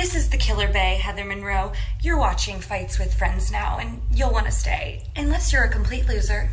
This is the Killer Bay, Heather Monroe. You're watching Fights with Friends now, and you'll want to stay. Unless you're a complete loser.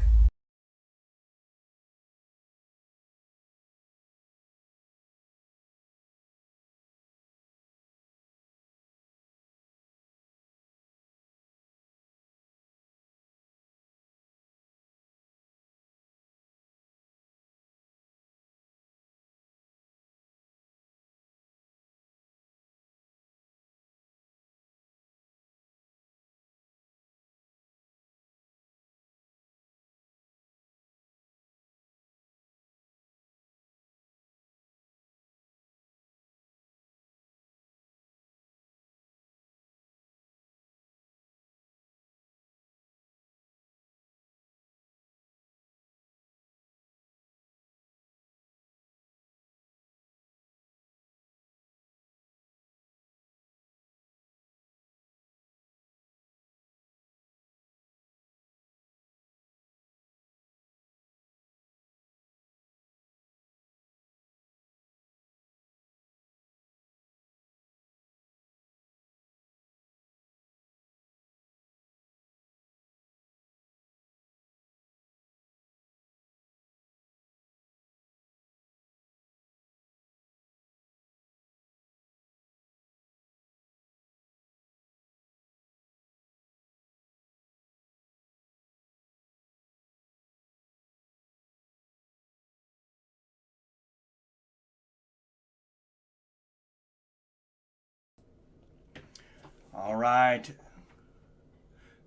All right.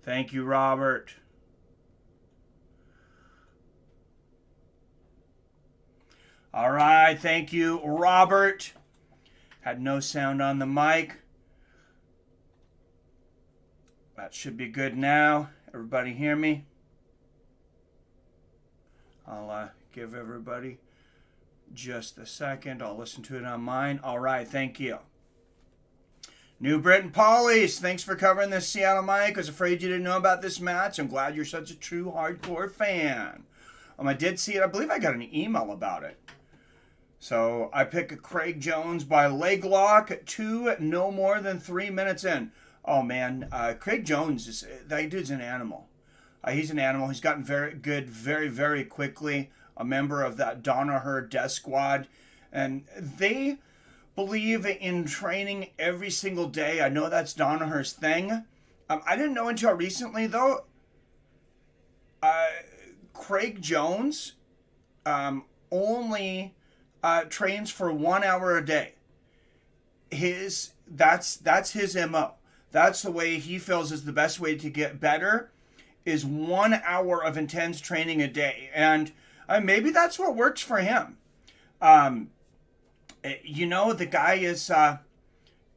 Thank you, Robert. All right. Thank you, Robert. Had no sound on the mic. That should be good now. Everybody hear me? I'll give everybody just a second. I'll listen to it on mine. All right. Thank you. New Britain Pollies, thanks for covering this, Seattle Mike. I was afraid you didn't know about this match. I'm glad you're such a true hardcore fan. I did see it. I believe I got an email about it. So I pick a Craig Jones by leg lock, no more than 3 minutes in. Oh man, Craig Jones, that dude's an animal. He's an animal. He's gotten very good very, very quickly. A member of that Donaher death squad. And they believe in training every single day. I know that's Donaher's thing. I didn't know until recently, though. Craig Jones only trains for 1 hour a day. That's his MO. That's the way he feels is the best way to get better, is 1 hour of intense training a day. And maybe that's what works for him. The guy is,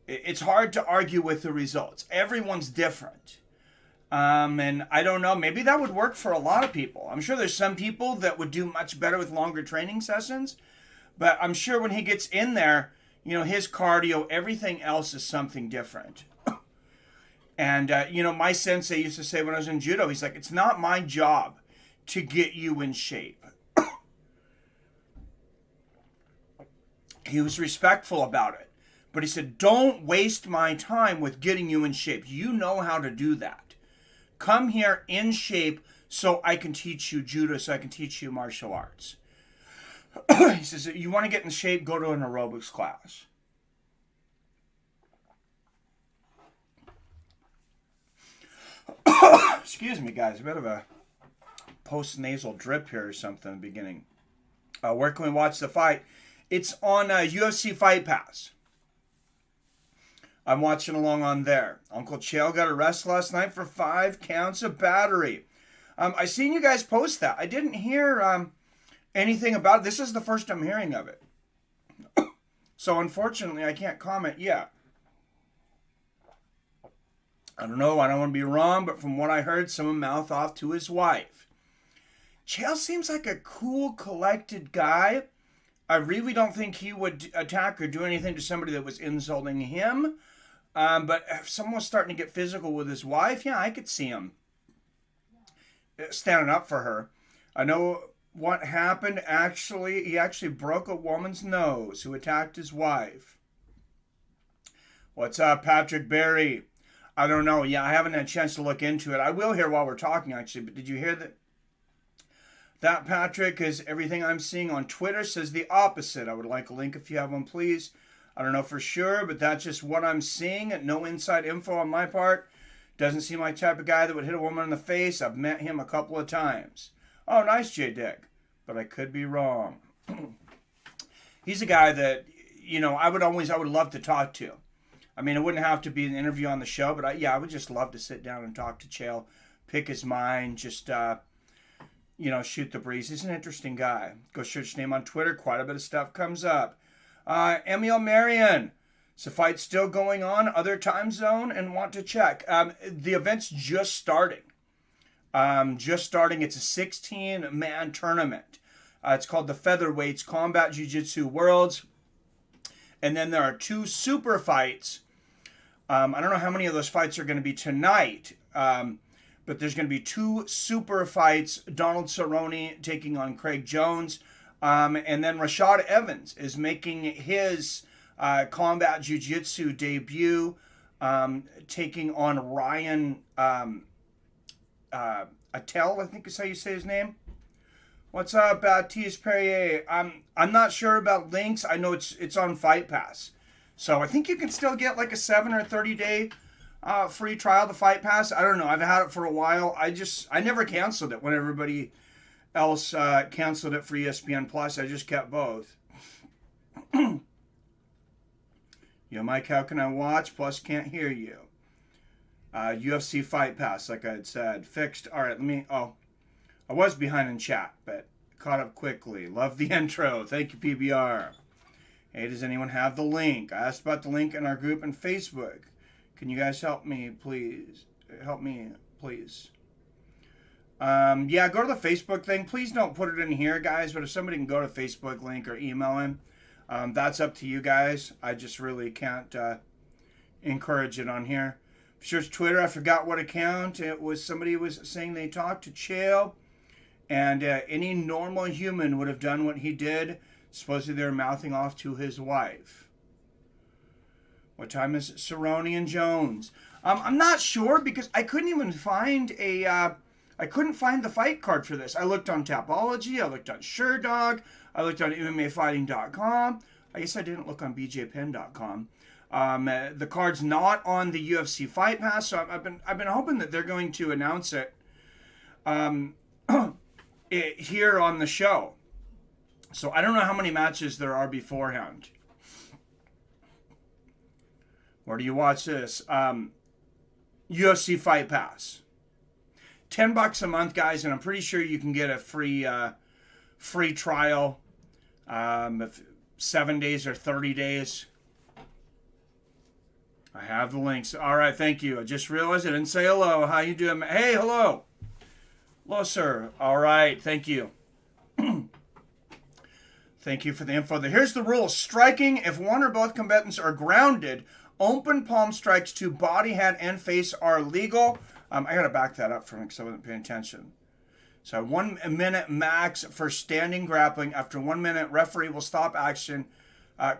it's hard to argue with the results. Everyone's different. And I don't know, maybe that would work for a lot of people. I'm sure there's some people that would do much better with longer training sessions. But I'm sure when he gets in there, his cardio, everything else is something different. And, my sensei used to say when I was in judo, he's like, it's not my job to get you in shape. He was respectful about it. But he said, don't waste my time with getting you in shape. You know how to do that. Come here in shape so I can teach you judo, so I can teach you martial arts. He says, you want to get in shape, go to an aerobics class. Excuse me, guys. A bit of a post-nasal drip here or something in the beginning. Where can we watch the fight? It's on UFC Fight Pass. I'm watching along on there. Uncle Chael got arrested last night for 5 counts of battery. I seen you guys post that. I didn't hear anything about it. This is the first I'm hearing of it. So unfortunately, I can't comment yet. I don't know. I don't want to be wrong, but from what I heard, someone mouthed off to his wife. Chael seems like a cool, collected guy. I really don't think he would attack or do anything to somebody that was insulting him. But if someone was starting to get physical with his wife, yeah, I could see him standing up for her. I know what happened. He actually broke a woman's nose who attacked his wife. What's up, Patrick Berry? I don't know. Yeah, I haven't had a chance to look into it. I will hear while we're talking, actually. But did you hear that? That, Patrick, is everything I'm seeing on Twitter says the opposite. I would like a link if you have one, please. I don't know for sure, but that's just what I'm seeing. No inside info on my part. Doesn't seem my type of guy that would hit a woman in the face. I've met him a couple of times. Oh, nice, J-Dick. But I could be wrong. He's a guy that, I would love to talk to. I mean, it wouldn't have to be an interview on the show, but I would just love to sit down and talk to Chael, pick his mind, just, shoot the breeze. He's an interesting guy. Go search his name on Twitter. Quite a bit of stuff comes up. Emil Marion. Is the fight still going on? Other time zone? And want to check. The event's just starting. It's a 16-man tournament. It's called the Featherweights Combat Jiu Jitsu Worlds. And then there are 2 super fights. I don't know how many of those fights are going to be tonight. But there's going to be 2 super fights. Donald Cerrone taking on Craig Jones. And then Rashad Evans is making his combat jiu-jitsu debut, taking on Ryan Aitken, I think is how you say his name. What's up, Baptiste Perrier? I'm not sure about links. I know it's on Fight Pass. So I think you can still get like a 7 or 30-day free trial to Fight Pass. I don't know. I've had it for a while. I never canceled it when everybody else canceled it for ESPN Plus. I just kept both. Yo, Mike, how can I watch? Plus, can't hear you. UFC Fight Pass, like I had said. Fixed. All right, I was behind in chat, but caught up quickly. Love the intro. Thank you, PBR. Hey, does anyone have the link? I asked about the link in our group on Facebook. Can you guys help me, please? Help me, please. Yeah, go to the Facebook thing. Please don't put it in here, guys, but if somebody can go to Facebook link or email him, that's up to you guys. I just really can't encourage it on here. Search Twitter. I forgot what account. It was somebody was saying they talked to Chael, and any normal human would have done what he did. Supposedly they're mouthing off to his wife. What time is Cerrone and Jones? I'm not sure because I couldn't even find I couldn't find the fight card for this. I looked on Tapology. I looked on SureDog. I looked on MMAfighting.com. I guess I didn't look on BJPen.com. The card's not on the UFC Fight Pass, so I've been hoping that they're going to announce it here on the show. So I don't know how many matches there are beforehand. Where do you watch this? UFC Fight Pass. $10 a month, guys, and I'm pretty sure you can get a free trial, 7 days or 30 days. I have the links. All right, thank you. I just realized I didn't say hello. How you doing? Hey, hello. Hello, sir. All right, thank you. Thank you for the info. Here's the rule. Striking, if one or both combatants are grounded, open palm strikes to body, head, and face are legal. I got to back that up for me because I wasn't paying attention. So 1 minute max for standing grappling. After 1 minute, referee will stop action.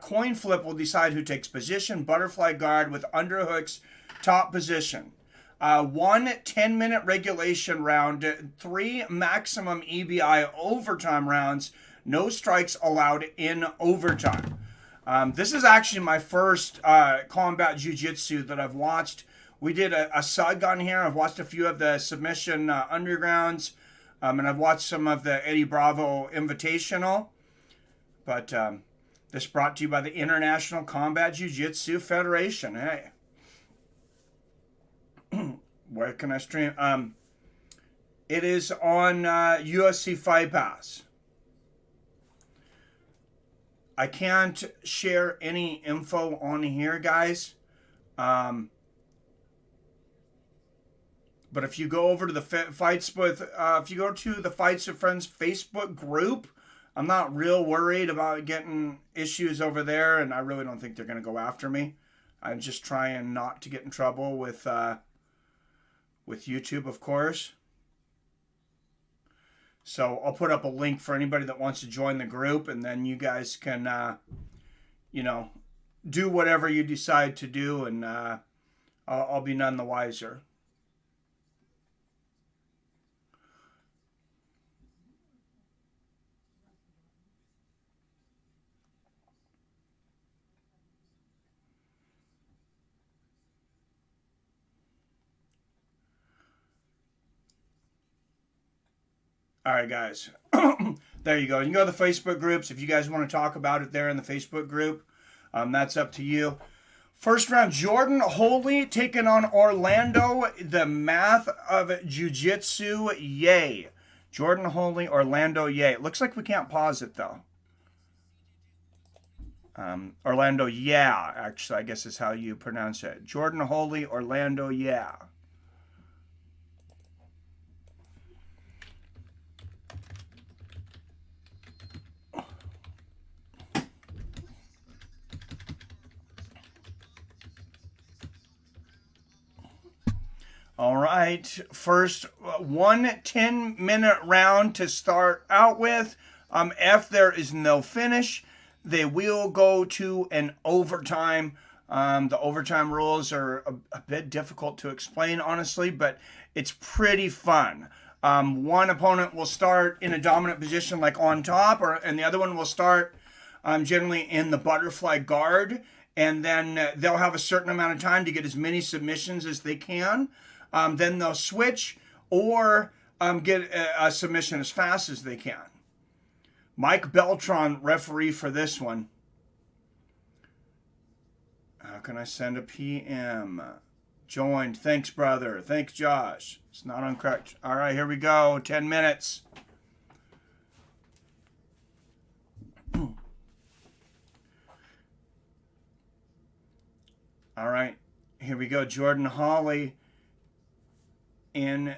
Coin flip will decide who takes position. Butterfly guard with underhooks, top position. 1 10-minute regulation round. 3 maximum EBI overtime rounds. No strikes allowed in overtime. This is actually my first combat jiu-jitsu that I've watched. We did a SUG on here. I've watched a few of the submission undergrounds. And I've watched some of the Eddie Bravo Invitational. But this brought to you by the International Combat Jiu-Jitsu Federation. Hey. Where can I stream? It is on UFC Fight Pass. I can't share any info on here, guys. But if you go over to the if you go to the Fights with Friends Facebook group, I'm not real worried about getting issues over there, and I really don't think they're going to go after me. I'm just trying not to get in trouble with YouTube, of course. So I'll put up a link for anybody that wants to join the group, and then you guys can, do whatever you decide to do, and I'll be none the wiser. All right, guys. There you go. You can go to the Facebook groups if you guys want to talk about it there in the Facebook group. That's up to you. First round, Jordan Holy taking on Orlando. The math of Jiu Jitsu, yay. Jordan Holy, Orlando, yay. It looks like we can't pause it, though. Orlando, yeah, actually, I guess is how you pronounce it. Jordan Holy, Orlando, yeah. All right, first 1 10-minute round to start out with. If there is no finish, they will go to an overtime. The overtime rules are a bit difficult to explain, honestly, but it's pretty fun. One opponent will start in a dominant position like on top, and the other one will start generally in the butterfly guard, and then they'll have a certain amount of time to get as many submissions as they can. Then they'll switch or get a submission as fast as they can. Mike Beltran, referee for this one. How can I send a PM? Joined. Thanks, brother. Thanks, Josh. It's not on correct. All right, here we go. 10 minutes. All right, here we go. Jordan Holy in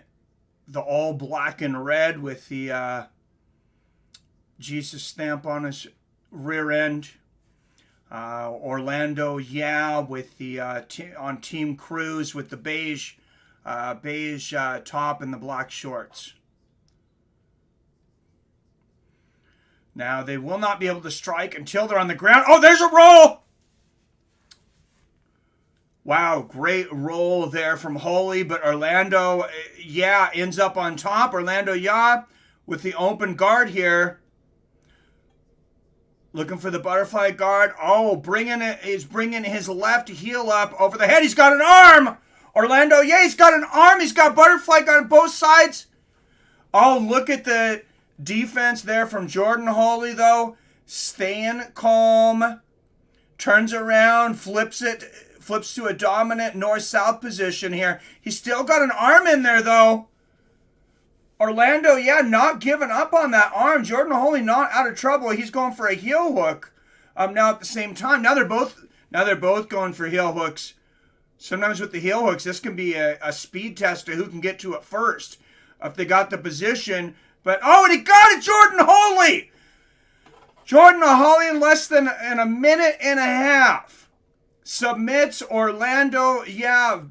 the all black and red with the Jesus stamp on his rear end. Orlando, yeah, with the on Team Cruise with the beige top and the black shorts. Now they will not be able to strike until they're on the ground. Oh, there's a roll! Wow, great roll there from Holy, but Orlando, yeah, ends up on top. Orlando, yeah, with the open guard here. Looking for the butterfly guard. Oh, he's bringing his left heel up over the head. He's got an arm. Orlando, yeah, he's got an arm. He's got butterfly guard on both sides. Oh, look at the defense there from Jordan Holy, though. Staying calm. Turns around, flips to a dominant north-south position here. He's still got an arm in there, though. Orlando, yeah, not giving up on that arm. Jordan Holy not out of trouble. He's going for a heel hook. Now at the same time, now they're both going for heel hooks. Sometimes with the heel hooks, this can be a speed test to who can get to it first. If they got the position, but and he got it, Jordan Holy. Jordan Holy in less than a minute and a half. Submits Orlando, yeah.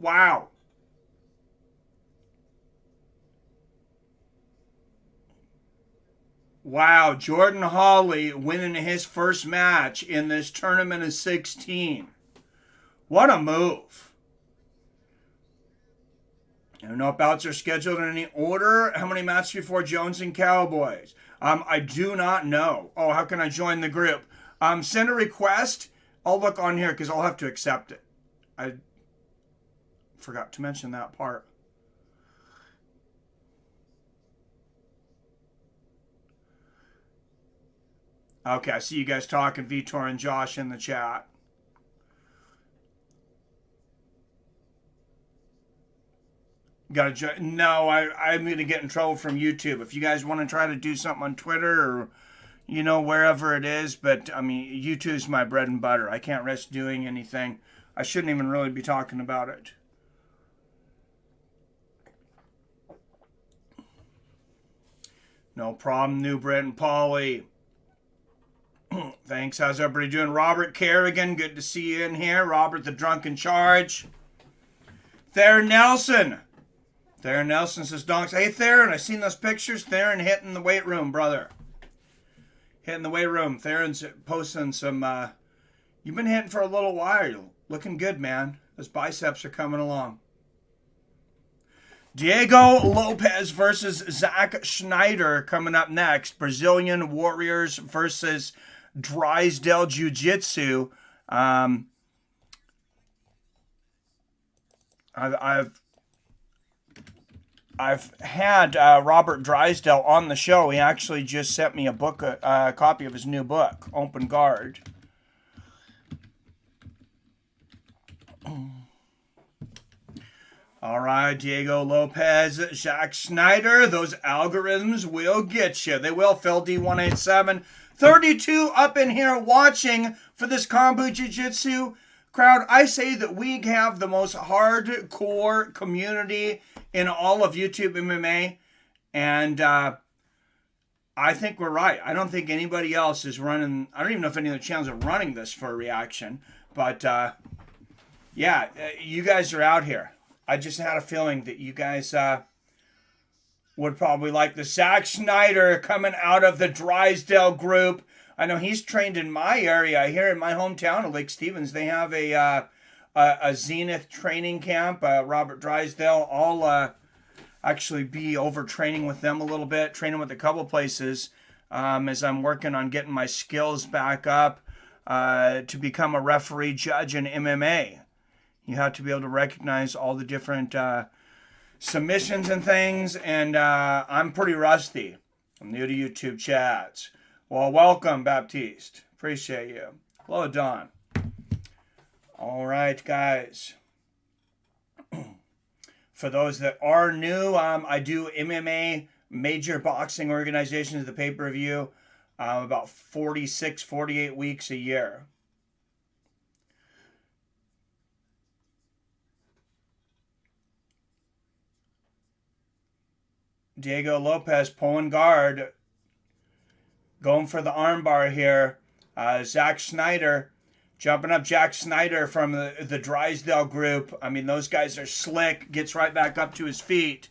Wow. Wow, Jordan Holy winning his first match in this tournament of 16. What a move. I don't know if bouts are scheduled in any order. How many matches before Jones and Cowboys? I do not know. Oh, how can I join the group? Send a request. I'll look on here because I'll have to accept it. I forgot to mention that part. Okay, I see you guys talking, Vitor and Josh in the chat. No, I'm going to get in trouble from YouTube. If you guys want to try to do something on Twitter or, wherever it is. But, YouTube's my bread and butter. I can't risk doing anything. I shouldn't even really be talking about it. No problem, New Brit Polly. Thanks. How's everybody doing? Robert Kerrigan, good to see you in here. Robert the Drunk in Charge. Theron Nelson. Theron Nelson says, Donks. Hey, Theron, I seen those pictures. Theron hitting the weight room, brother. Hitting the weight room. Theron's posting some, you've been hitting for a little while. Looking good, man. Those biceps are coming along. Diego Lopez versus Zach Schneider coming up next. Brazilian Warriors versus Drysdale Jiu Jitsu. I've had Robert Drysdale on the show. He actually just sent me a copy of his new book, Open Guard. All right, Diego Lopez, Zach Schneider. Those algorithms will get you. They will, Phil D187. 32 up in here watching for this Combo Jiu-Jitsu crowd. I say that we have the most hardcore community in all of YouTube MMA. And I think we're right. I don't think anybody else is running. I don't even know if any other channels are running this for a reaction. But yeah, you guys are out here. I just had a feeling that you guys would probably like the Zach Schneider coming out of the Drysdale group. I know he's trained in my area here in my hometown of Lake Stevens. They have a Zenith training camp. Robert Drysdale. I'll actually be over training with them a little bit, training with a couple places as I'm working on getting my skills back up to become a referee judge in MMA. You have to be able to recognize all the different submissions and things, and I'm pretty rusty. I'm new to YouTube chats. Well, welcome, Baptiste. Appreciate you. Hello, Don. All right, guys. For those that are new, I do MMA major boxing organizations, the pay-per-view, about 46, 48 weeks a year. Diego Lopez pulling guard, going for the armbar here. Zach Schneider jumping up. Jack Schneider from the Drysdale group. I mean, those guys are slick. Gets right back up to his feet.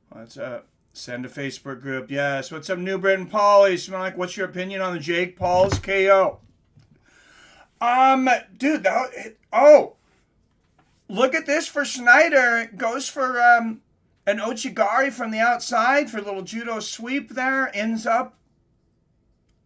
What's up? Send a Facebook group. Yes. What's up, New Britain Polly? Like, what's your opinion on the Jake Paul's KO? Dude, look at this for Schneider. Goes for an Ochigari from the outside for a little judo sweep there. Ends up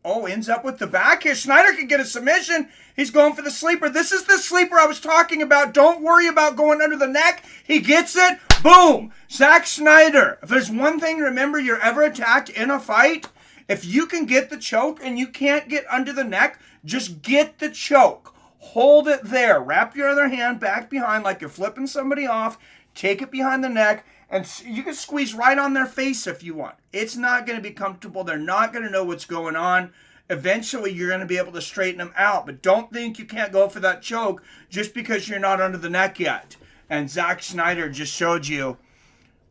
with the back here. Schneider can get a submission. He's going for the sleeper. This is the sleeper I was talking about. Don't worry about going under the neck. He gets it. Boom. Zach Schneider. If there's one thing, remember, you're ever attacked in a fight, if you can get the choke and you can't get under the neck, just get the choke. Hold it there. Wrap your other hand back behind like you're flipping somebody off. Take it behind the neck. And you can squeeze right on their face if you want. It's not going to be comfortable. They're not going to know what's going on. Eventually, you're going to be able to straighten them out. But don't think you can't go for that choke just because you're not under the neck yet. And Zach Schneider just showed you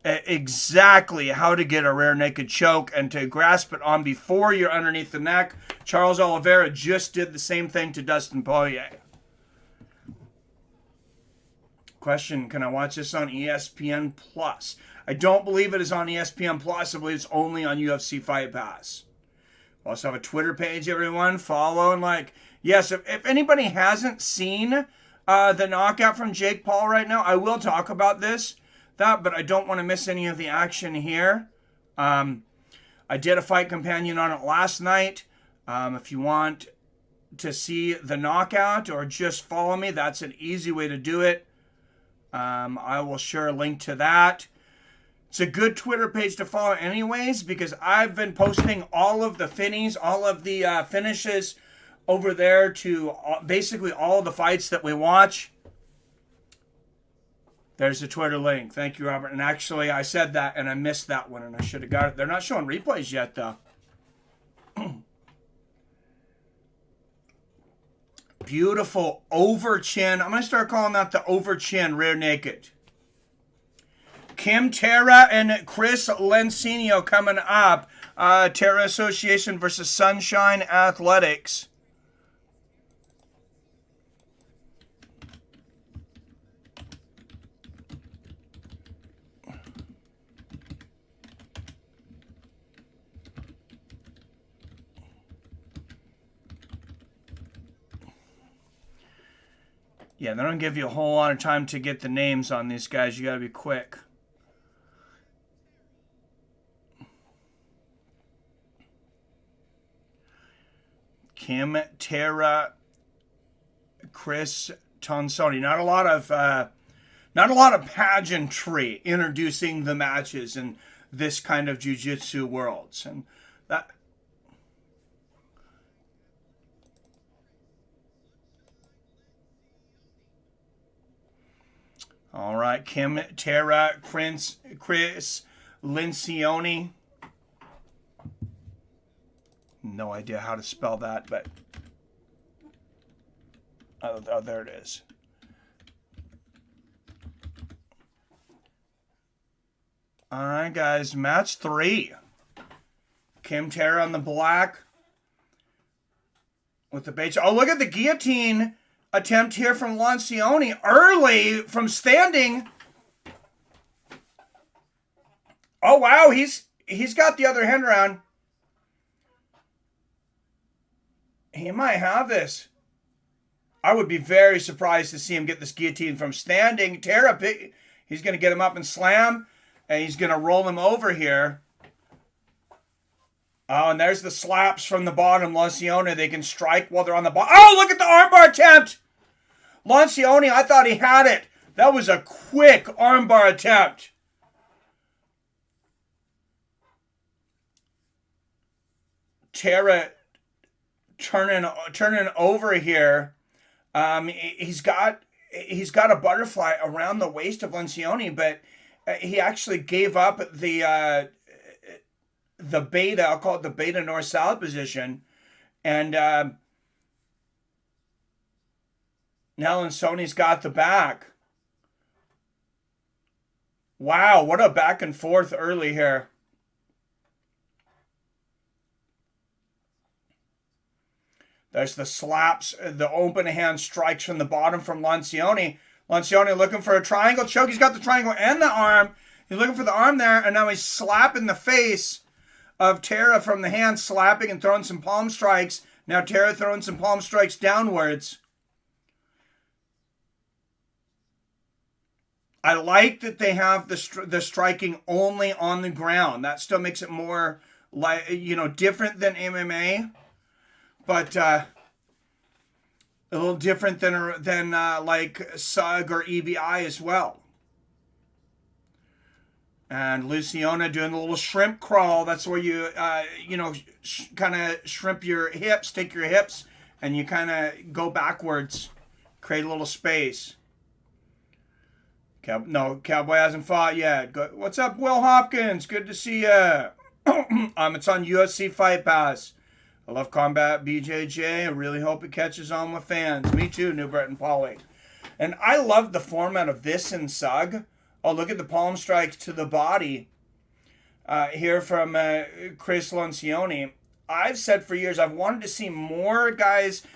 exactly how to get a rear naked choke and to grasp it on before you're underneath the neck. Charles Oliveira just did the same thing to Dustin Poirier. Question, can I watch this on ESPN Plus? I don't believe it is on ESPN Plus. I believe it's only on UFC Fight Pass. We also have a Twitter page, everyone. Follow and like. Yes, if anybody hasn't seen the knockout from Jake Paul right now, I will talk about but I don't want to miss any of the action here. I did a fight companion on it last night. If you want to see the knockout or just follow me, that's an easy way to do it. I will share a link to that. It's a good Twitter page to follow anyways because I've been posting all of the finishes, all of the finishes over there to basically all the fights that we watch. There's the Twitter link. Thank you, Robert. And actually, I said that and I missed that one and I should have got it. They're not showing replays yet, though. Beautiful over chin. I'm going to start calling that the over chin rear naked. Kim Terra and Chris Lencino coming up. Terra Association versus Sunshine Athletics. Yeah, they don't give you a whole lot of time to get the names on these guys. You got to be quick. Kim, Tara, Chris, Tonsoni. Not a lot of pageantry introducing the matches in this kind of jiu-jitsu worlds, and that. All right, Kim, Tara, Chris, Lincione. No idea how to spell that, but oh, there it is. All right, guys, match 3. Kim Tara on the black with the bait. Oh, look at the guillotine attempt here from Lincione early from standing. Oh, wow, he's got the other hand around. He might have this. I would be very surprised to see him get this guillotine from standing. Tara, he's going to get him up and slam, and he's going to roll him over here. Oh, and there's the slaps from the bottom. Lincione, they can strike while they're on the bottom. Oh, look at the armbar attempt. Lincione, I thought he had it. That was a quick armbar attempt. Tara turning over here. He's got a butterfly around the waist of Lincione, but he actually gave up the beta. I'll call it the beta north-south position, and now Lincione's got the back. Wow, what a back and forth early here. There's the slaps, the open hand strikes from the bottom from Lincione. Lincione looking for a triangle choke. He's got the triangle and the arm. He's looking for the arm there, and now he's slapping the face of Tara from the hand, slapping and throwing some palm strikes. Now Tara throwing some palm strikes downwards. I like that they have the striking only on the ground. That still makes it more different than MMA. But a little different than like SUG or EBI as well. And Lincione doing a little shrimp crawl. That's where you, kind of shrimp your hips, take your hips, and you kind of go backwards, create a little space. Cowboy hasn't fought yet. What's up, Will Hopkins? Good to see you. It's on UFC Fight Pass. I love Combat BJJ. I really hope it catches on with fans. Me too, New Britain Pauly. And I love the format of this in SUG. Oh, look at the palm strikes to the body here from Chris Lincione. I've said for years I've wanted to see more guys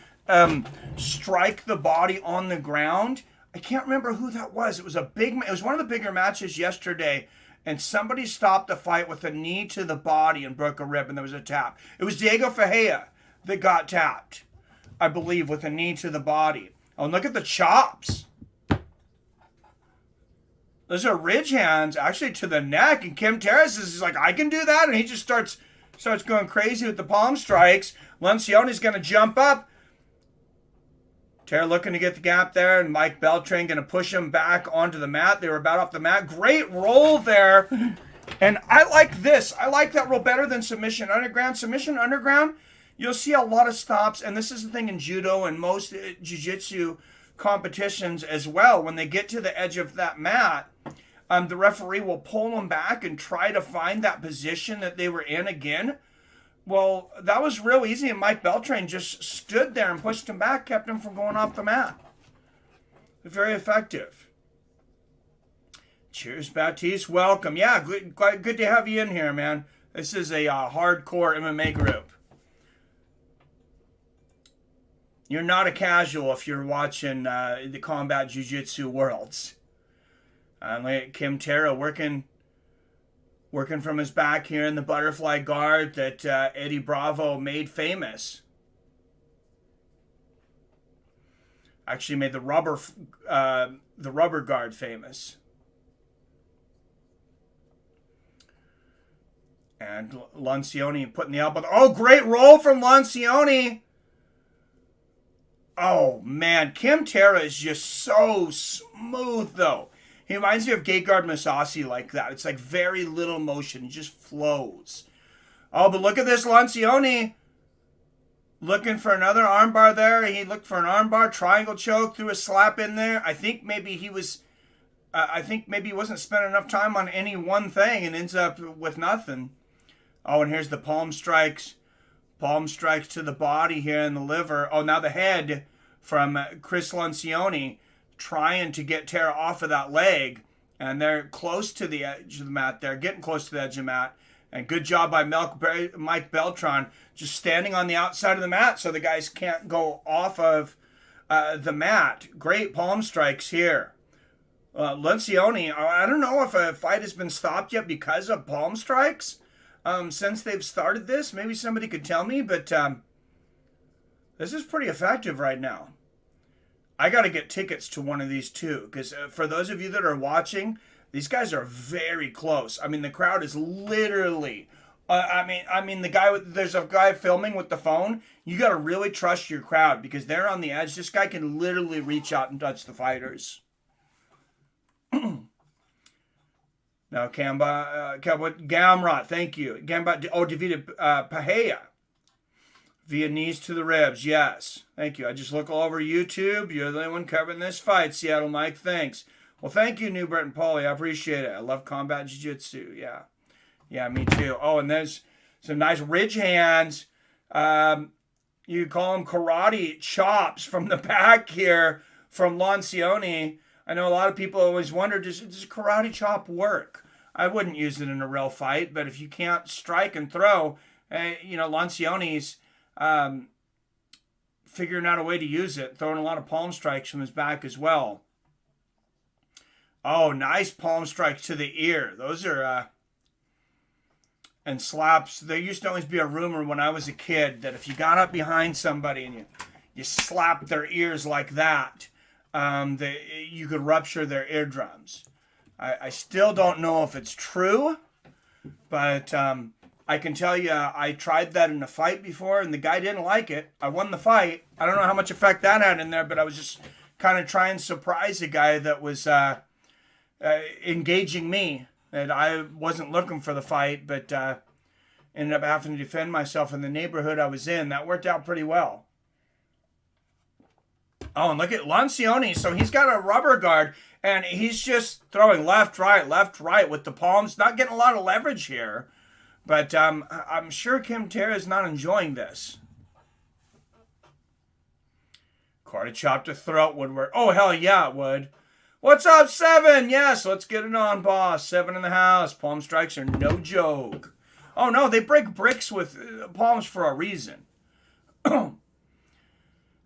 strike the body on the ground. I can't remember who that was. It was one of the bigger matches yesterday. And somebody stopped the fight with a knee to the body and broke a rib, and there was a tap. It was Diego Ferreira that got tapped, I believe, with a knee to the body. Oh, and look at the chops. Those are ridge hands, actually, to the neck. And Kim Terrace is like, I can do that. And he just starts going crazy with the palm strikes. Lincione's going to jump up. Tara looking to get the gap there, and Mike Beltran going to push him back onto the mat. They were about off the mat. Great roll there. And I like this. I like that roll better than submission underground. Submission underground, you'll see a lot of stops, and this is the thing in judo and most jiu-jitsu competitions as well. When they get to the edge of that mat, the referee will pull them back and try to find that position that they were in again. Well, that was real easy, and Mike Beltran just stood there and pushed him back, kept him from going off the mat. Very effective. Cheers, Baptiste. Welcome. Yeah, good to have you in here, man. This is a hardcore MMA group. You're not a casual if you're watching the Combat Jiu-Jitsu Worlds. Kim Tara working from his back here in the butterfly guard that Eddie Bravo made famous. Actually made the rubber guard famous. And Lincione putting the elbow. Oh, great roll from Lincione. Oh, man. Kim Terra is just so smooth, though. He reminds me of Gegard Mousasi like that. It's like very little motion. It just flows. Oh, but look at this Lincione. Looking for another armbar there. He looked for an armbar. Triangle choke. Threw a slap in there. I think maybe he was... I think maybe he wasn't spending enough time on any one thing and ends up with nothing. Oh, and here's the palm strikes. Palm strikes to the body here in the liver. Oh, now the head from Chris Lincione trying to get Terra off of that leg. And they're close to the edge of the mat there, getting close to the edge of the mat. And good job by Mike Beltran just standing on the outside of the mat so the guys can't go off of the mat. Great palm strikes here. Lincione, I don't know if a fight has been stopped yet because of palm strikes. Since they've started this, maybe somebody could tell me, but this is pretty effective right now. I got to get tickets to one of these too, because for those of you that are watching, these guys are very close. I mean, the crowd is literally. I mean, there's a guy filming with the phone. You got to really trust your crowd because they're on the edge. This guy can literally reach out and touch the fighters. Now, Cowboy Gamrot, thank you. Gamrot, defeated Pahea via knees to the ribs. Yes, thank you. I just look all over YouTube. You're the only one covering this fight, Seattle Mike. Thanks. Well, thank you, New Britain Paulie. I appreciate it. I love combat jiu-jitsu. Yeah, me too. Oh, and there's some nice ridge hands. You call them karate chops from the back here from Lincione. I know a lot of people always wonder, does a karate chop work? I wouldn't use it in a real fight, but if you can't strike and throw, Lincione's figuring out a way to use it, throwing a lot of palm strikes from his back as well. Oh, nice palm strikes to the ear. Those are, and slaps. There used to always be a rumor when I was a kid that if you got up behind somebody and you slapped their ears like that, you could rupture their eardrums. I still don't know if it's true, but I can tell you I tried that in a fight before, and the guy didn't like it. I won the fight. I don't know how much effect that had in there, but I was just kind of trying to surprise a guy that was engaging me. And I wasn't looking for the fight, but ended up having to defend myself in the neighborhood I was in. That worked out pretty well. Oh, and look at Lincione. So he's got a rubber guard, and he's just throwing left, right with the palms. Not getting a lot of leverage here. But I'm sure Kim Terra is not enjoying this. Quarter chop to throat would work. Oh, hell yeah, it would. What's up, 7? Yes, let's get it on, boss. 7 in the house. Palm strikes are no joke. Oh, no, they break bricks with palms for a reason. And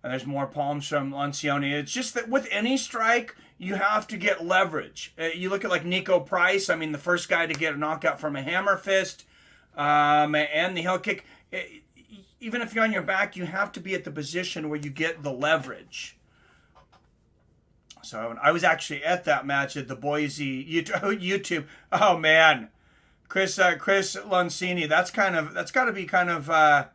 there's more palms from Lincione. It's just that with any strike, you have to get leverage. You look at like Nico Price. I mean, the first guy to get a knockout from a hammer fist and the heel kick. Even if you're on your back, you have to be at the position where you get the leverage. So I was actually at that match at the Boise YouTube. Oh man, Chris Lincione. That's got to be kind of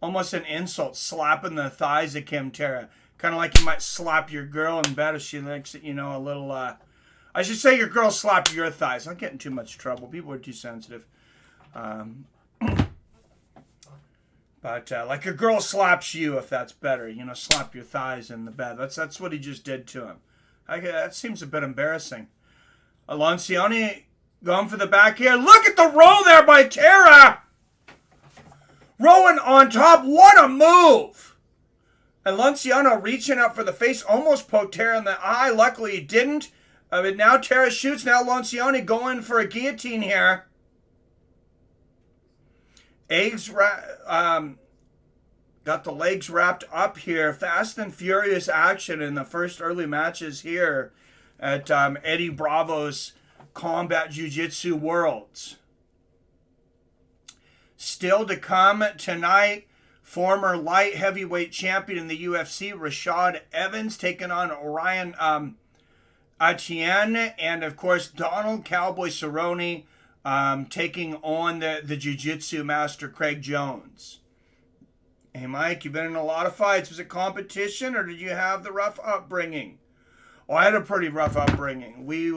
almost an insult, slapping the thighs of Kim Terra. Kind of like you might slap your girl in bed if she likes it, a little. I should say your girl slap your thighs. I'm getting too much trouble. People are too sensitive. But like a girl slaps you, if that's better, slap your thighs in the bed. That's what he just did to him. That seems a bit embarrassing. Lincione going for the back here. Look at the roll there by Terra. Rowan on top. What a move. And Lincione reaching up for the face. Almost poked Terra in the eye. Luckily he didn't. But now Terra shoots. Now Lincione going for a guillotine here. Got the legs wrapped up here. Fast and furious action in the first early matches here at Eddie Bravo's Combat Jiu-Jitsu Worlds. Still to come tonight, Former light heavyweight champion in the UFC, Rashad Evans, taking on Ryan Aitken. And, of course, Donald Cowboy Cerrone taking on the Jiu Jitsu master, Craig Jones. Hey, Mike, you've been in a lot of fights. Was it competition, or did you have the rough upbringing? Oh, I had a pretty rough upbringing. We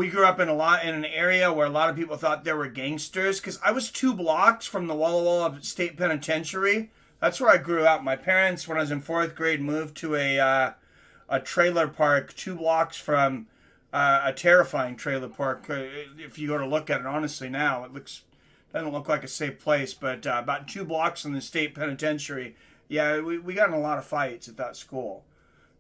grew up in an area where a lot of people thought they were gangsters, because I was 2 blocks from the Walla Walla State Penitentiary. That's where I grew up. My parents, when I was in 4th grade, moved to a trailer park 2 blocks from a terrifying trailer park. If you go to look at it, honestly, now it doesn't look like a safe place, but about 2 blocks from the state penitentiary. Yeah, we got in a lot of fights at that school,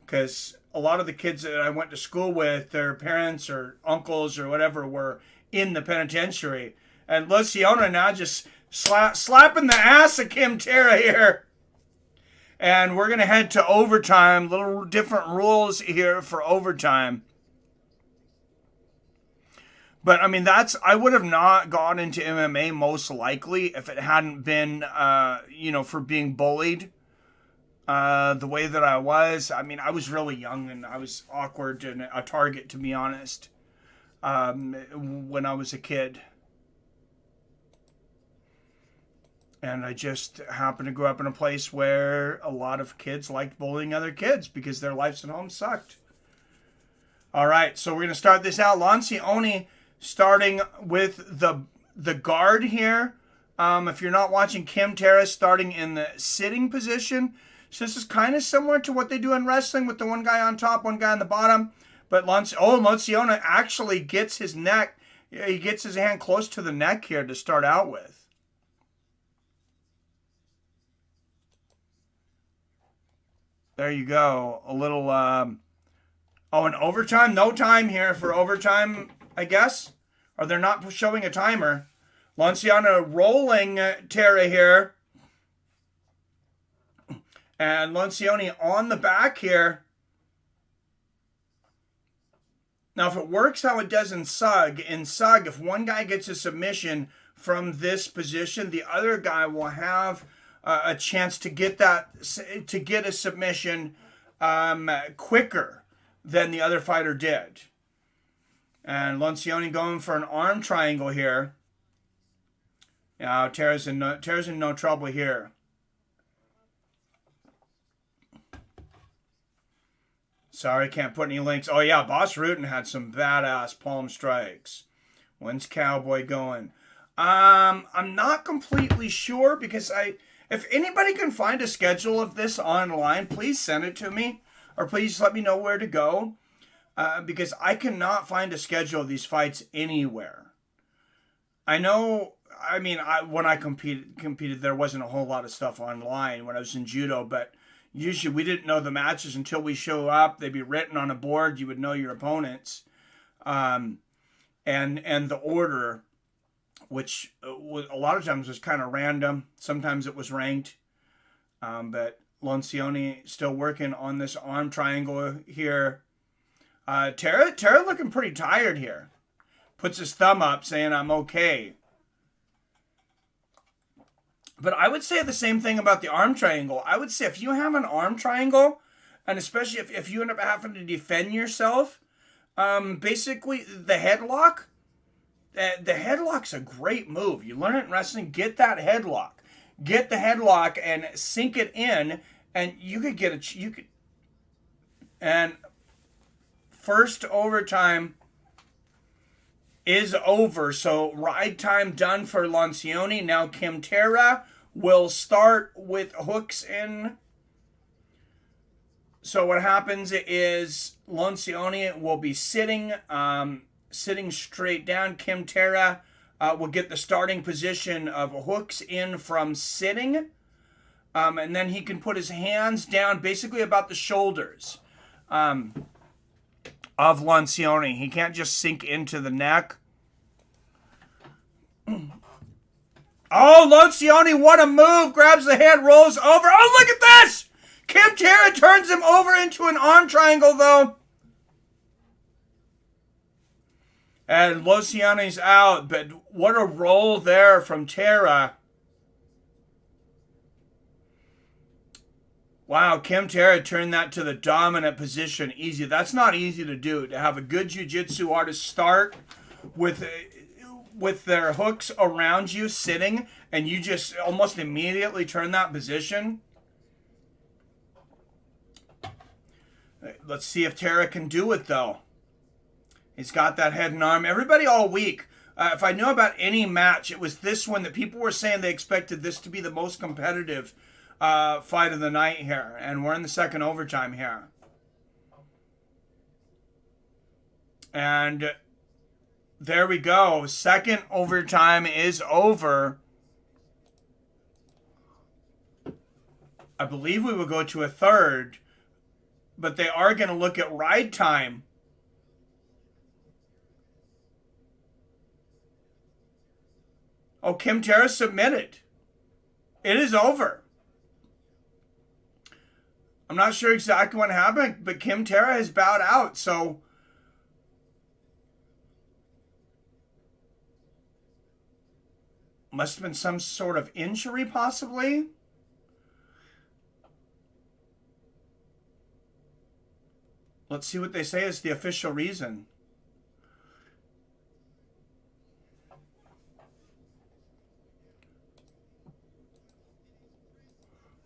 because a lot of the kids that I went to school with, their parents or uncles or whatever were in the penitentiary. And Lincione now just slapping the ass of Kim Terra here. And we're going to head to overtime. Little different rules here for overtime. But, I mean, I would have not gone into MMA most likely if it hadn't been, for being bullied the way that I was. I mean, I was really young and I was awkward and a target, to be honest, when I was a kid. And I just happened to grow up in a place where a lot of kids liked bullying other kids because their lives at home sucked. All right, so we're going to start this out. Lincione starting with the guard here. If you're not watching, Kim Terra starting in the sitting position. So this is kind of similar to what they do in wrestling with the one guy on top, one guy on the bottom. But Lincione actually gets his neck. He gets his hand close to the neck here to start out with. There you go. A little, in overtime? No time here for overtime, I guess. Or they're not showing a timer. Lincione rolling Terra here. And Lincione on the back here. Now, if it works how it does in SUG, if one guy gets a submission from this position, the other guy will have a chance to get a submission quicker than the other fighter did. And Lincione going for an arm triangle here. Now, Terra's in no trouble here. Sorry, can't put any links. Oh, yeah, Boss Rutan had some badass palm strikes. When's Cowboy going? I'm not completely sure, because if anybody can find a schedule of this online, please send it to me, or please let me know where to go, because I cannot find a schedule of these fights anywhere. I know, when I competed, there wasn't a whole lot of stuff online when I was in judo, but usually we didn't know the matches until we show up. They'd be written on a board. You would know your opponents, and the order, which a lot of times was kind of random. Sometimes it was ranked. But Lincione still working on this arm triangle here. Terra looking pretty tired here. Puts his thumb up saying, I'm okay. But I would say the same thing about the arm triangle. I would say if you have an arm triangle, and especially if you end up having to defend yourself, basically the headlock, the headlock's a great move. You learn it in wrestling. Get that headlock. Get the headlock and sink it in, and you could get and first overtime is over. So ride time done for Lincione. Now Kim Terra will start with hooks in. So what happens is Lincione will be sitting straight down. Kim Terra will get the starting position of hooks in from sitting. And then he can put his hands down basically about the shoulders of Lincione. He can't just sink into the neck. Oh, Lincione, what a move. Grabs the head, rolls over. Oh, look at this. Kim Terra turns him over into an arm triangle, though. And Linciane's out, but what a roll there from Terra. Wow, Kim Terra turned that to the dominant position. Easy. That's not easy to do. To have a good jiu-jitsu artist start with their hooks around you sitting, and you just almost immediately turn that position. Let's see if Terra can do it, though. He's got that head and arm. Everybody all week, if I knew about any match, it was this one that people were saying they expected this to be the most competitive fight of the night here. And we're in the second overtime here. And there we go. Second overtime is over. I believe we will go to a third. But they are going to look at ride time. Oh, Kim Terra submitted. It is over. I'm not sure exactly what happened, but Kim Terra has bowed out, so must have been some sort of injury, possibly. Let's see what they say is the official reason.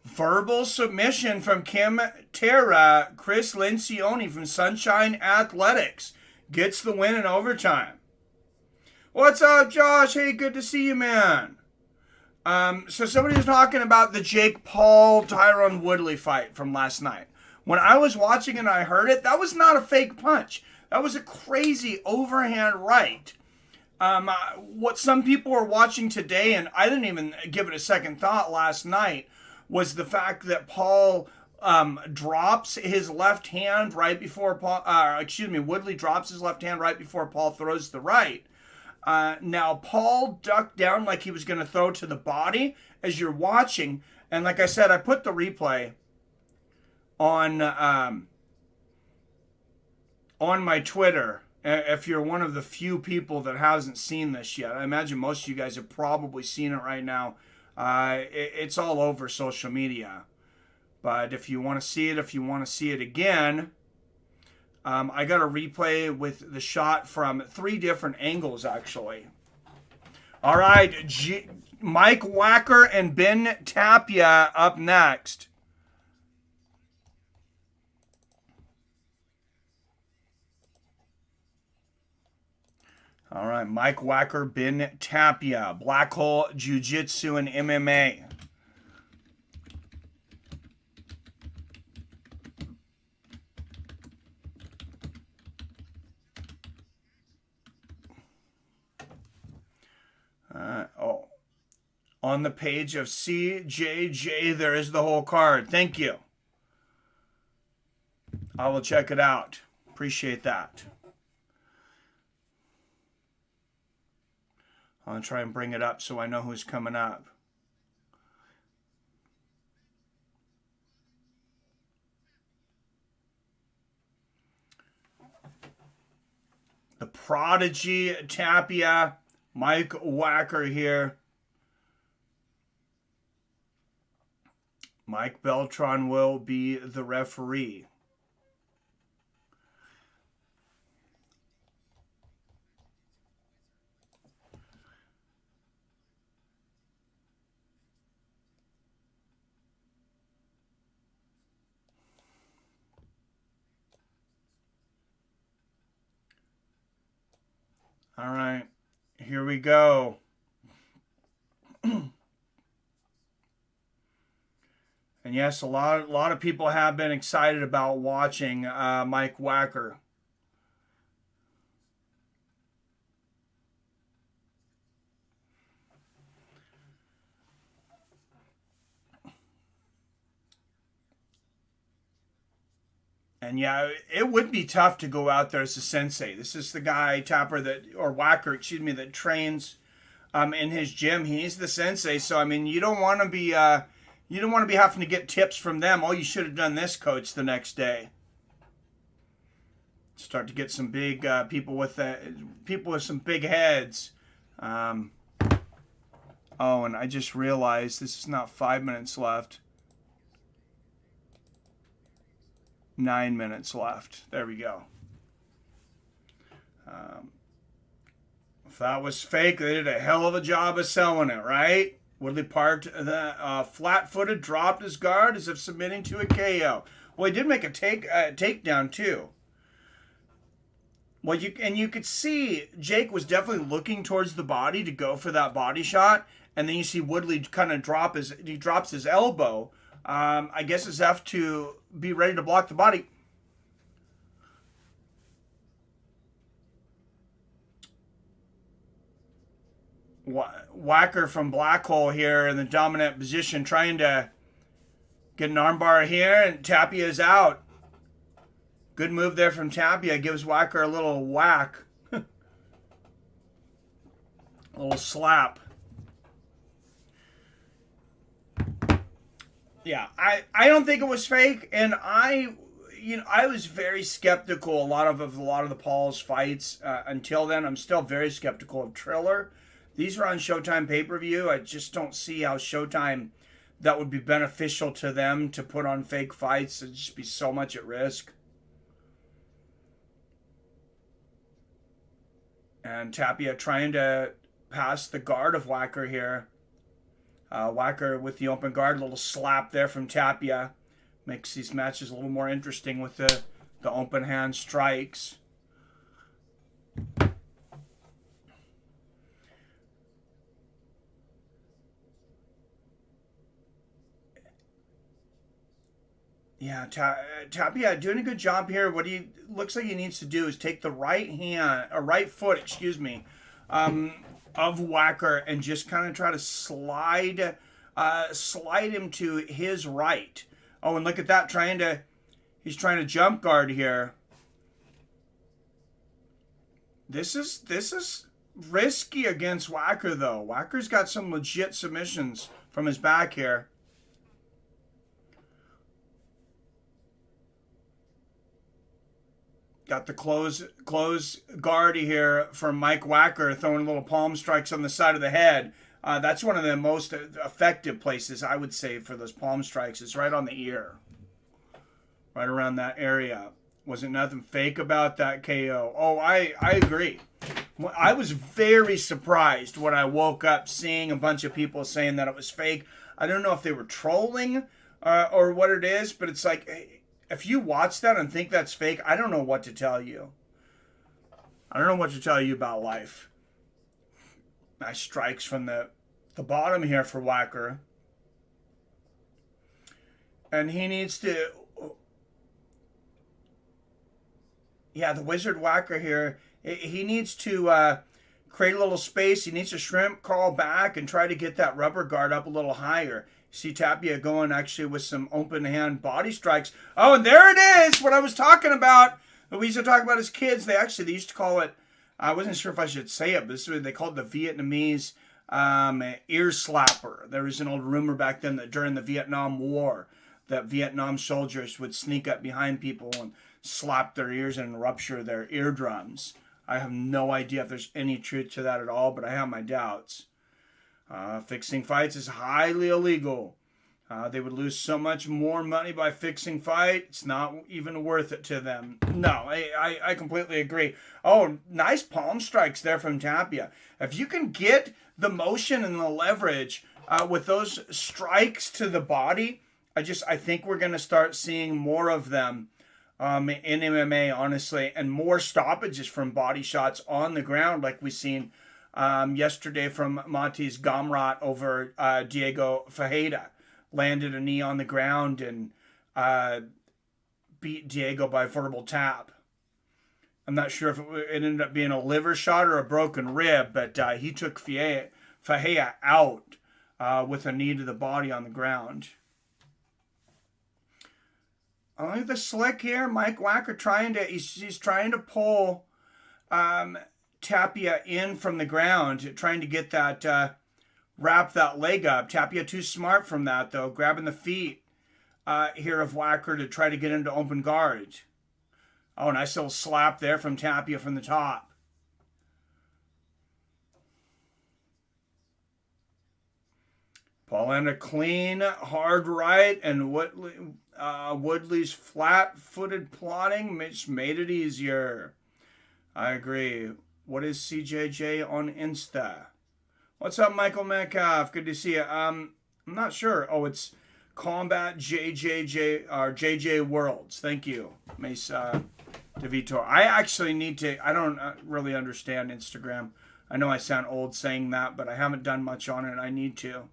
Verbal submission from Kim Terra. Chris Lincione from Sunshine Athletics gets the win in overtime. What's up, Josh? Hey, good to see you, man. So somebody was talking about the Jake Paul Tyron Woodley fight from last night. When I was watching and I heard it, that was not a fake punch. That was a crazy overhand right. What some people were watching today, and I didn't even give it a second thought last night, was the fact that Paul drops his left hand right before Woodley drops his left hand right before Paul throws the right. Now, Paul ducked down like he was going to throw to the body as you're watching. And like I said, I put the replay on my Twitter. If you're one of the few people that hasn't seen this yet, I imagine most of you guys have probably seen it right now. It's all over social media. But if you want to see it, again, I got a replay with the shot from 3 different angles, actually. All right, Mike Wacker and Ben Tapia up next. All right, Mike Wacker, Ben Tapia, Black Hole Jiu Jitsu and MMA. On the page of CJJ, there is the whole card. Thank you. I will check it out. Appreciate that. I'll try and bring it up so I know who's coming up. The Prodigy Tapia, Mike Wacker here. Mike Beltran will be the referee. All right, here we go. And yes, a lot of people have been excited about watching Mike Wacker. And yeah, it would be tough to go out there as a sensei. This is the guy, Wacker, that trains in his gym. He's the sensei, so I mean, you don't want to be having to get tips from them. Oh, you should have done this, coach, the next day. Start to get some big people with some big heads. Oh, and I just realized this is not 5 minutes left. 9 minutes left. There we go. If that was fake, they did a hell of a job of selling it, right? Woodley parked the flat-footed, dropped his guard as if submitting to a KO. Well, he did make a takedown too. Well, you could see Jake was definitely looking towards the body to go for that body shot, and then you see Woodley kind of drops his elbow. I guess as if to be ready to block the body. Wacker from Black Hole here in the dominant position, trying to get an armbar here, and Tapia is out. Good move there from Tapia. Gives Wacker a little whack. A little slap. Yeah, I don't think it was fake, and I was very skeptical a lot of the Paul's fights until then. I'm still very skeptical of Triller. These are on Showtime pay-per-view. I just don't see how Showtime, that would be beneficial to them to put on fake fights. It'd just be so much at risk. And Tapia trying to pass the guard of Wacker here. Wacker with the open guard, a little slap there from Tapia. Makes these matches a little more interesting with the open hand strikes. Yeah, Tapia doing a good job here. What he looks like he needs to do is take the right foot, of Wacker and just kind of try to slide him to his right. Oh, and look at that, he's trying to jump guard here. This is risky against Wacker though. Wacker's got some legit submissions from his back here. Got the close guard here from Mike Wacker, throwing little palm strikes on the side of the head. That's one of the most effective places, I would say, for those palm strikes. It's right on the ear. Right around that area. Wasn't nothing fake about that KO. Oh, I agree. I was very surprised when I woke up seeing a bunch of people saying that it was fake. I don't know if they were trolling or what it is, but it's like, hey, if you watch that and think that's fake, I don't know what to tell you. I don't know what to tell you about life. Nice strikes from the bottom here for Wacker. And he needs to... Yeah, the Wizard Wacker here, he needs to create a little space. He needs to shrimp crawl back and try to get that rubber guard up a little higher. See Tapia going actually with some open hand body strikes. Oh, and there it is, what I was talking about. We used to talk about as kids. They used to call it, I wasn't sure if I should say it, but this is what they called the Vietnamese ear slapper. There was an old rumor back then that during the Vietnam War, that Vietnam soldiers would sneak up behind people and slap their ears and rupture their eardrums. I have no idea if there's any truth to that at all, but I have my doubts. Fixing fights is highly illegal. They would lose so much more money by fixing fights. It's not even worth it to them. No, I completely agree. Oh, nice palm strikes there from Tapia. If you can get the motion and the leverage with those strikes to the body, I think we're going to start seeing more of them in MMA, honestly, and more stoppages from body shots on the ground like we've seen yesterday from Mati's Gamrot over Diego Ferreira. Landed a knee on the ground and beat Diego by verbal tap. I'm not sure if it ended up being a liver shot or a broken rib, but he took Ferreira out with a knee to the body on the ground. Only the slick here, Mike Wacker he's trying to pull Tapia in from the ground, trying to get that, wrap that leg up. Tapia too smart from that, though, grabbing the feet here of Wacker to try to get into open guard. Oh, nice little slap there from Tapia from the top. Paul and a clean, hard right, and Woodley's flat-footed plotting made it easier. I agree. What is CJJ on Insta? What's up, Michael Metcalf? Good to see you. I'm not sure. Oh, it's Combat JJJ or JJ Worlds. Thank you, Mace DeVitor. I actually need to. I don't really understand Instagram. I know I sound old saying that, but I haven't done much on it. I need to.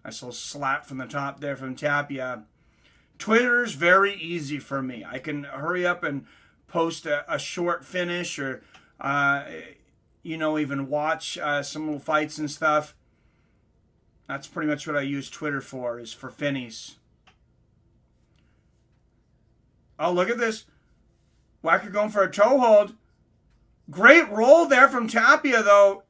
I saw slap from the top there from Tapia. Twitter's very easy for me. I can hurry up and post a short finish or, even watch some little fights and stuff. That's pretty much what I use Twitter for, is for finishes. Oh, look at this. Wacker going for a toe hold. Great roll there from Tapia, though.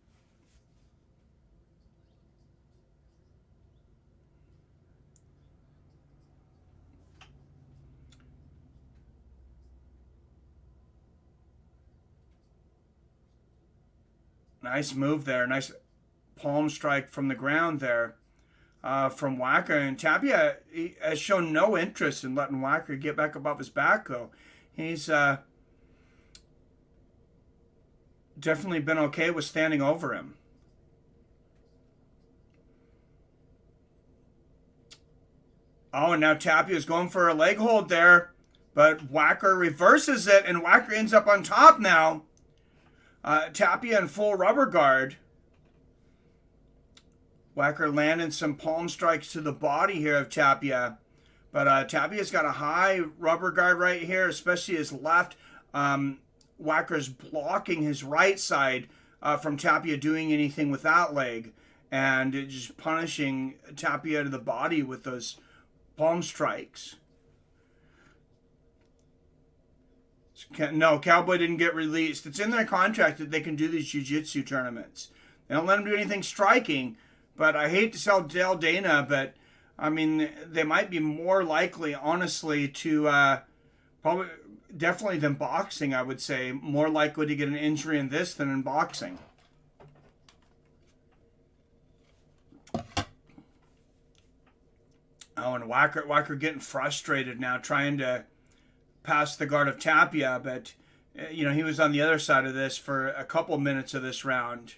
Nice move there. Nice palm strike from the ground there from Wacker. And Tapia has shown no interest in letting Wacker get back above his back, though. He's definitely been okay with standing over him. Oh, and now Tapia's going for a leg hold there. But Wacker reverses it, and Wacker ends up on top now. Tapia in full rubber guard. Wacker landing some palm strikes to the body here of Tapia. But Tapia's got a high rubber guard right here, especially his left. Wacker's blocking his right side from Tapia doing anything with that leg. And just punishing Tapia to the body with those palm strikes. No, Cowboy didn't get released. It's in their contract that they can do these Jiu Jitsu tournaments. They don't let him do anything striking. But I hate to tell Dana, but I mean, they might be more likely, honestly, to probably definitely than boxing, I would say. More likely to get an injury in this than in boxing. Oh, and Wacker getting frustrated now, trying to pass the guard of Tapia, but he was on the other side of this for a couple minutes of this round.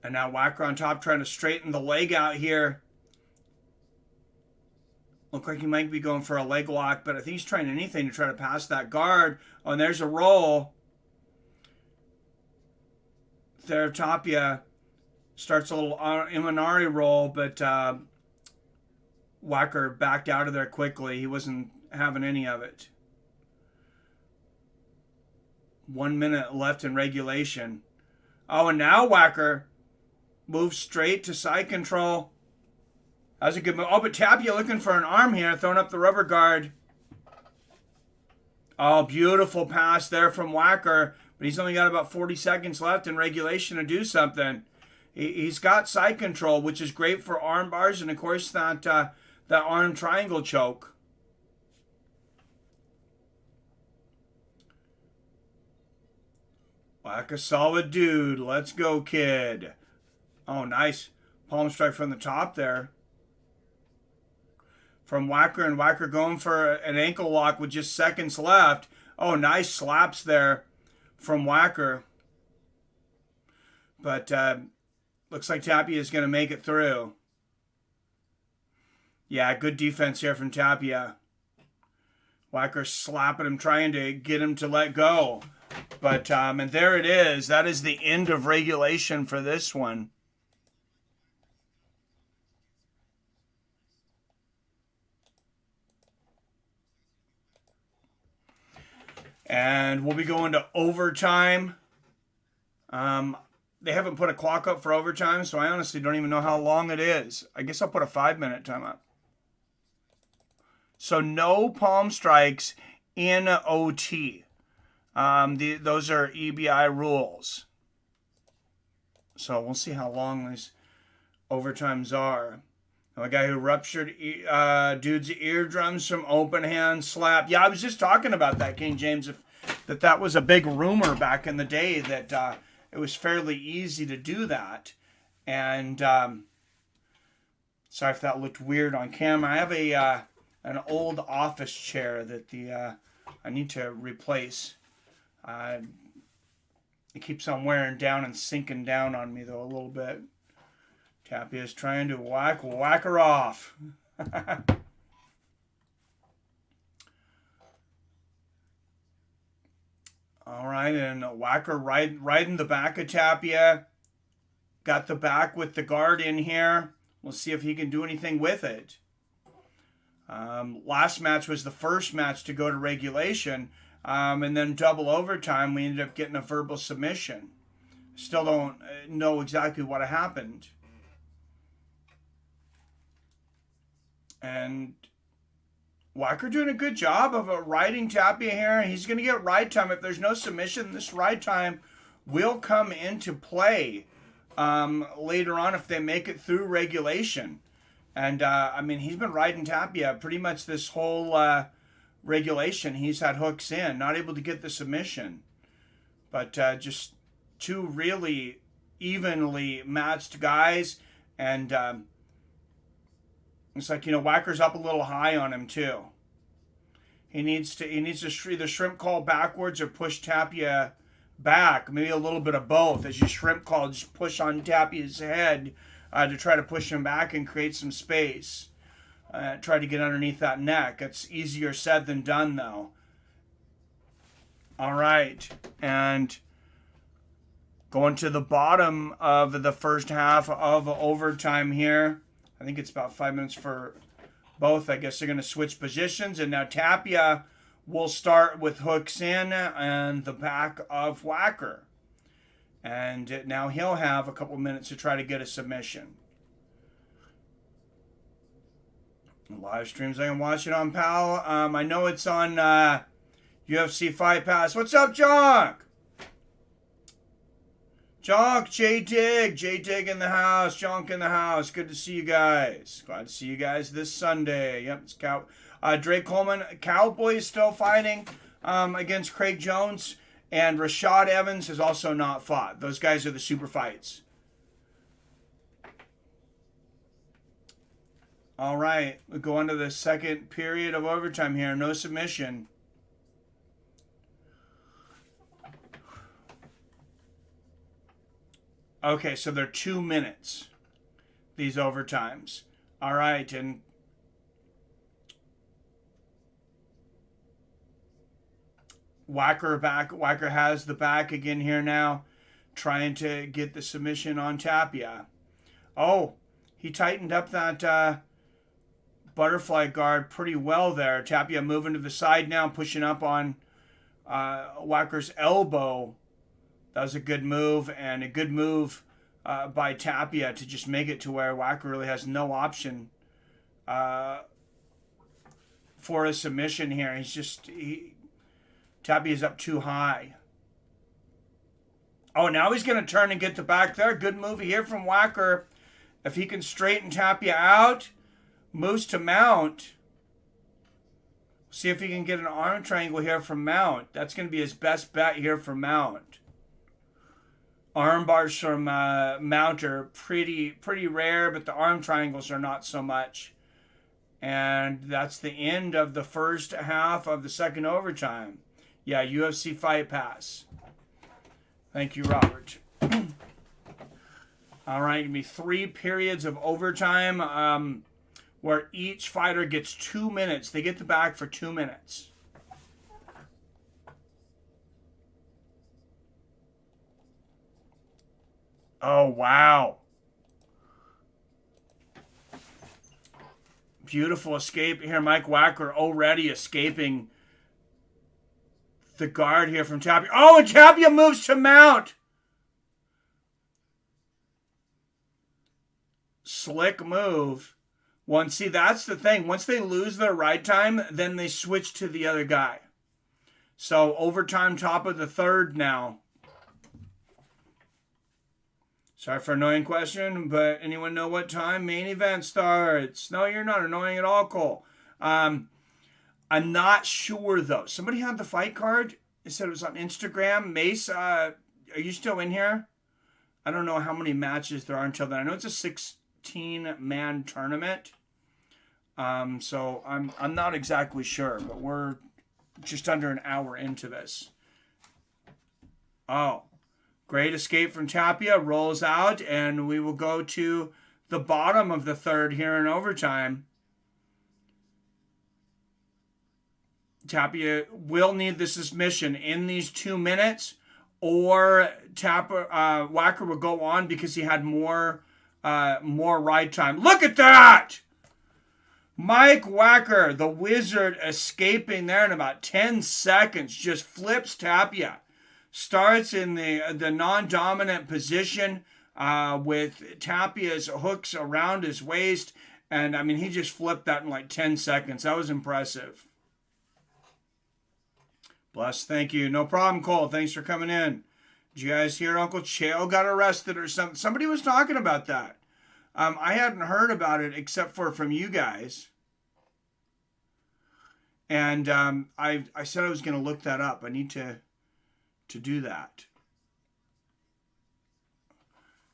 And now Wacker on top trying to straighten the leg out here. Look like he might be going for a leg lock, but I think he's trying anything to try to pass that guard. Oh, and there's a roll. There, Tapia starts a little Imanari roll, but Wacker backed out of there quickly. He wasn't having any of it. 1 minute left in regulation. Oh, and now Wacker moves straight to side control. That's a good move. Oh, but Tapia looking for an arm here, throwing up the rubber guard. Oh, beautiful pass there from Wacker. But he's only got about 40 seconds left in regulation to do something. He's got side control, which is great for arm bars, and of course that arm triangle choke. Wacker, solid dude. Let's go, kid. Oh, nice palm strike from the top there. From Wacker, and Wacker going for an ankle lock with just seconds left. Oh, nice slaps there from Wacker. But looks like Tapia is going to make it through. Yeah, good defense here from Tapia. Wacker slapping him, trying to get him to let go. But, and there it is. That is the end of regulation for this one. And we'll be going to overtime. They haven't put a clock up for overtime, so I honestly don't even know how long it is. I guess I'll put a 5-minute time up. So no palm strikes in OT. Those are EBI rules. So we'll see how long these overtimes are. A guy who ruptured dude's eardrums from open hand slap. Yeah, I was just talking about that, King James, that was a big rumor back in the day that it was fairly easy to do that. And Sorry if that looked weird on camera. I have an old office chair that I need to replace. It keeps on wearing down and sinking down on me though a little bit. Tapia is trying to whack her off. All right, and Wacker right in the back of Tapia. Got the back with the guard in here. We'll see if he can do anything with it. Last match was the first match to go to regulation. And then double overtime, we ended up getting a verbal submission. Still don't know exactly what happened. And Wacker doing a good job of riding Tapia here. He's going to get ride time. If there's no submission, this ride time will come into play later on if they make it through regulation. And, I mean, he's been riding Tapia pretty much this whole regulation. He's had hooks in, not able to get the submission. But just two really evenly matched guys. And it's like, Wacker's up a little high on him, too. He needs to either shrimp call backwards or push Tapia back. Maybe a little bit of both. As you shrimp call, just push on Tapia's head to try to push him back and create some space. Try to get underneath that neck. It's easier said than done, though. All right. And going to the bottom of the first half of overtime here. I think it's about 5 minutes for both. I guess they're going to switch positions. And now Tapia will start with hooks in and the back of Wacker. And now he'll have a couple minutes to try to get a submission. Live streams, I can watch it on PAL. I know it's on UFC Fight Pass. What's up, Jonk? Jonk, J-Dig in the house. Jonk in the house. Good to see you guys. Glad to see you guys this Sunday. Yep, it's Drake Coleman. Cowboy is still fighting against Craig Jones. And Rashad Evans has also not fought. Those guys are the super fights. All right, we go on to the second period of overtime here. No submission. Okay, so they're 2 minutes, these overtimes. All right, and Wacker back. Wacker has the back again here now, trying to get the submission on Tapia. Oh, he tightened up that butterfly guard pretty well there. Tapia moving to the side now, pushing up on Wacker's elbow. That was a good move, and a good move by Tapia to just make it to where Wacker really has no option for a submission here. Tapia's up too high. Oh, now he's going to turn and get the back there. Good move here from Wacker. If he can straighten Tapia out, moves to mount. See if he can get an arm triangle here from mount. That's going to be his best bet here for mount. Arm bars from mount are pretty rare, but the arm triangles are not so much. And that's the end of the first half of the second overtime. Yeah, UFC Fight Pass. Thank you, Robert. All right, going to be 3 periods of overtime where each fighter gets 2 minutes. They get the back for 2 minutes. Oh, wow. Beautiful escape here. Mike Wacker already escaping the guard here from Tapia. Oh, and Tapia moves to mount. Slick move. See, that's the thing. Once they lose their ride time, then they switch to the other guy. So, overtime, top of the third now. Sorry for annoying question, but anyone know what time main event starts? No, you're not annoying at all, Cole. I'm not sure, though. Somebody had the fight card. It said it was on Instagram. Mace, are you still in here? I don't know how many matches there are until then. I know it's a 15-man tournament. So I'm not exactly sure, but we're just under an hour into this. Oh, great escape from Tapia, rolls out, and we will go to the bottom of the third here in overtime. Tapia will need the submission in these 2 minutes, or Wacker will go on because he had more ride time. Look at that! Mike Wacker, the wizard, escaping there in about 10 seconds, just flips Tapia. Starts in the non-dominant position with Tapia's hooks around his waist. And, I mean, he just flipped that in like 10 seconds. That was impressive. Bless, thank you. No problem, Cole. Thanks for coming in. Did you guys hear Uncle Chael got arrested or something? Somebody was talking about that. I hadn't heard about it except from you guys. And I said I was going to look that up. I need to do that.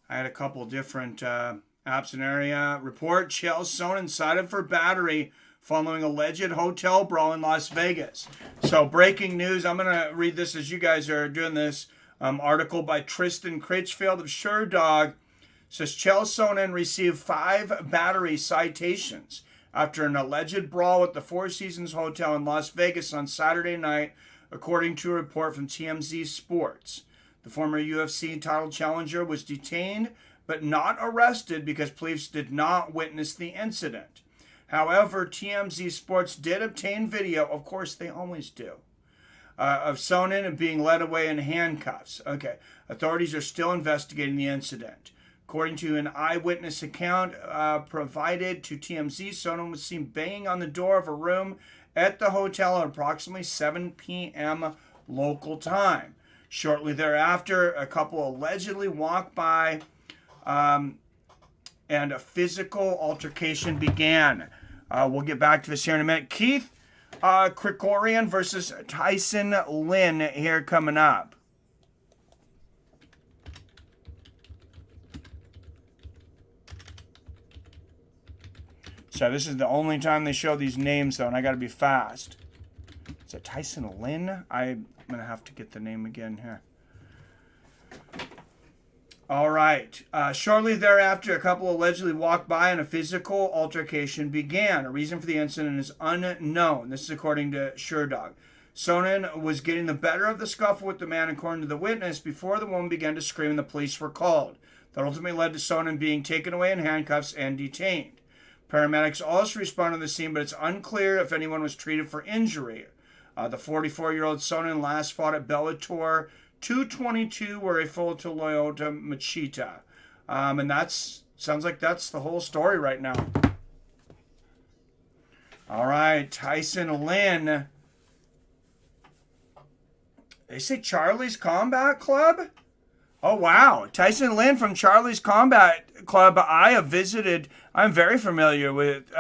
I had a couple different apps and area report. Chael Sonnen cited for battery following alleged hotel brawl in Las Vegas. So breaking news. I'm going to read this as you guys are doing this. Article by Tristan Critchfield of SureDog says Chael Sonnen received 5 battery citations after an alleged brawl at the Four Seasons Hotel in Las Vegas on Saturday night, according to a report from TMZ Sports. The former UFC title challenger was detained but not arrested because police did not witness the incident. However, TMZ Sports did obtain video, of course they always do, of Sonnen being led away in handcuffs. Okay, authorities are still investigating the incident. According to an eyewitness account provided to TMZ, Sonnen was seen banging on the door of a room at the hotel at approximately 7 p.m. local time. Shortly thereafter, a couple allegedly walked by and a physical altercation began. We'll get back to this here in a minute. Keith Krikorian versus Tyson Lynn here coming up. So this is the only time they show these names, though, and I got to be fast. Is it Tyson Lynn? I'm going to have to get the name again here. All right. Shortly thereafter, a couple allegedly walked by and a physical altercation began. A reason for the incident is unknown. This is according to SureDog. Sonnen was getting the better of the scuffle with the man, according to the witness, before the woman began to scream and the police were called. That ultimately led to Sonnen being taken away in handcuffs and detained. Paramedics also responded to the scene, but it's unclear if anyone was treated for injury. The 44-year-old Sonnen last fought at Bellator 222, where he fell to Lyoto Machida. And sounds like that's the whole story right now. All right, Tyson Lynn. They say Charlie's Combat Club? Oh, wow. Tyson Lynn from Charlie's Combat Club. I have visited. I'm very familiar with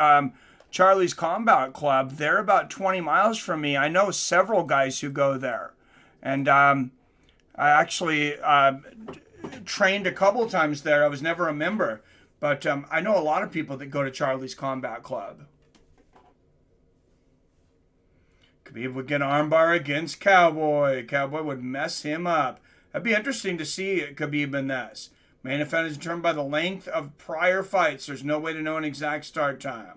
Charlie's Combat Club. They're about 20 miles from me. I know several guys who go there. And I actually trained a couple times there. I was never a member. But I know a lot of people that go to Charlie's Combat Club. Khabib would get an armbar against Cowboy. Cowboy would mess him up. That'd be interesting to see Khabib in this. Main event is determined by the length of prior fights. There's no way to know an exact start time.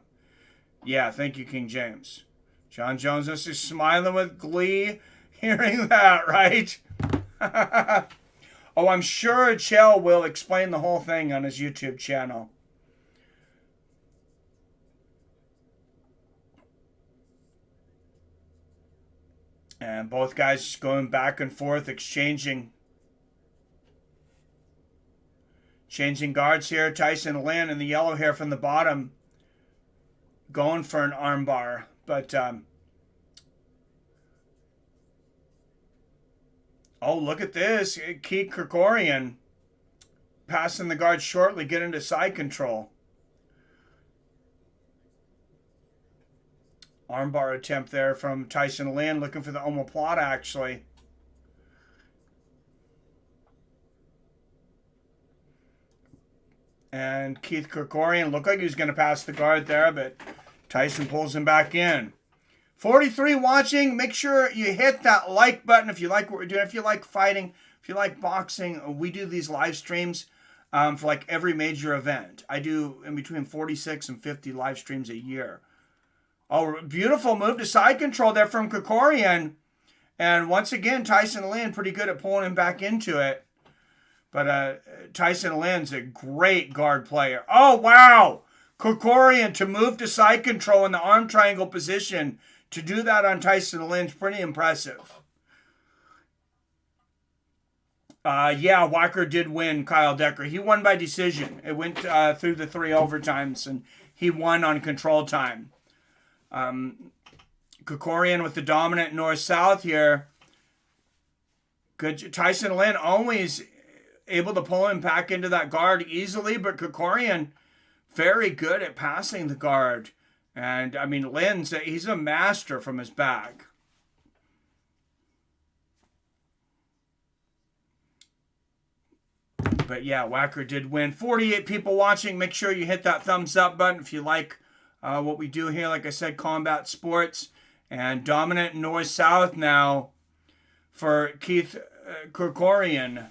Yeah, thank you, King James. John Jones is smiling with glee hearing that, right? Oh, I'm sure Chael will explain the whole thing on his YouTube channel. And both guys going back and forth, exchanging guards here. Tyson Lynn in the yellow hair from the bottom going for an armbar. But, oh, look at this. Keith Krikorian passing the guard shortly, get into side control. Armbar attempt there from Tyson Lynn, looking for the omoplata, actually. And Keith Krikorian looked like he was going to pass the guard there, but Tyson pulls him back in. 43 watching. Make sure you hit that like button if you like what we're doing. If you like fighting, if you like boxing, we do these live streams for like every major event. I do in between 46 and 50 live streams a year. Oh, beautiful move to side control there from Krikorian. And once again, Tyson Lynn pretty good at pulling him back into it. But Tyson Lynn's a great guard player. Oh, wow. Krikorian to move to side control in the arm triangle position. To do that on Tyson Lynn's pretty impressive. Yeah, Wacker did win Kyle Decker. He won by decision. It went through the 3 overtimes, and he won on control time. Krikorian with the dominant north-south here. Good. Tyson Lynn always able to pull him back into that guard easily, but Krikorian very good at passing the guard. And, I mean, he's a master from his back. But, yeah, Wacker did win. 48 people watching. Make sure you hit that thumbs up button if you like what we do here. Like I said, combat sports. And dominant north-south now for Keith Krikorian.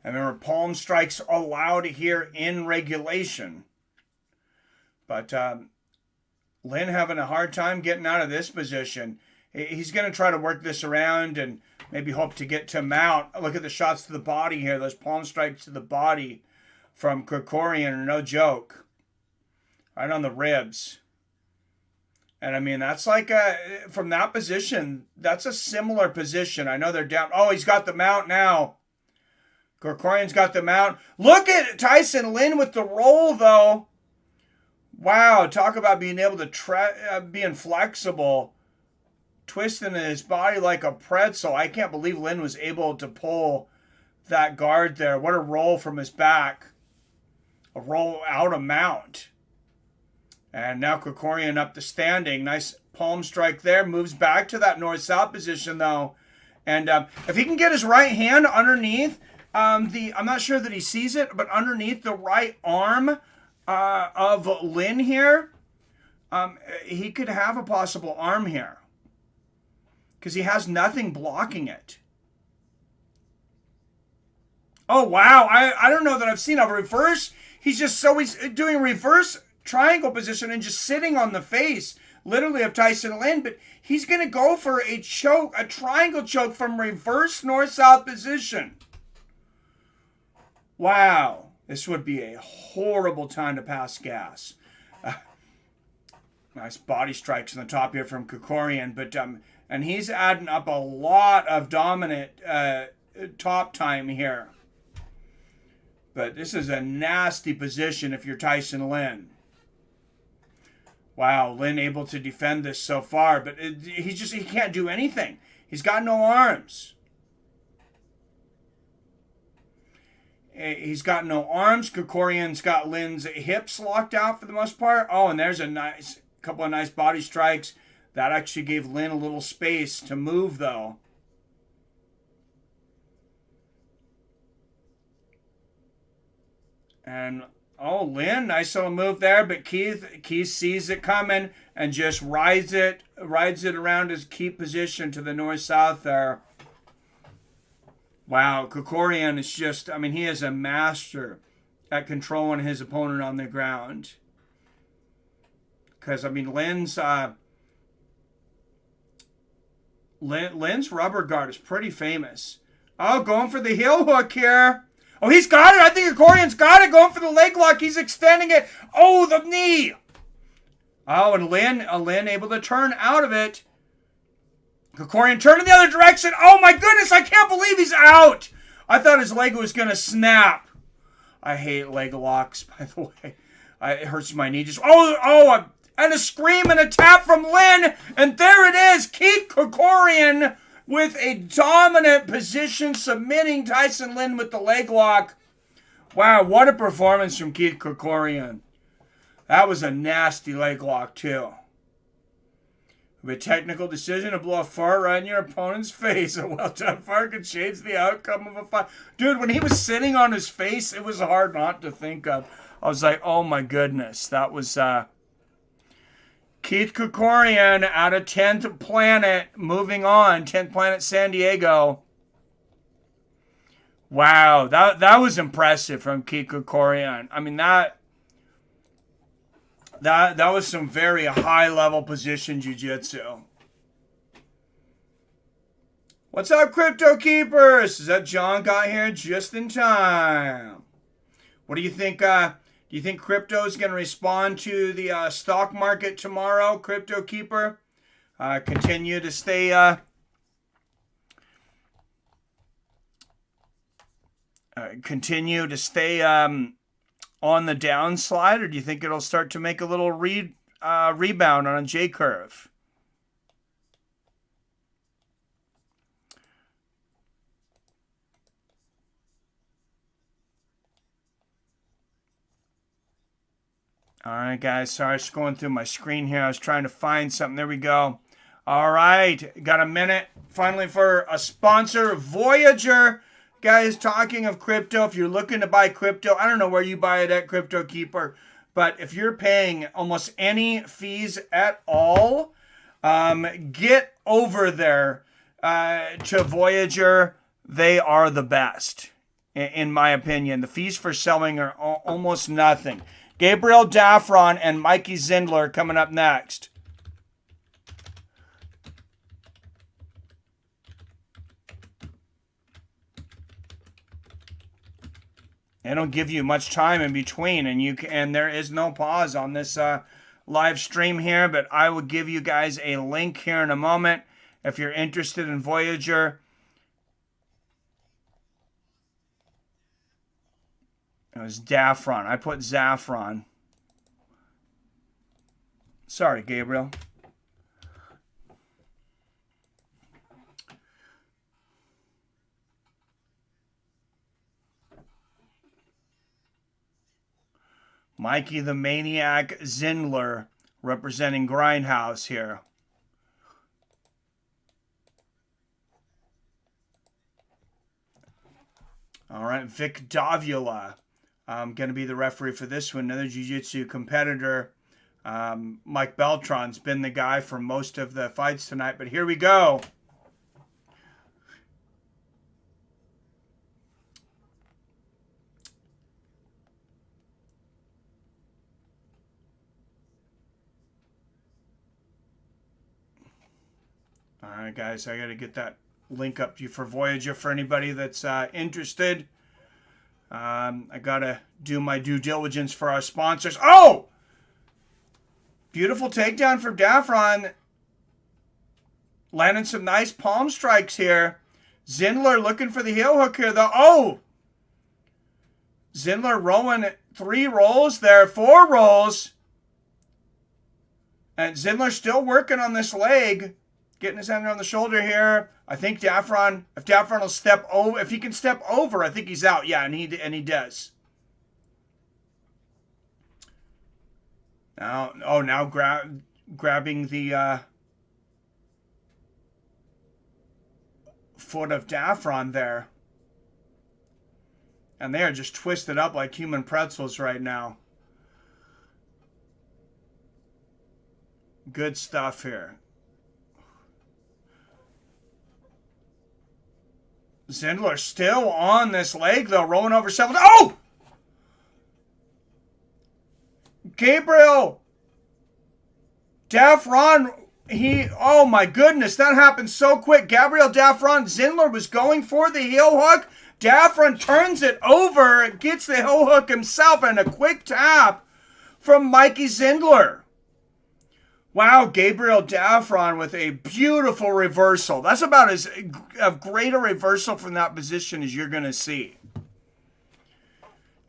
And remember, palm strikes allowed here in regulation. But Lynn having a hard time getting out of this position. He's going to try to work this around and maybe hope to get to mount. Look at the shots to the body here. Those palm strikes to the body from Krikorian are no joke. Right on the ribs. And, I mean, that's like from that position, that's a similar position. I know they're down. Oh, he's got the mount now. Krikorian's got the mount. Look at Tyson Lynn with the roll, though. Wow, talk about being able to being flexible, twisting his body like a pretzel. I can't believe Lynn was able to pull that guard there. What a roll from his back. A roll out of mount. And now Krikorian up to standing. Nice palm strike there. Moves back to that north-south position, though. And if he can get his right hand underneath, I'm not sure that he sees it, but underneath the right arm of Lynn here, he could have a possible arm here. Because he has nothing blocking it. Oh, wow. I don't know that I've seen a reverse. He's doing a reverse triangle position and just sitting on the face, literally, of Tyson Lynn. But he's going to go for a triangle choke from reverse north-south position. Wow. This would be a horrible time to pass gas. Nice body strikes on the top here from Krikorian. But, and he's adding up a lot of dominant top time here. But this is a nasty position if you're Tyson Lynn. Wow, Lynn able to defend this so far, but he can't do anything. He's got no arms. He's got no arms. Krikorian's got Lynn's hips locked out for the most part. Oh, and there's a couple of nice body strikes. That actually gave Lynn a little space to move, though. And oh, Lynn, nice little move there, but Keith sees it coming and just rides it around his key position to the north-south there. Wow, Krikorian is just, I mean, he is a master at controlling his opponent on the ground. Because, I mean, Lynn's rubber guard is pretty famous. Oh, going for the heel hook here. Oh, he's got it. I think Krikorian's got it. Going for the leg lock. He's extending it. Oh, the knee. Oh, and Lynn able to turn out of it. Krikorian turning the other direction. Oh, my goodness. I can't believe he's out. I thought his leg was going to snap. I hate leg locks, by the way. It hurts my knee. And a scream and a tap from Lynn. And there it is. Keith Krikorian with a dominant position, submitting Tyson Lynn with the leg lock. Wow, what a performance from Keith Krikorian. That was a nasty leg lock, too. With a technical decision to blow a fart right in your opponent's face. A well-done fart can change the outcome of a fight. Dude, when he was sitting on his face, it was hard not to think of. I was like, oh my goodness. That was Keith Krikorian out of 10th Planet. Moving on. 10th Planet San Diego. Wow. That was impressive from Keith Krikorian. I mean, that was some very high-level position jiu-jitsu. What's up, Crypto Keepers? Is that John got here just in time? What do you think? Do you think crypto is going to respond to the stock market tomorrow, Crypto Keeper? Continue to stay... continue to stay... on the downslide, or do you think it'll start to make a little rebound on a J curve? All right, guys. Sorry, just going through my screen here. I was trying to find something. There we go. All right. Got a minute finally for a sponsor, Voyager. Guys, talking of crypto, if you're looking to buy crypto, I don't know where you buy it at, Crypto Keeper, but if you're paying almost any fees at all, get over there to Voyager. They are the best, in my opinion. The fees for selling are almost nothing. Gabriel Daffron and Mikey Zindler coming up next. They don't give you much time in between, and there is no pause on this live stream here, but I will give you guys a link here in a moment if you're interested in Voyager. It was Daffron. I put Zaffron. Sorry, Gabriel. Mikey the Maniac Zindler representing Grindhouse here. All right, Vic Davila. Going to be the referee for this one. Another jiu-jitsu competitor. Mike Beltran's been the guy for most of the fights tonight, but here we go. All right, guys, I got to get that link up to you for Voyager for anybody that's interested. I got to do my due diligence for our sponsors. Oh! Beautiful takedown from Daffron. Landing some nice palm strikes here. Zindler looking for the heel hook here, though. Oh! Zindler rolling 3 rolls there, 4 rolls. And Zindler still working on this leg. Getting his hand on the shoulder here. I think Daffron, if Daffron will step over, if he can step over, I think he's out. Yeah, and he does. Now grabbing the foot of Daffron there. And they are just twisted up like human pretzels right now. Good stuff here. Zindler still on this leg, though, rolling over several. Oh! Gabriel Daffron, oh my goodness, that happened so quick. Gabriel Daffron, Zindler was going for the heel hook. Daffron turns it over, gets the heel hook himself, and a quick tap from Mikey Zindler. Wow, Gabriel Daffron with a beautiful reversal. That's about as great a reversal from that position as you're going to see.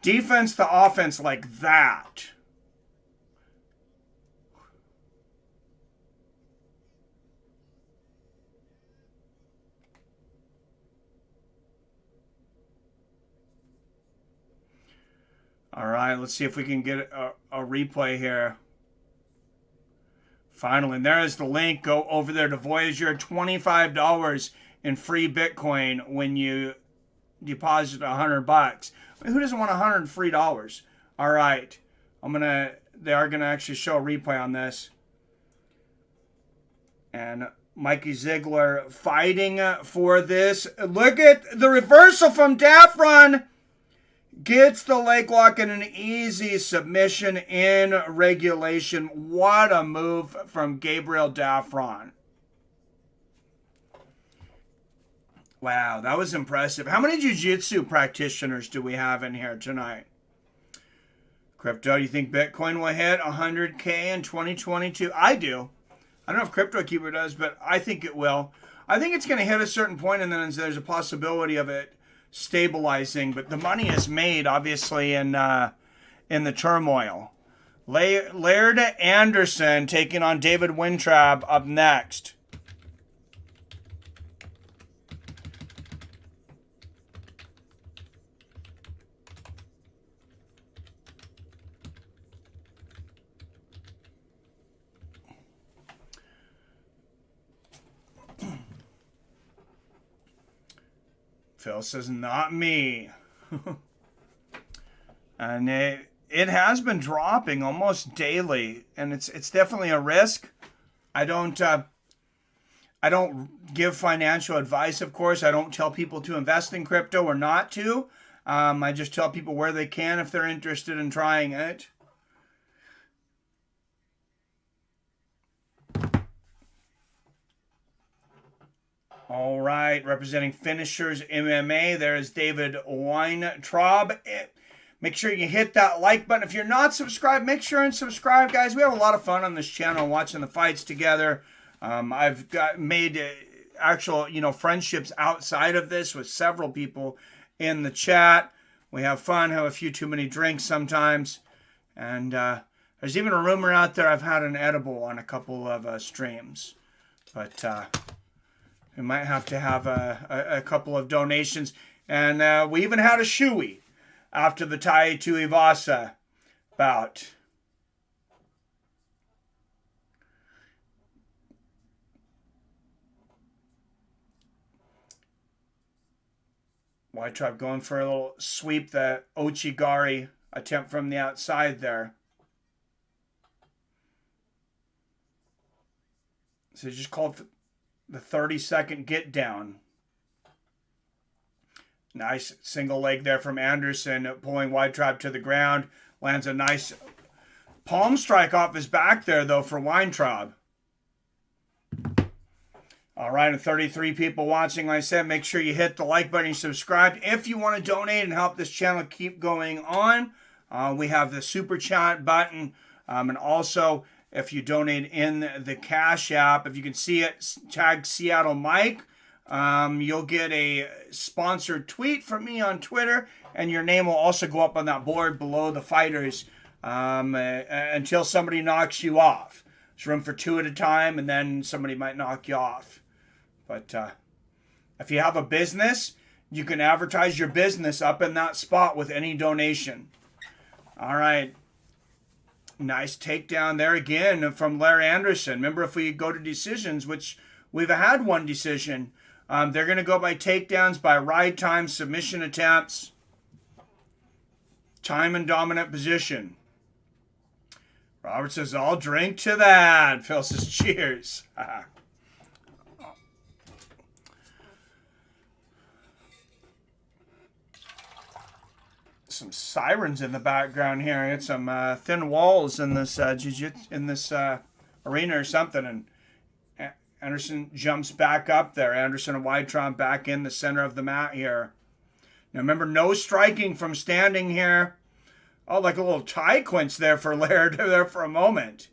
Defense to offense like that. All right, let's see if we can get a replay here Finally, and there is the link. Go over there to Voyager. $25 in free Bitcoin when you deposit $100. Who doesn't want $100 free dollars? All right, they are gonna actually show a replay on this. And Mikey Zindler fighting for this. Look at the reversal from Daffron. Gets the leg lock and an easy submission in regulation. What a move from Gabriel Daffron. Wow, that was impressive. How many Jiu Jitsu practitioners do we have in here tonight? Crypto, you think Bitcoin will hit 100K in 2022? I do. I don't know if Crypto Keeper does, but I think it will. I think it's going to hit a certain point, and then there's a possibility of it stabilizing. But the money is made, obviously, in the turmoil. Laird Anderson taking on David Weintraub up next. Phil says, not me. And it has been dropping almost daily, and it's definitely a risk. I don't give financial advice, of course. I don't tell people to invest in crypto or not to. I just tell people where they can if they're interested in trying it. All right, representing Finishers MMA, there is David Weintraub. Make sure you hit that like button. If you're not subscribed, make sure and subscribe, guys. We have a lot of fun on this channel watching the fights together. I've made actual, friendships outside of this with several people in the chat. We have fun, have a few too many drinks sometimes. And there's even a rumor out there I've had an edible on a couple of streams. But we might have to have a couple of donations. And we even had a shoey after the Tai Tuivasa bout. Weintraub going for a little sweep, the Ochigari attempt from the outside there. So he just called the 30-second get down. Nice single leg there from Anderson, pulling Weintraub to the ground. Lands a nice palm strike off his back there, though, for Weintraub. All right, and 33 people watching. Like I said, make sure you hit the like button and subscribe. If you want to donate and help this channel keep going on, we have the Super Chat button. And also, if you donate in the Cash App, if you can see it, tag Seattle Mike. You'll get a sponsored tweet from me on Twitter, and your name will also go up on that board below the fighters until somebody knocks you off. There's room for 2 at a time, and then somebody might knock you off. But if you have a business, you can advertise your business up in that spot with any donation. All right. Nice takedown there again from Larry Anderson. Remember, if we go to decisions, which we've had one decision, they're going to go by takedowns, by ride time, submission attempts, time and dominant position. Robert says, I'll drink to that. Phil says, cheers. Some sirens in the background here. It's some thin walls in this arena or something, and Anderson jumps back up there. Anderson and Weintraub back in the center of the mat here. Now remember, no striking from standing here. Oh, like a little tie clinch there for Laird there for a moment.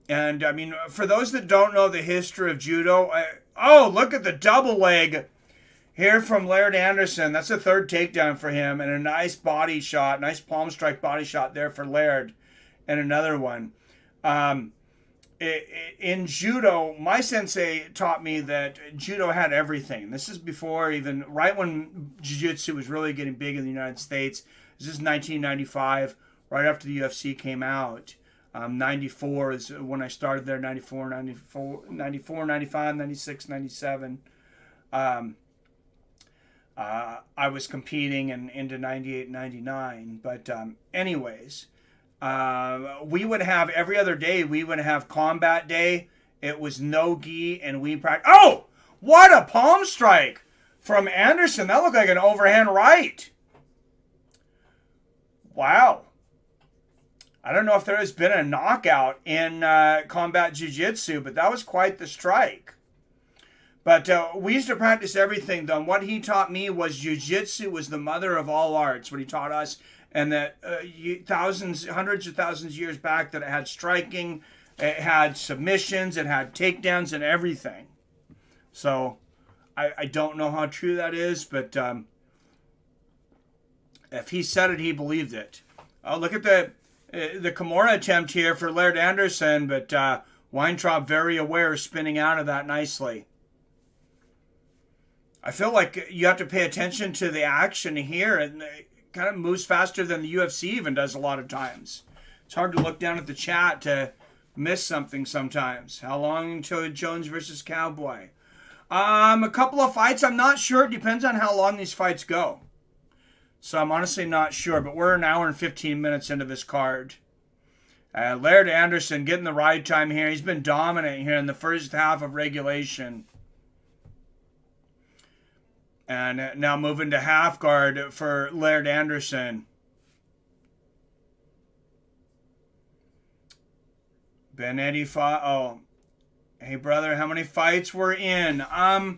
And I mean, for those that don't know the history of judo, oh, look at the double leg here from Laird Anderson. That's a third takedown for him, and a nice body shot, nice palm strike body shot there for Laird, and another one. In judo, my sensei taught me that judo had everything. This is before even, right when jiu-jitsu was really getting big in the United States. This is 1995, right after the UFC came out. 94 is when I started there, 94, 95, 96, 97. I was competing into 98, 99. But anyways, we would have every other day, we would have combat day. It was no gi, and we practice. Oh, what a palm strike from Anderson. That looked like an overhand right. Wow. I don't know if there has been a knockout in combat jiu-jitsu, but that was quite the strike. But we used to practice everything, though. And what he taught me was jiu-jitsu was the mother of all arts, what he taught us. And that hundreds of thousands of years back, that it had striking, it had submissions, it had takedowns and everything. So I don't know how true that is, but if he said it, he believed it. Oh, look at the Kimura attempt here for Laird Anderson, but Weintraub very aware, spinning out of that nicely. I feel like you have to pay attention to the action here, and it kind of moves faster than the UFC even does a lot of times. It's hard to look down at the chat to miss something sometimes. How long until Jones versus Cowboy? A couple of fights. I'm not sure. It depends on how long these fights go. So I'm honestly not sure, but we're an hour and 15 minutes into this card. Laird Anderson getting the ride time here. He's been dominant here in the first half of regulation. And now moving to half guard for Laird Anderson. Ben Eddy fought. Oh, hey brother, how many fights we're in? I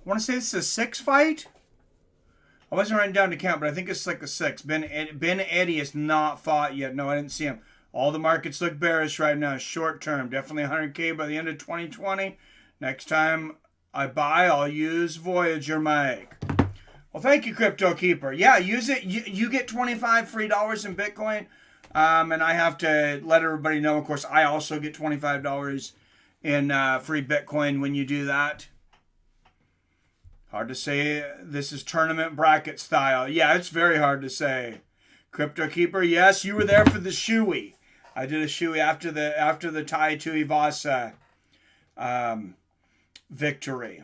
want to say this is a 6th fight. I wasn't writing down to count, but I think it's like a 6. Ben Eddy has not fought yet. No, I didn't see him. All the markets look bearish right now. Short term, definitely 100K by the end of 2020. Next time I buy, I'll use Voyager Mike. Well, thank you, Crypto Keeper. Yeah, use it. You get $25 free in Bitcoin. And I have to let everybody know, of course, I also get $25 in free Bitcoin when you do that. Hard to say this is tournament bracket style. Yeah, it's very hard to say. Crypto Keeper, yes, you were there for the shoey. I did a shoey after the Tai Tuivasa victory.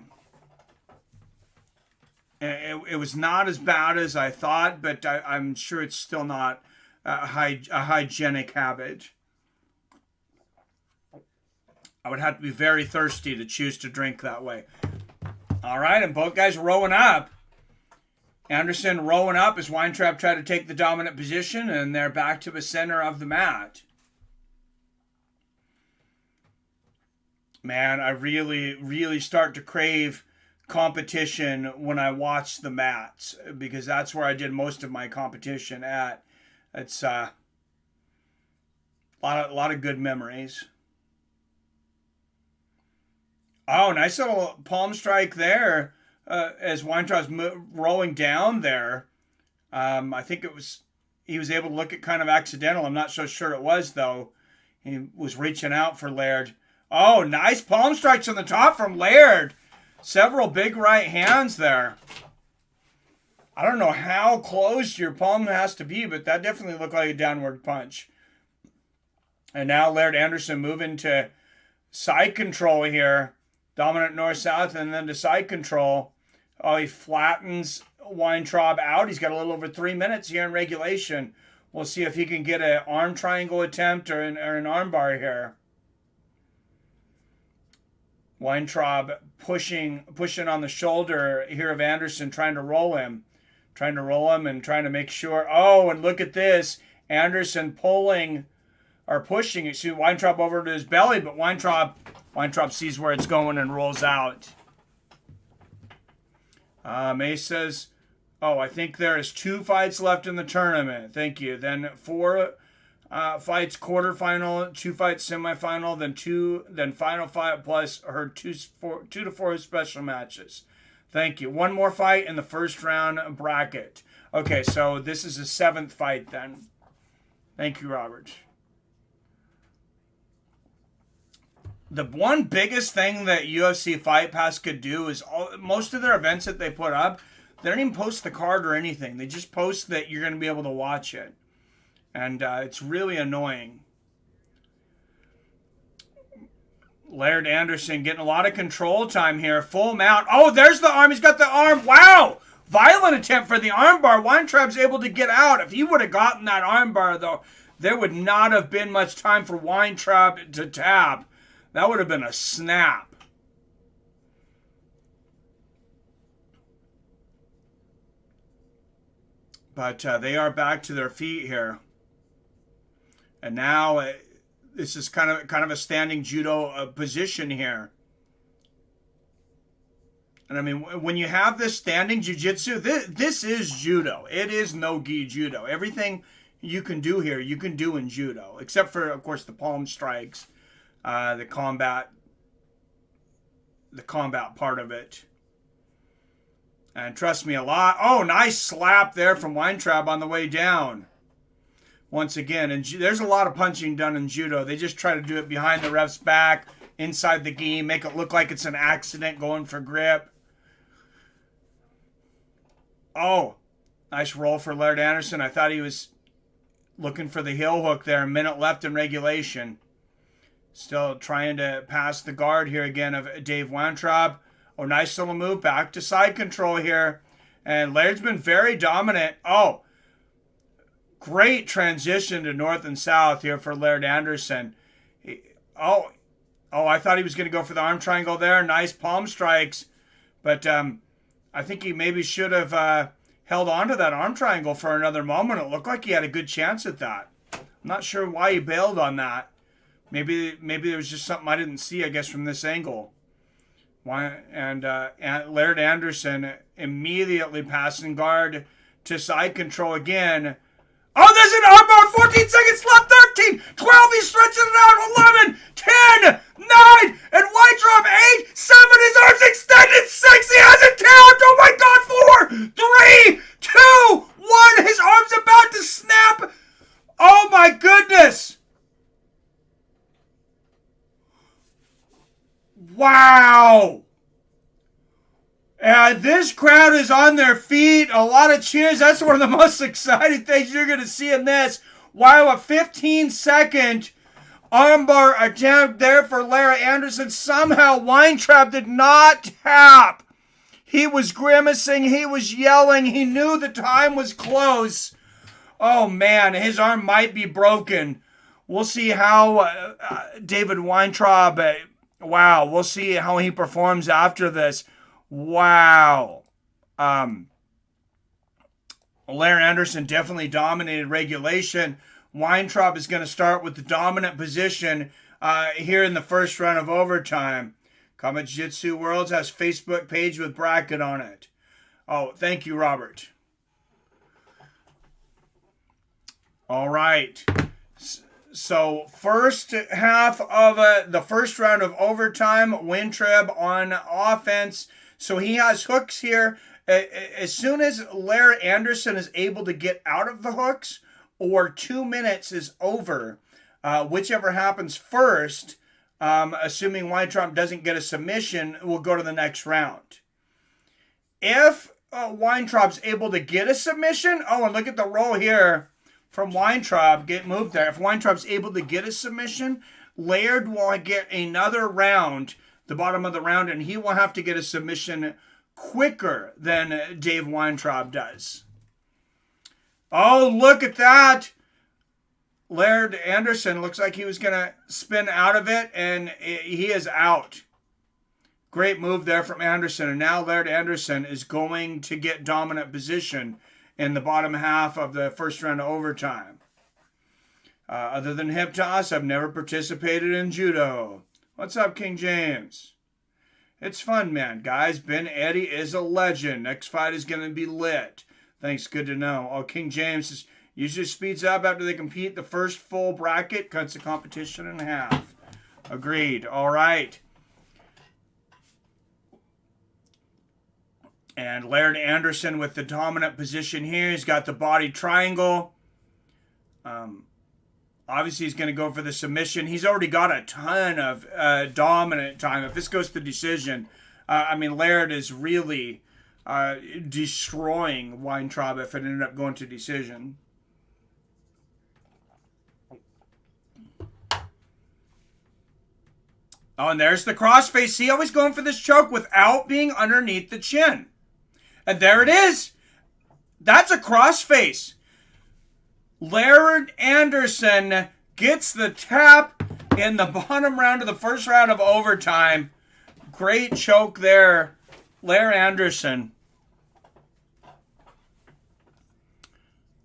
It was not as bad as I thought, but I'm sure it's still not a hygienic habit. I would have to be very thirsty to choose to drink that way. All right, and both guys rowing up. Anderson rowing up as Weintraub tried to take the dominant position, and they're back to the center of the mat. Man, I really, really start to crave competition when I watch the mats, because that's where I did most of my competition at. It's a lot of good memories. Oh, nice little palm strike there as Weintraub's rolling down there. I think he was able to look at kind of accidental. I'm not so sure it was, though. He was reaching out for Laird. Oh, nice palm strikes on the top from Laird. Several big right hands there. I don't know how close your palm has to be, but that definitely looked like a downward punch. And now Laird Anderson moving to side control here. Dominant north-south and then to side control. Oh, he flattens Weintraub out. He's got a little over 3 minutes here in regulation. We'll see if he can get an arm triangle attempt or an arm bar here. Weintraub pushing on the shoulder here of Anderson, trying to roll him and trying to make sure. Oh, and look at this. Anderson pushing Weintraub over to his belly, but Weintraub sees where it's going and rolls out. May says, oh, I think there is 2 fights left in the tournament. Thank you. Then 4 fights quarterfinal, 2 fights semifinal, then final fight plus her 2 to 4 special matches. Thank you. 1 more fight in the first round bracket. Okay, so this is a 7th fight then. Thank you, Robert. The one biggest thing that UFC Fight Pass could do is most of their events that they put up, they don't even post the card or anything. They just post that you're going to be able to watch it. And it's really annoying. Laird Anderson getting a lot of control time here. Full mount. Oh, there's the arm. He's got the arm. Wow. Violent attempt for the armbar. Weintraub's able to get out. If he would have gotten that armbar, though, there would not have been much time for Weintraub to tap. That would have been a snap. But they are back to their feet here. And now this is kind of a standing judo position here. And I mean, when you have this standing jiu-jitsu, this is judo. It is no-gi judo. Everything you can do here, you can do in judo. Except for, of course, the palm strikes, the combat part of it. And trust me, a lot. Oh, nice slap there from Weintraub on the way down. Once again, and there's a lot of punching done in judo. They just try to do it behind the ref's back, inside the gi, make it look like it's an accident going for grip. Oh, nice roll for Laird Anderson. I thought he was looking for the heel hook there. A minute left in regulation. Still trying to pass the guard here again of Dave Weintraub. Oh, nice little move back to side control here. And Laird's been very dominant. Oh, great transition to north and south here for Laird Anderson. I thought he was going to go for the arm triangle there. Nice palm strikes. But I think he maybe should have held on to that arm triangle for another moment. It looked like he had a good chance at that. I'm not sure why he bailed on that. Maybe there was just something I didn't see, I guess, from this angle. And Laird Anderson immediately passing guard to side control again. Oh, there's an armbar. 14 seconds left. 13, 12. He's stretching it out. 11, 10, 9, and Weintraub 8, 7. His arms extended. 6. He has it count. Oh my God. 4, 3, 2, 1. His arm's about to snap. Oh my goodness. Wow. And this crowd is on their feet. A lot of cheers. That's one of the most exciting things you're going to see in this. Wow, a 15-second armbar attempt there for Laird Anderson. Somehow Weintraub did not tap. He was grimacing. He was yelling. He knew the time was close. Oh, man, his arm might be broken. We'll see how David Weintraub... Wow, we'll see how he performs after this. Wow. Laird Anderson definitely dominated regulation. Weintraub is going to start with the dominant position here in the first round of overtime. Combat Jiu-Jitsu Worlds has Facebook page with bracket on it. Oh, thank you, Robert. All right. So first half of the first round of overtime, Weintraub on offense. So he has hooks here. As soon as Laird Anderson is able to get out of the hooks or 2 minutes is over, whichever happens first, assuming Weintraub doesn't get a submission, we'll go to the next round. If Weintraub's able to get a submission, oh, and look at the roll here from Weintraub, get moved there. If Weintraub's able to get a submission, Laird will get another round, the bottom of the round, and he will have to get a submission quicker than Dave Weintraub does. Oh, look at that. Laird Anderson looks like he was going to spin out of it, and he is out. Great move there from Anderson, and now Laird Anderson is going to get dominant position in the bottom half of the first round of overtime. Other than hip toss, I've never participated in judo. What's up, King James? It's fun, man. Guys, Ben Eddy is a legend. Next fight is going to be lit. Thanks, good to know. Oh, King James usually speeds up after they compete. The first full bracket cuts the competition in half. Agreed. All right. And Laird Anderson with the dominant position here. He's got the body triangle. Obviously, he's going to go for the submission. He's already got a ton of dominant time. If this goes to decision, Laird is really destroying Weintraub if it ended up going to decision. Oh, and there's the crossface. See, always going for this choke without being underneath the chin. And there it is. That's a crossface. Laird Anderson gets the tap in the bottom round of the first round of overtime. Great choke there, Laird Anderson.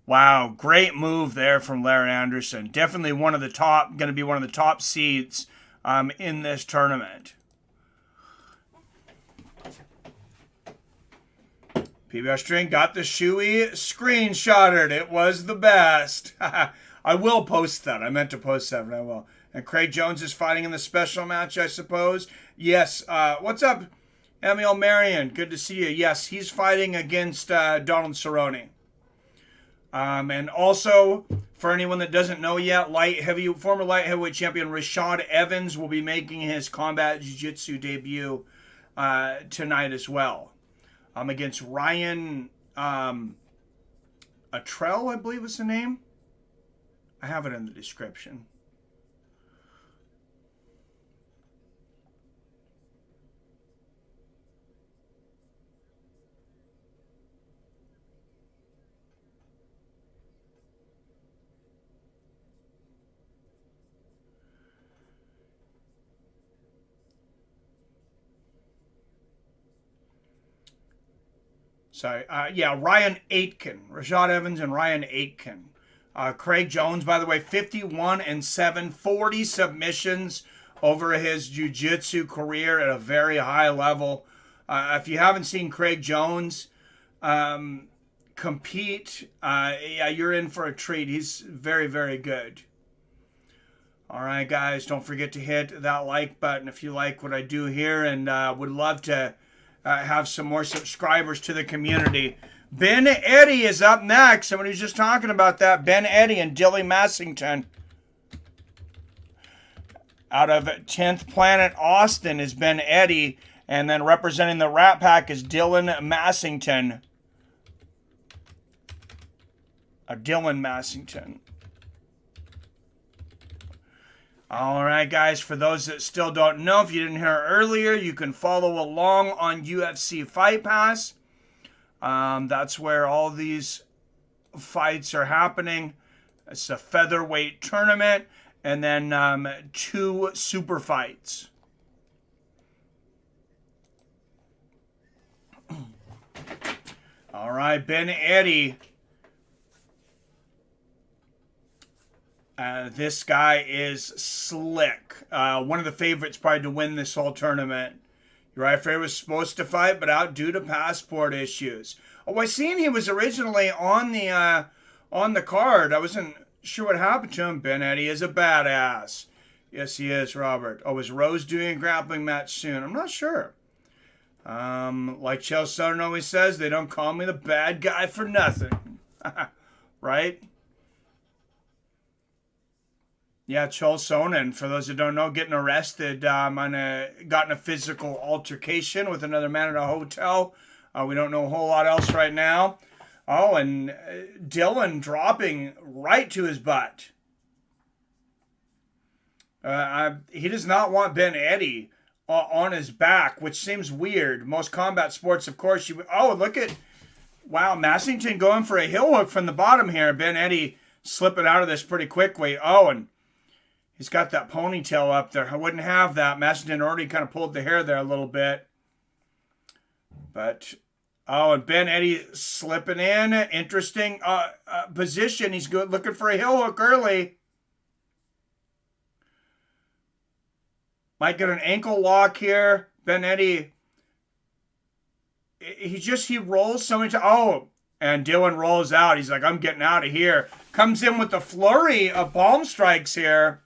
Wow, great move there from Laird Anderson. Definitely going to be one of the top seeds in this tournament. PBR String got the shoey screenshotted. It was the best. I will post that. I meant to post that, but I will. And Craig Jones is fighting in the special match, I suppose. Yes. What's up, Emil Marion? Good to see you. Yes, he's fighting against Donald Cerrone. And also, for anyone that doesn't know yet, former light heavyweight champion Rashad Evans will be making his combat jiu-jitsu debut tonight as well. Against Ryan Aitken, I believe is the name. I have it in the description. Sorry. Ryan Aitken. Rashad Evans and Ryan Aitken. Craig Jones, by the way, 51-7, 40 submissions over his jiu-jitsu career at a very high level. If you haven't seen Craig Jones compete, you're in for a treat. He's very, very good. All right, guys, don't forget to hit that like button if you like what I do here, and would love to have some more subscribers to the community. Ben Eddy is up next. Somebody was just talking about that. Ben Eddy and Dilly Massington. Out of 10th Planet Austin is Ben Eddy. And then representing the Rat Pack is Dylan Massington. Dylan Massington. All right, guys, for those that still don't know, if you didn't hear earlier, you can follow along on UFC Fight Pass. That's where all these fights are happening. It's a featherweight tournament, and then 2 super fights. All right, Ben Eddy. This guy is slick. One of the favorites probably to win this whole tournament. Rafael was supposed to fight, but out due to passport issues. Oh, I seen he was originally on the card. I wasn't sure what happened to him. Ben Eddy is a badass. Yes, he is, Robert. Oh, is Rose doing a grappling match soon? I'm not sure. Like Chael Sonnen always says, they don't call me the bad guy for nothing. Right? Yeah, Chael Sonnen, for those that don't know, getting arrested got in a physical altercation with another man at a hotel. We don't know a whole lot else right now. Oh, and Dylan dropping right to his butt. He does not want Ben Eddy on his back, which seems weird. Most combat sports, of course, wow, Massington going for a heel hook from the bottom here. Ben Eddy slipping out of this pretty quickly. Oh, and he's got that ponytail up there. I wouldn't have that. Massington already kind of pulled the hair there a little bit. But, and Ben Eddy slipping in. Interesting position. He's good, looking for a heel hook early. Might get an ankle lock here. Ben Eddy, he rolls so many times. Oh, and Dylan rolls out. He's like, I'm getting out of here. Comes in with a flurry of palm strikes here.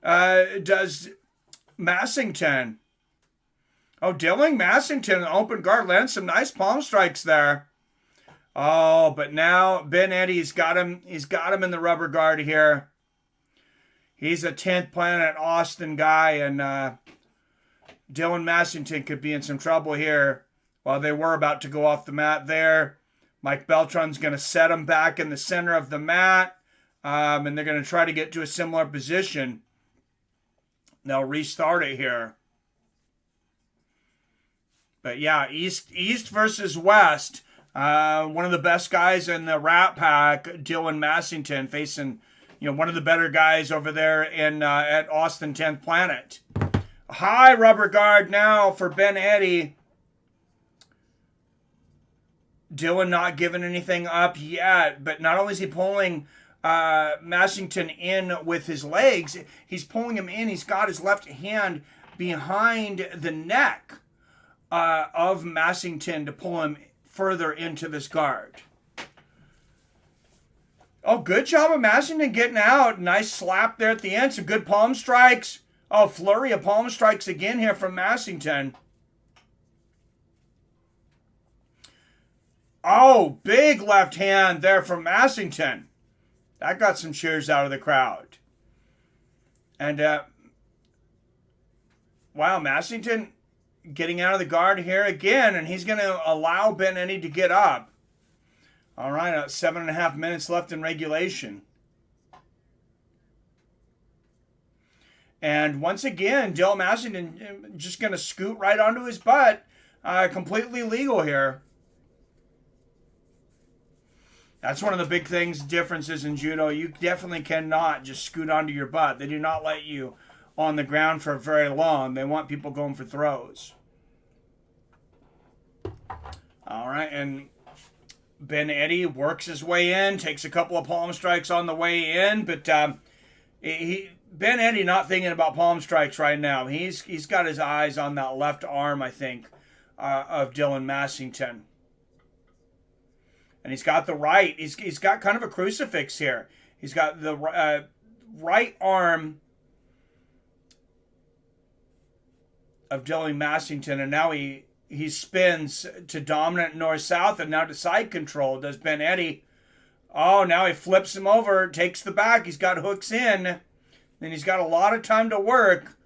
Does Massington. Oh, Dylan Massington, open guard, lands some nice palm strikes there. Oh, but now Ben Eddy's got him. He's got him in the rubber guard here. He's a 10th Planet Austin guy, and Dylan Massington could be in some trouble here. While they were about to go off the mat there, Mike Beltran's going to set him back in the center of the mat, and they're going to try to get to a similar position. They'll restart it here. But yeah, East versus West. One of the best guys in the Rat Pack, Dylan Massington, facing one of the better guys over there in at Austin 10th Planet. High rubber guard now for Ben Eddy. Dylan not giving anything up yet, but not only is he pulling Massington in with his legs, he's pulling him in. He's got his left hand behind the neck of Massington to pull him further into this guard. Oh, good job of Massington getting out. Nice slap there at the end. Some good palm strikes. Oh, flurry of palm strikes again here from Massington. Oh, big left hand there from Massington. That got some cheers out of the crowd. And, wow, Massington getting out of the guard here again, and he's going to allow Ben Eddy to get up. All right, 7.5 minutes left in regulation. And once again, Dylan Massington just going to scoot right onto his butt. Completely legal here. That's one of the big differences in judo. You definitely cannot just scoot onto your butt. They do not let you on the ground for very long. They want people going for throws. All right, and Ben Eddy works his way in, takes a couple of palm strikes on the way in, but Ben Eddy not thinking about palm strikes right now. He's got his eyes on that left arm, I think, of Dylan Massington. And he's got the right. He's got kind of a crucifix here. He's got the right arm of Dylan Massington, and now he spins to dominant north-south and now to side control. Does Ben Eddy. Oh, now he flips him over, takes the back. He's got hooks in, and he's got a lot of time to work.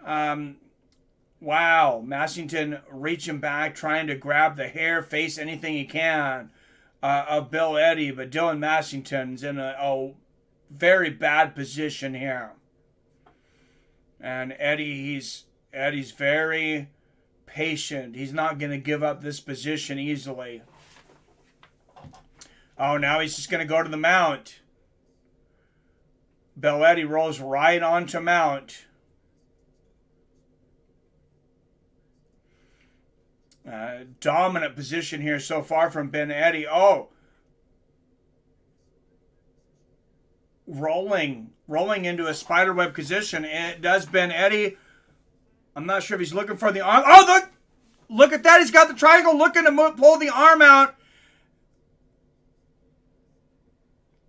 Wow, Massington reaching back, trying to grab the hair, face anything he can of Bill Eddy, but Dylan Massington's in a very bad position here. And Eddy's very patient. He's not going to give up this position easily. Oh, now he's just going to go to the mount. Bill Eddy rolls right onto mount. Dominant position here so far from Ben Eddy. Oh, rolling into a spiderweb position. And it does Ben Eddy. I'm not sure if he's looking for the arm. Oh, look at that. He's got the triangle looking to pull the arm out.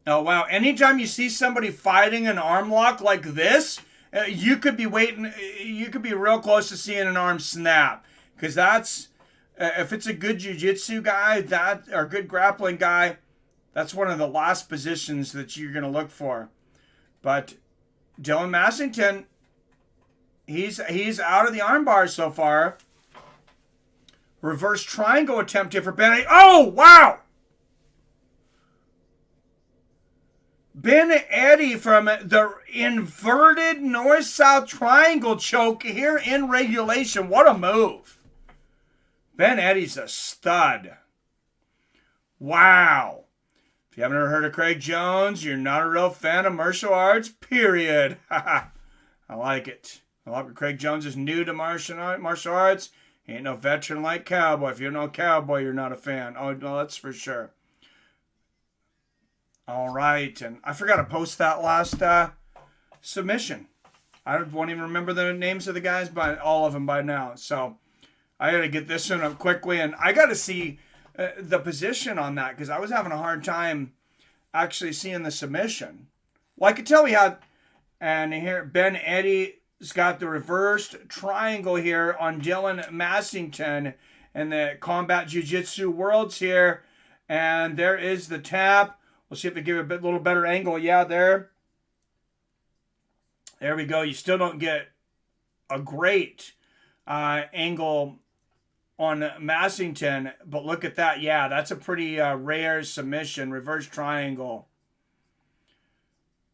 Oh, wow. Anytime you see somebody fighting an arm lock like this, you could be waiting. You could be real close to seeing an arm snap. Because that's, if it's a good jiu-jitsu guy, or good grappling guy, that's one of the last positions that you're going to look for. But Dylan Massington, he's out of the arm bar so far. Reverse triangle attempt here for Ben Eddy. Oh, wow! Ben Eddy from the inverted north-south triangle choke here in regulation. What a move. Ben Eddy's a stud. Wow. If you haven't ever heard of Craig Jones, you're not a real fan of martial arts, period. I like it. I like it. Craig Jones is new to martial arts. He ain't no veteran like Cowboy. If you're no Cowboy, you're not a fan. Oh, no, that's for sure. All right. And I forgot to post that last submission. I won't even remember the names of the guys, but all of them by now. So I got to get this one up quickly. And I got to see the position on that because I was having a hard time actually seeing the submission. Well, I could tell we had, and here Ben Eddy's got the reversed triangle here on Dylan Massington in the Combat Jiu-Jitsu Worlds here. And there is the tap. We'll see if they give it a little better angle. Yeah, there. There we go. You still don't get a great angle on Massington, but look at that. Yeah, that's a pretty rare submission. Reverse triangle.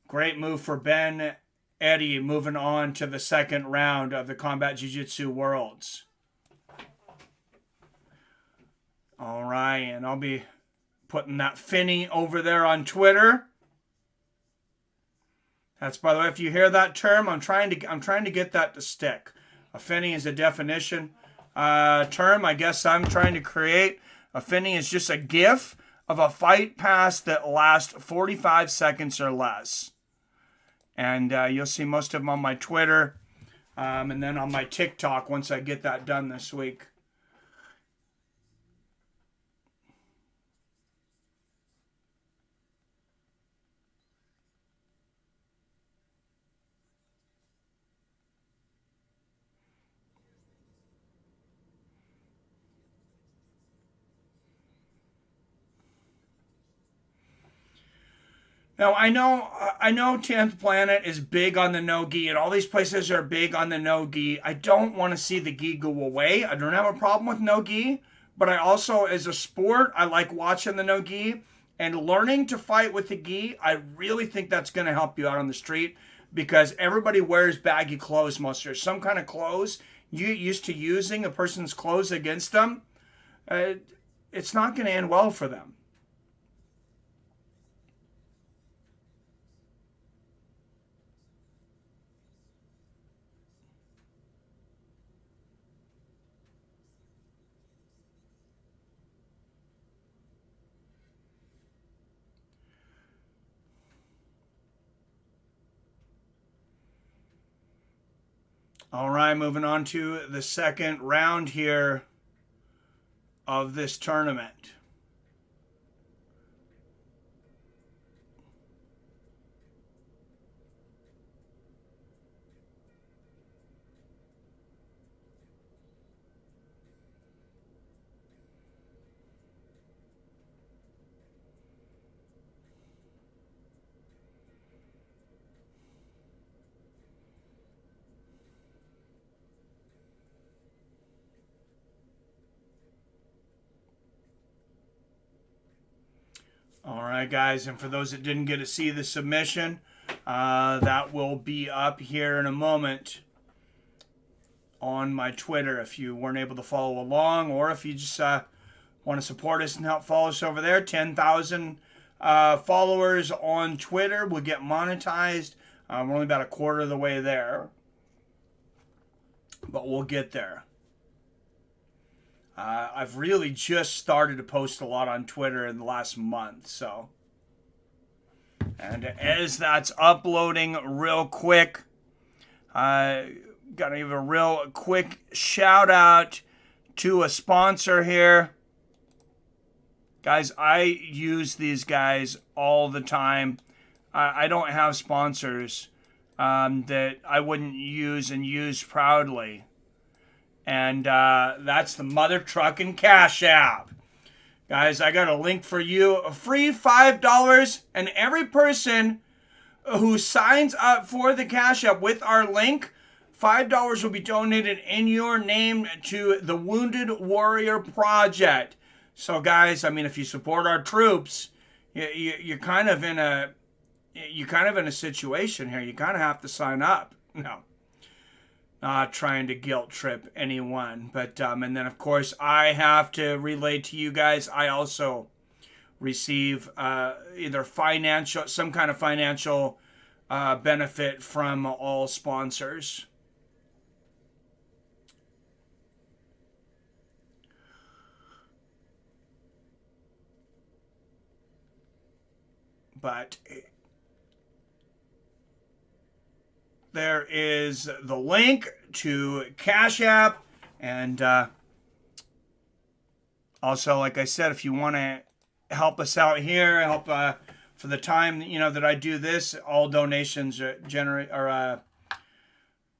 Great move for Ben Eddy moving on to the second round of the Combat Jiu-Jitsu Worlds. All right, and I'll be putting that Finny over there on Twitter. That's, by the way, if you hear that term, I'm trying to get that to stick. A Finny is a definition term. I guess I'm trying to create. A Finny is just a GIF of a fight pass that lasts 45 seconds or less. And you'll see most of them on my Twitter, and then on my TikTok once I get that done this week. Now, I know 10th Planet is big on the no-gi, and all these places are big on the no-gi. I don't want to see the gi go away. I don't have a problem with no-gi, but I also, as a sport, I like watching the no-gi. And learning to fight with the gi, I really think that's going to help you out on the street, because everybody wears baggy clothes most years. Some kind of clothes, you get used to using a person's clothes against them, it's not going to end well for them. All right, moving on to the second round here of this tournament. All right, guys, and for those that didn't get to see the submission, that will be up here in a moment on my Twitter if you weren't able to follow along, or if you just want to support us and help follow us over there. 10,000 followers on Twitter will get monetized. We're only about a quarter of the way there, but we'll get there. I've really just started to post a lot on Twitter in the last month, so. And as that's uploading real quick, gotta give a real quick shout out to a sponsor here. Guys, I use these guys all the time. I don't have sponsors that I wouldn't use and use proudly. And that's the Mother Truckin' Cash App. Guys, I got a link for you. A free $5. And every person who signs up for the Cash App with our link, $5 will be donated in your name to the Wounded Warrior Project. So, guys, I mean, if you support our troops, you're kind of in a situation here. You kind of have to sign up. No. Not trying to guilt trip anyone, but and then of course I have to relate to you guys. I also receive either some kind of financial benefit from all sponsors. But there is the link to Cash App, and also, like I said, if you want to help us out here, help for the time that I do this, all donations are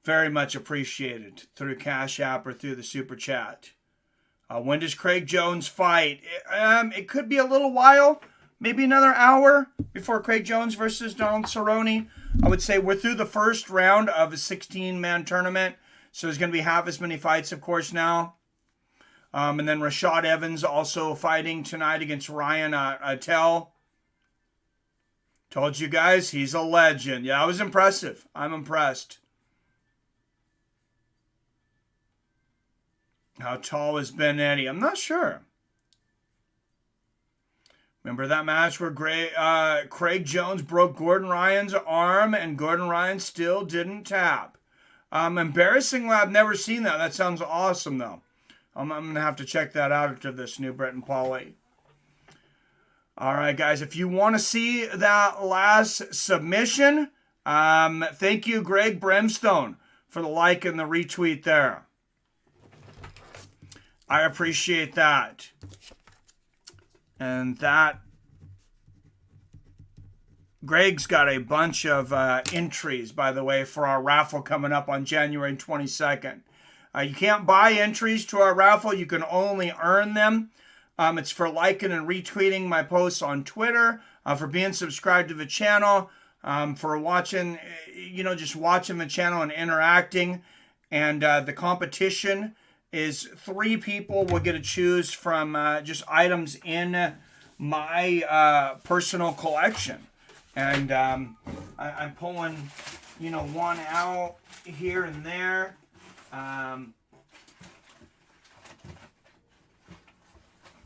very much appreciated through Cash App or through the Super Chat. When does Craig Jones fight? It could be a little while, maybe another hour before Craig Jones versus Donald Cerrone. I would say we're through the first round of a 16-man tournament, so there's going to be half as many fights, of course, now. And then Rashad Evans also fighting tonight against Ryan Aitken. Told you guys, he's a legend. Yeah, I was impressive. I'm impressed. How tall has been Eddy? I'm not sure. Remember that match where Craig Jones broke Gordon Ryan's arm and Gordon Ryan still didn't tap? Embarrassingly, I've never seen that. That sounds awesome, though. I'm going to have to check that out after this new Brett and Paulie. All right, guys, if you want to see that last submission, thank you, Greg Brimstone, for the like and the retweet there. I appreciate that. And that, Greg's got a bunch of entries, by the way, for our raffle coming up on January 22nd. You can't buy entries to our raffle. You can only earn them. It's for liking and retweeting my posts on Twitter, for being subscribed to the channel, for watching, just watching the channel and interacting. And the competition is 3 people will get to choose from just items in my personal collection. And I'm pulling, one out here and there.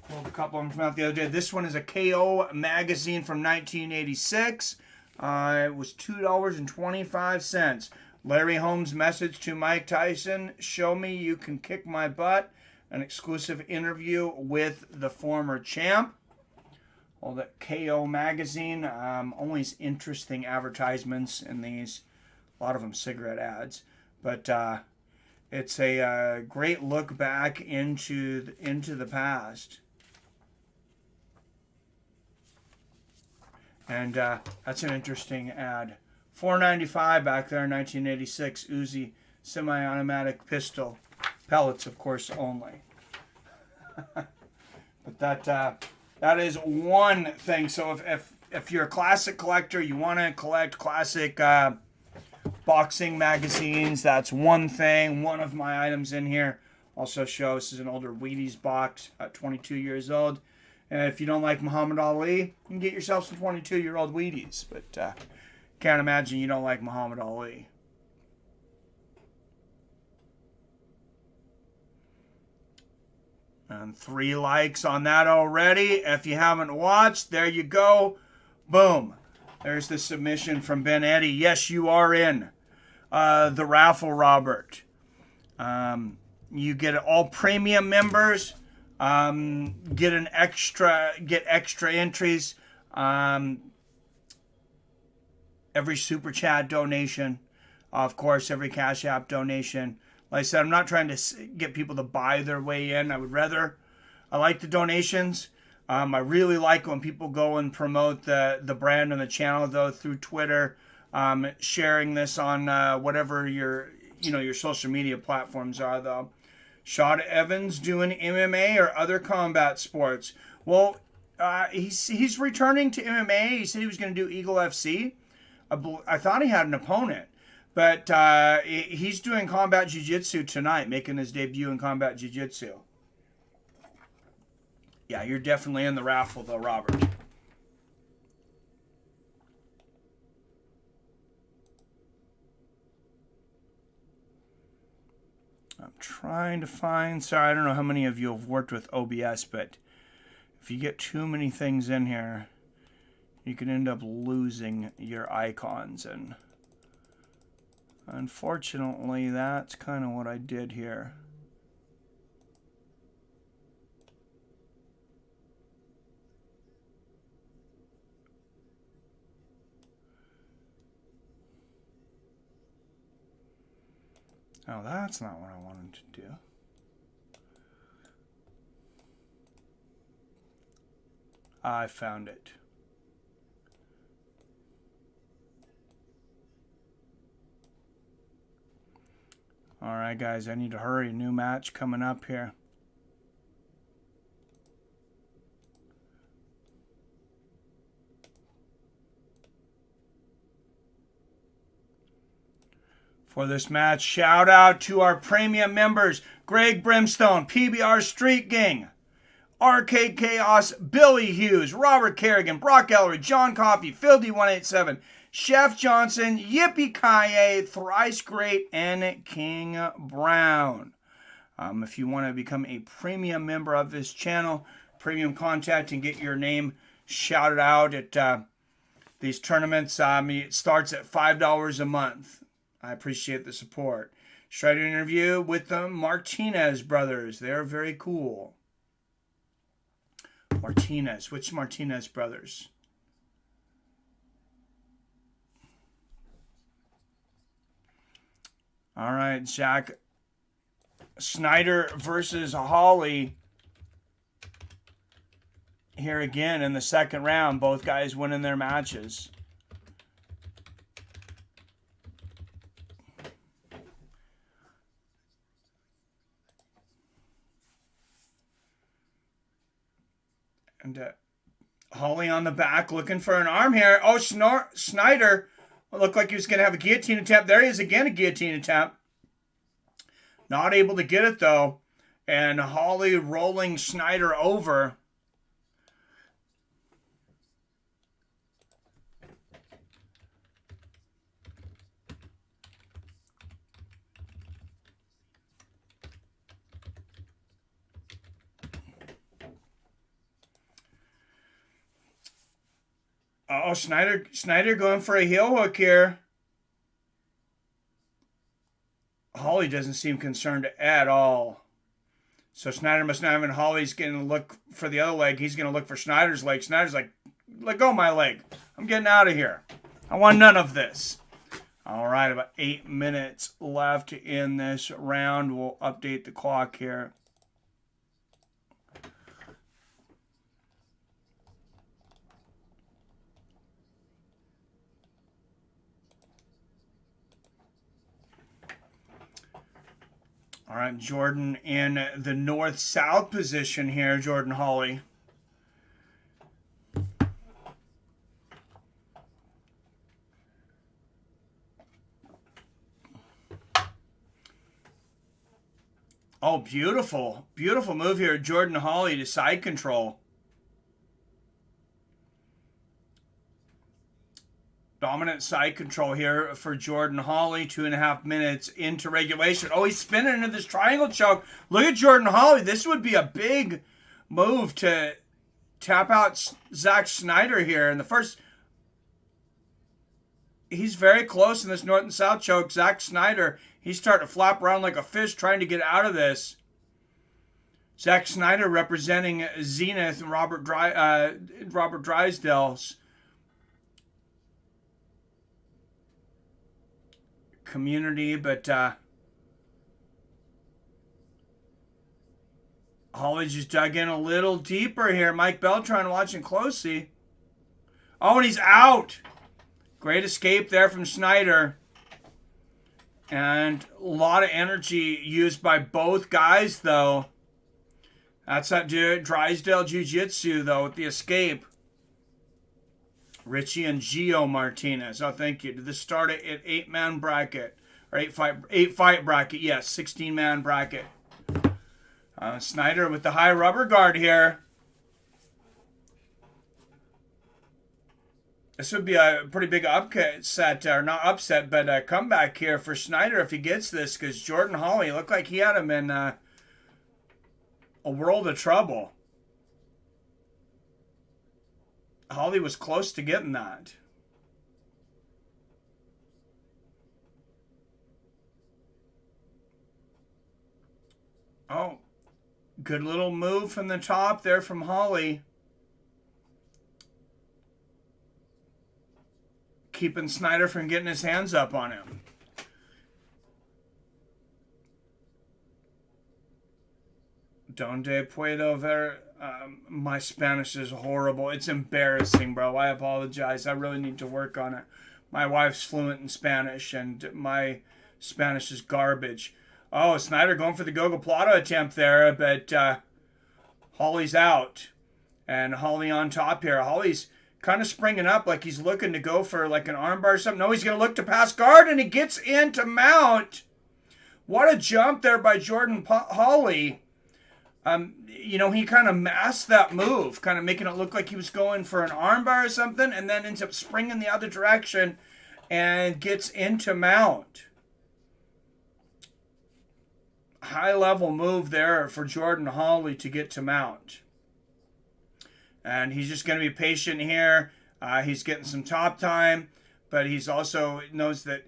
Pulled a couple of them from out the other day. This one is a KO magazine from 1986. It was $2.25. Larry Holmes' message to Mike Tyson: "Show me you can kick my butt." An exclusive interview with the former champ. All that KO magazine. Always interesting advertisements in these. A lot of them cigarette ads, but it's a great look back into the past. And that's an interesting ad. $4.95 back there in 1986. Uzi semi-automatic pistol. Pellets, of course, only. But that is one thing. So if you're a classic collector, you want to collect classic boxing magazines, that's one thing. One of my items in here also shows this is an older Wheaties box at 22 years old. And if you don't like Muhammad Ali, you can get yourself some 22-year-old Wheaties. But can't imagine you don't like Muhammad Ali. And 3 likes on that already. If you haven't watched, there you go. Boom. There's the submission from Ben Eddy. Yes, you are in the raffle, Robert. You get all premium members. Get extra entries. Every super chat donation, of course, every Cash App donation. Like I said, I'm not trying to get people to buy their way in. I like the donations. I really like when people go and promote the brand and the channel, though, through Twitter, sharing this on whatever your social media platforms are, though. Rashad Evans doing MMA or other combat sports? Well, he's returning to MMA. He said he was going to do Eagle FC. I thought he had an opponent, but he's doing combat jiu-jitsu tonight, making his debut in combat jiu-jitsu. Yeah, you're definitely in the raffle, though, Robert. I'm trying to find... Sorry, I don't know how many of you have worked with OBS, but if you get too many things in here, you can end up losing your icons. And unfortunately, that's kind of what I did here. Oh, that's not what I wanted to do. I found it. All right, guys, I need to hurry. New match coming up here. For this match, shout out to our premium members, Greg Brimstone, PBR Street Gang, Arcade Chaos, Billy Hughes, Robert Kerrigan, Brock Ellery, John Coffey, Phil D187, Chef Johnson, Yippee Kaye, Thrice Great, and King Brown. If you want to become a premium member of this channel, premium contact, and get your name shouted out at these tournaments, it starts at $5 a month. I appreciate the support. Tried an interview with the Martinez brothers. They're very cool. Martinez. Which Martinez brothers? All right, Jack. Schneider versus Hawley. Here again in the second round. Both guys winning their matches. And Hawley on the back looking for an arm here. Oh, Schneider looked like he was going to have a guillotine attempt. There he is again, a guillotine attempt. Not able to get it, though. And Hawley rolling Schneider over. Oh, Schneider going for a heel hook here. Hawley doesn't seem concerned at all. So Schneider must not have, and Hawley's going to look for the other leg. He's going to look for Schneider's leg. Schneider's like, let go of my leg. I'm getting out of here. I want none of this. All right, about 8 minutes left in this round. We'll update the clock here. All right, Jordan in the north-south position here, Jordan Hawley. Oh, beautiful. Beautiful move here, Jordan Hawley to side control. Dominant side control here for Jordan Hawley. 2.5 minutes into regulation. Oh, he's spinning into this triangle choke. Look at Jordan Hawley. This would be a big move to tap out Zach Schneider here. In the first, he's very close in this north and south choke. Zach Schneider, he's starting to flap around like a fish trying to get out of this. Zach Schneider representing Zenith and Robert Drysdale's community, but Hawley just dug in a little deeper here. Mike Beltran watching closely. Oh, and he's out. Great escape there from Schneider. And a lot of energy used by both guys, though. That's that Drysdale Jiu Jitsu, though, with the escape. Richie and Gio Martinez. Oh, thank you. Did this start at 8-man bracket? Or 8-fight bracket. Yes, 16-man bracket. Schneider with the high rubber guard here. This would be a pretty big upset, or not upset, but a comeback here for Schneider if he gets this, because Jordan Hawley looked like he had him in a world of trouble. Hawley was close to getting that. Oh, good little move from the top there from Hawley. Keeping Schneider from getting his hands up on him. Donde puedo ver... my Spanish is horrible. It's embarrassing, bro. I apologize. I really need to work on it. My wife's fluent in Spanish, and my Spanish is garbage. Oh, Schneider going for the gogoplata attempt there, but Hawley's out. And Hawley on top here. Hawley's kind of springing up like he's looking to go for like an armbar or something. No, he's going to look to pass guard, and he gets in to mount. What a jump there by Jordan Hawley. He kind of masked that move, kind of making it look like he was going for an armbar or something, and then ends up springing the other direction and gets into mount. High level move there for Jordan Hawley to get to mount. And he's just going to be patient here. He's getting some top time, but he's also knows that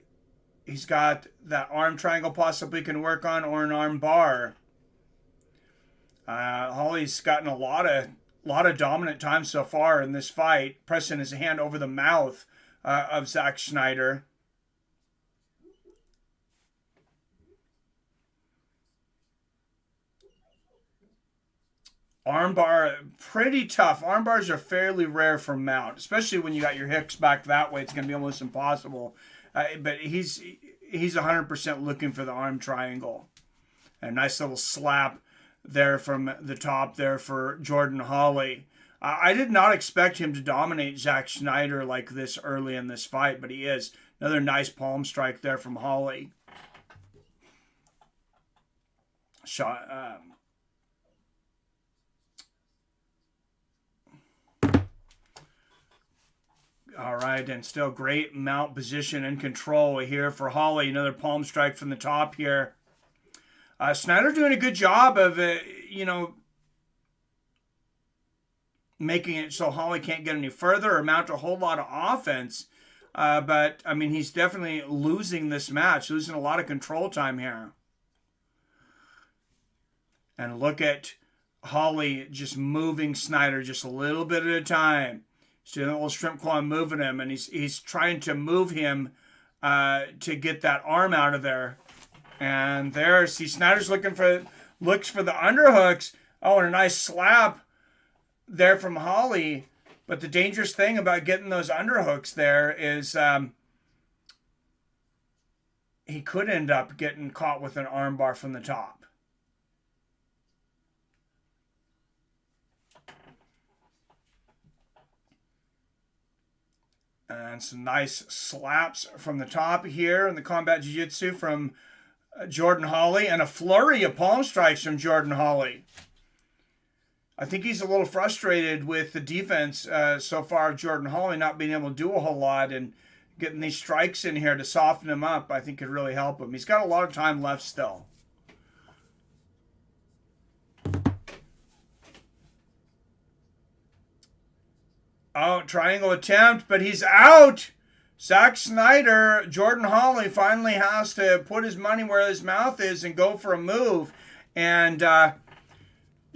he's got that arm triangle possibly can work on, or an arm bar. Hawley's gotten a lot of dominant time so far in this fight, pressing his hand over the mouth of Zach Schneider. Armbar, pretty tough. Armbars are fairly rare for mount, especially when you got your hips back that way. It's going to be almost impossible. But he's 100% looking for the arm triangle. A nice little slap there from the top there for Jordan Hawley. I did not expect him to dominate Zach Schneider like this early in this fight, but he is. Another nice palm strike there from Hawley. Shot. All right, and still great mount position and control here for Hawley. Another palm strike from the top here. Schneider doing a good job of, making it so Hawley can't get any further or mount a whole lot of offense. But, he's definitely losing this match, losing a lot of control time here. And look at Hawley just moving Schneider just a little bit at a time. He's doing a little shrimp claw and moving him, and he's trying to move him to get that arm out of there. And there, see, Schneider's looks for the underhooks. Oh, and a nice slap there from Hawley. But the dangerous thing about getting those underhooks there is he could end up getting caught with an armbar from the top. And some nice slaps from the top here in the combat jiu-jitsu from Jordan Hawley, and a flurry of palm strikes from Jordan Hawley. I think he's a little frustrated with the defense so far of Jordan Hawley not being able to do a whole lot, and getting these strikes in here to soften him up I think could really help him. He's got a lot of time left still. Oh, triangle attempt, but he's out. Zach Schneider, Jordan Hawley finally has to put his money where his mouth is and go for a move. And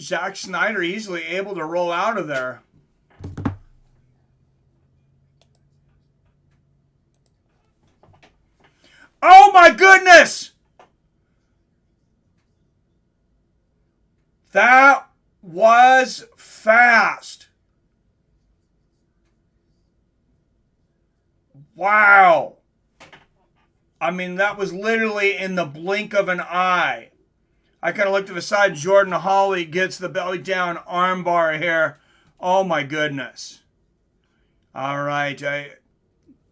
Zach Schneider easily able to roll out of there. Oh my goodness! That was fast. Wow. That was literally in the blink of an eye. I kind of looked to the side. Jordan Hawley gets the belly down armbar here. Oh my goodness. All right. I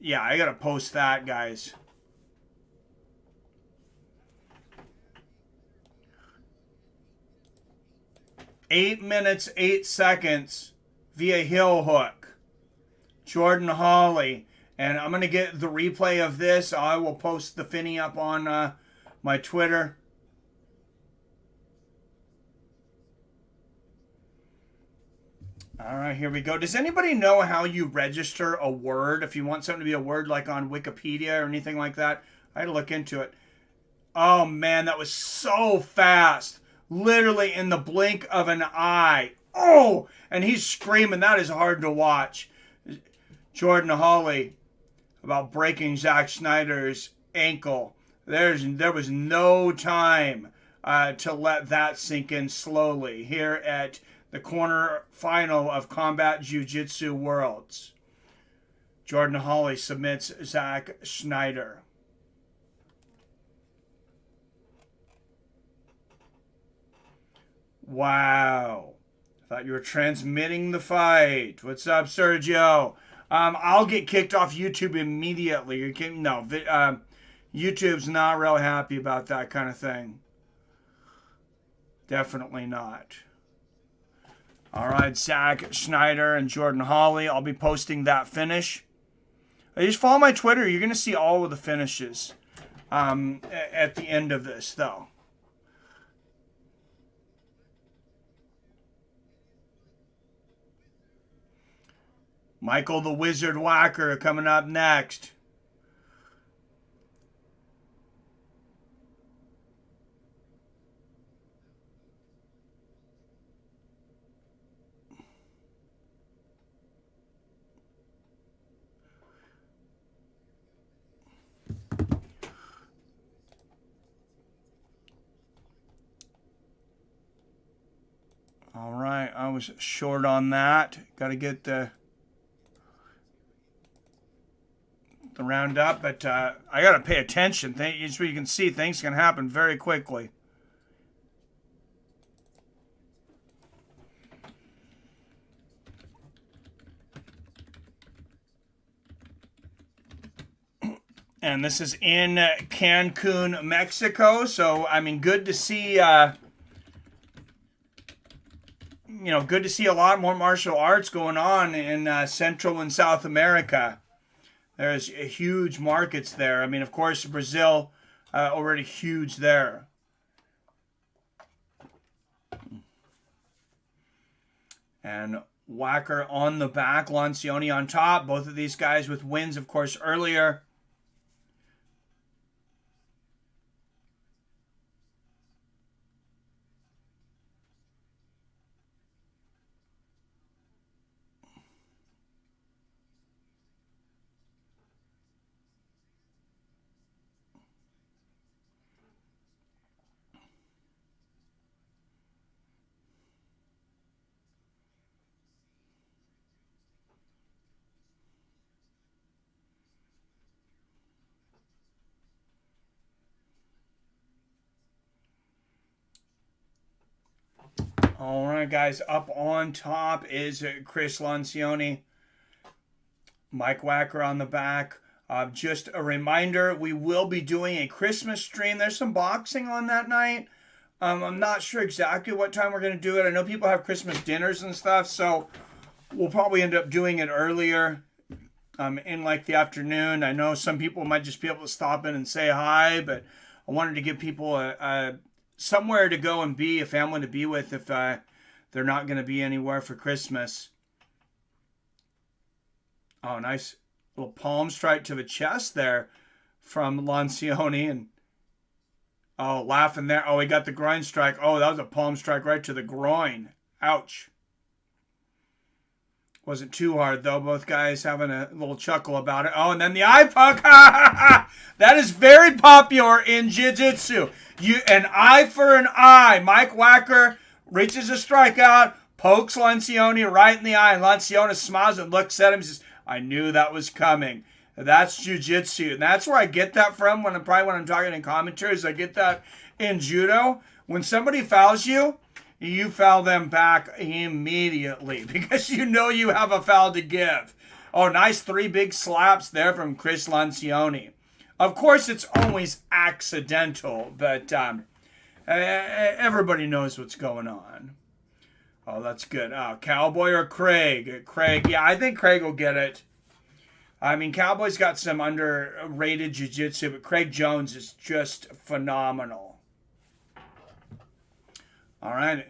got to post that, guys. Eight minutes, 8 seconds via heel hook. Jordan Hawley. And I'm going to get the replay of this. I will post the Finny up on my Twitter. All right, here we go. Does anybody know how you register a word? If you want something to be a word like on Wikipedia or anything like that, I had to look into it. Oh, man, that was so fast. Literally in the blink of an eye. Oh, and he's screaming. That is hard to watch. Jordan Hawley about breaking Zach Schneider's ankle. There was no time to let that sink in slowly here at the quarter final of Combat Jiu-Jitsu Worlds. Jordan Hawley submits Zach Schneider. Wow. Thought you were transmitting the fight. What's up, Sergio? I'll get kicked off YouTube immediately. You're kidding? No, YouTube's not real happy about that kind of thing. Definitely not. All right, Zach Schneider and Jordan Hawley. I'll be posting that finish. Just follow my Twitter. You're going to see all of the finishes at the end of this, though. Michael the Wizard Wacker coming up next. All right, I was short on that. Got to get the round up, but I got to pay attention. So you can see things can happen very quickly. And this is in Cancun, Mexico. So, I mean, good to see... good to see a lot more martial arts going on in Central and South America. There's huge markets there. I mean, of course, Brazil, already huge there. And Wacker on the back, Lincione on top. Both of these guys with wins, of course, earlier. All right, guys, up on top is Chris Lincione. Mike Wacker on the back. Just a reminder, we will be doing a Christmas stream. There's some boxing on that night. I'm not sure exactly what time we're going to do it. I know people have Christmas dinners and stuff, so we'll probably end up doing it earlier in like the afternoon. I know some people might just be able to stop in and say hi, but I wanted to give people somewhere to go and be, a family to be with if they're not going to be anywhere for Christmas. Oh, nice little palm strike to the chest there from Lincione. And oh, laughing there. Oh, he got the groin strike. Oh, that was a palm strike right to the groin. Ouch. Wasn't too hard, though. Both guys having a little chuckle about it. Oh, and then the eye poke. That is very popular in Jiu Jitsu. An eye for an eye. Mike Wacker reaches a strikeout, pokes Lincione right in the eye, and Lincione smiles and looks at him and says, I knew that was coming. That's Jiu Jitsu. And that's where I get that from when I'm talking in commentaries. I get that in Judo. When somebody fouls you, you foul them back immediately because you know you have a foul to give. Oh, nice 3 big slaps there from Chris Lincione. Of course, it's always accidental, but everybody knows what's going on. Oh, that's good. Cowboy or Craig? Craig, yeah, I think Craig will get it. I mean, Cowboy's got some underrated jiu-jitsu, but Craig Jones is just phenomenal. All right,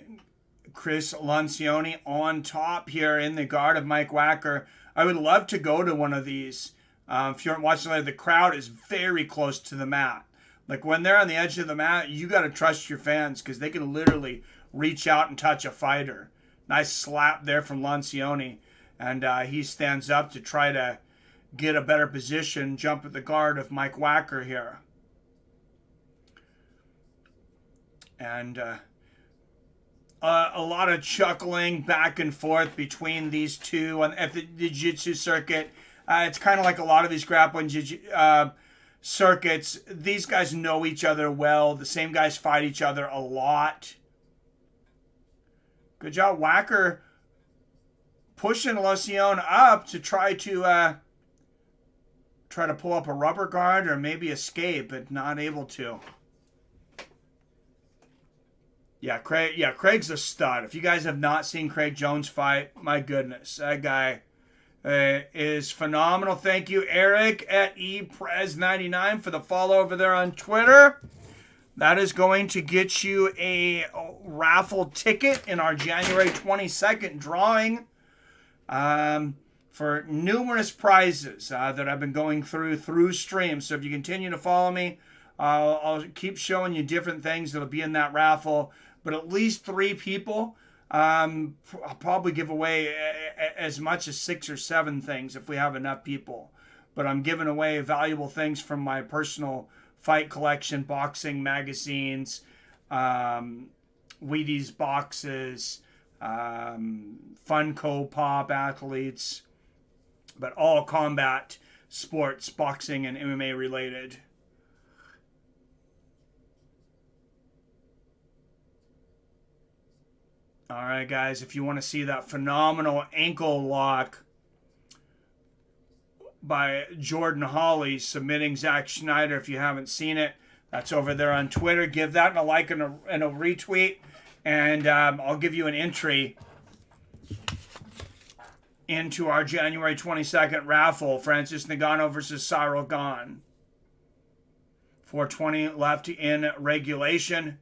Chris Lincione on top here in the guard of Mike Wacker. I would love to go to one of these. If you aren't watching live, the crowd is very close to the mat. Like when they're on the edge of the mat, you got to trust your fans because they can literally reach out and touch a fighter. Nice slap there from Lincione. And he stands up to try to get a better position, jump at the guard of Mike Wacker here. And a lot of chuckling back and forth between these two at the jiu-jitsu circuit. It's kind of like a lot of these grappling circuits. These guys know each other well. The same guys fight each other a lot. Good job, Wacker, pushing Lincione up to try to pull up a rubber guard or maybe escape, but not able to. Yeah, Craig. Yeah, Craig's a stud. If you guys have not seen Craig Jones fight, my goodness, that guy is phenomenal. Thank you, Eric at ePrez99 for the follow over there on Twitter. That is going to get you a raffle ticket in our January 22nd drawing for numerous prizes that I've been going through stream. So if you continue to follow me, I'll keep showing you different things that'll be in that raffle. But at least 3 people, I'll probably give away as much as 6 or 7 things if we have enough people. But I'm giving away valuable things from my personal fight collection, boxing magazines, Wheaties boxes, Funko Pop athletes, but all combat sports, boxing and MMA related. All right, guys, if you want to see that phenomenal ankle lock by Jordan Hawley submitting Zach Schneider, if you haven't seen it, that's over there on Twitter. Give that a like and a retweet, and I'll give you an entry into our January 22nd raffle, Francis Ngannou versus Cyril Gane. 4:20 left in regulation.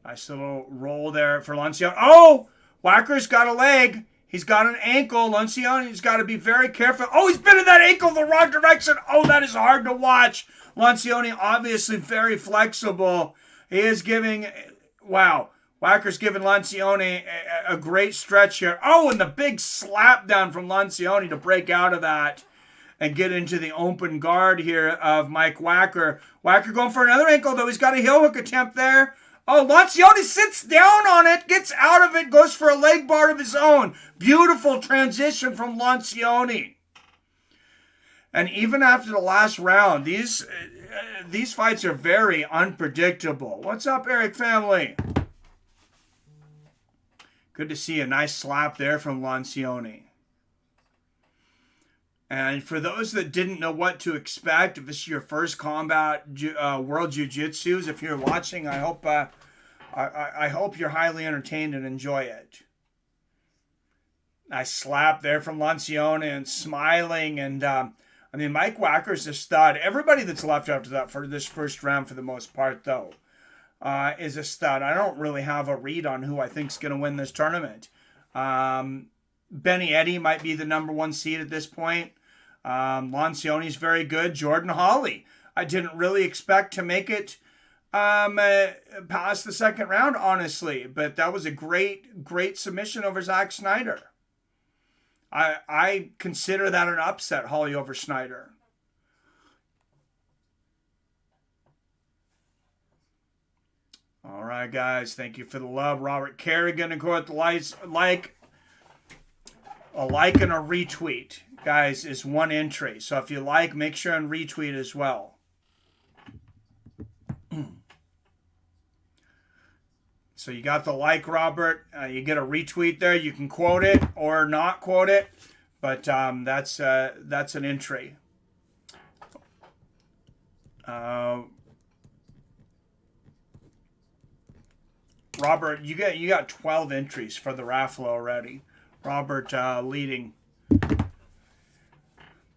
Nice little roll there for Lincione. Oh! Wacker's got a leg. He's got an ankle. Lincione's got to be very careful. Oh, he's been in that ankle the wrong direction. Oh, that is hard to watch. Lincione obviously very flexible. He is giving... Wow. Wacker's giving Lincione a great stretch here. Oh, and the big slap down from Lincione to break out of that and get into the open guard here of Mike Wacker. Wacker going for another ankle, though. He's got a heel hook attempt there. Oh, Lincione sits down on it, gets out of it, goes for a leg bar of his own. Beautiful transition from Lincione. And even after the last round, these fights are very unpredictable. What's up, Eric family? Good to see a nice slap there from Lincione. And for those that didn't know what to expect, if this is your first combat World Jiu Jitsu, if you're watching, I hope you're highly entertained and enjoy it. Nice slap there from Lincione and smiling. And Mike Wacker's a stud. Everybody that's left after that for this first round, for the most part, though, is a stud. I don't really have a read on who I think's going to win this tournament. Eddy might be the number 1 seed at this point. Lincione's very good. Jordan Hawley, I didn't really expect to make it past the second round, honestly, but that was a great submission over Zach Schneider. I consider that an upset, Hawley over Schneider. All right, guys, thank you for the love. Robert Kerrigan, and go at the lights, a like and a retweet, guys, is 1 entry. So if you like, make sure and retweet as well. So you got the like, Robert. You get a retweet there. You can quote it or not quote it, but that's an entry. Robert, you got 12 entries for the raffle already. Robert leading.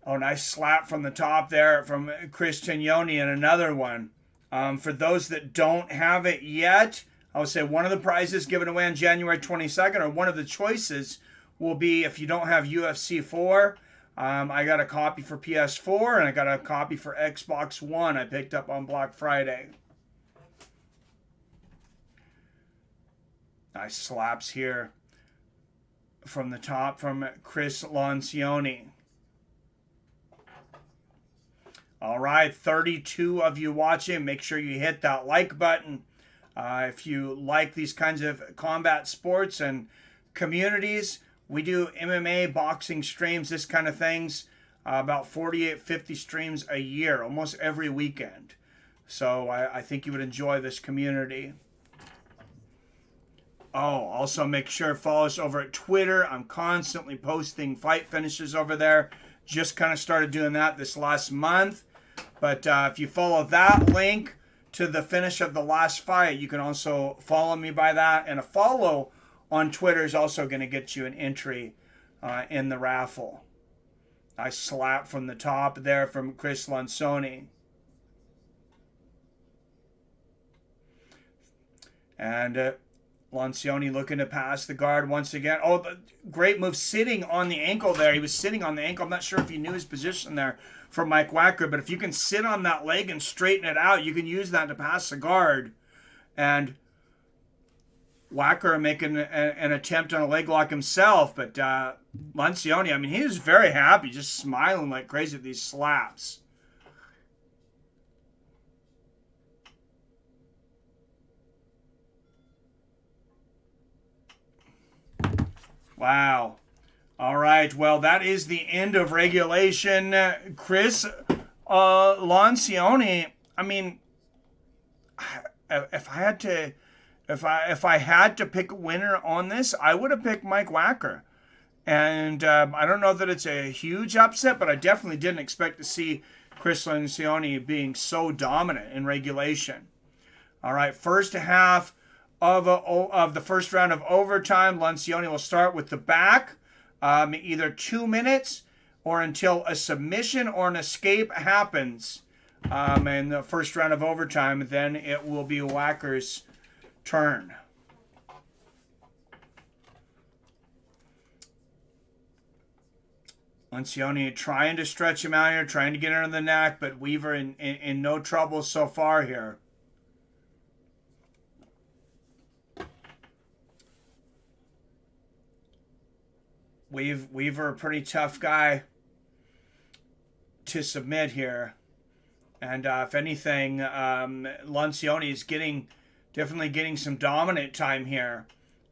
Oh, nice slap from the top there from Cristignoni, and another one. For those that don't have it yet, I would say one of the prizes given away on January 22nd, or one of the choices, will be, if you don't have UFC 4, I got a copy for PS4, and I got a copy for Xbox One I picked up on Black Friday. Nice slaps here from the top from Chris Lincione. All right, 32 of you watching. Make sure you hit that like button. If you like these kinds of combat sports and communities, we do MMA, boxing streams, this kind of things, about 48, 50 streams a year, almost every weekend. So I think you would enjoy this community. Oh, also make sure to follow us over at Twitter. I'm constantly posting fight finishes over there. Just kind of started doing that this last month. But if you follow that link to the finish of the last fight, you can also follow me by that. And a follow on Twitter is also going to get you an entry in the raffle. I slap from the top there from Chris Lincione. And Lincione looking to pass the guard once again. Oh, the great move, sitting on the ankle there. He was sitting on the ankle. I'm not sure if he knew his position there for Mike Wacker, but if you can sit on that leg and straighten it out, you can use that to pass the guard. And Wacker making an attempt on a leg lock himself, but Lincione, I mean, he was very happy, just smiling like crazy at these slaps. Wow. All right. Well, that is the end of regulation. Chris Lincione, I mean, if I had to pick a winner on this, I would have picked Mike Wacker. And I don't know that it's a huge upset, but I definitely didn't expect to see Chris Lincione being so dominant in regulation. All right, first half of the first round of overtime, Lincione will start with the back, either 2 minutes or until a submission or an escape happens in the first round of overtime. Then it will be Wacker's turn. Lincione trying to stretch him out here, trying to get under the neck, but Weaver in no trouble so far here. Weaver, a pretty tough guy to submit here. And if anything, Lincione is definitely getting some dominant time here.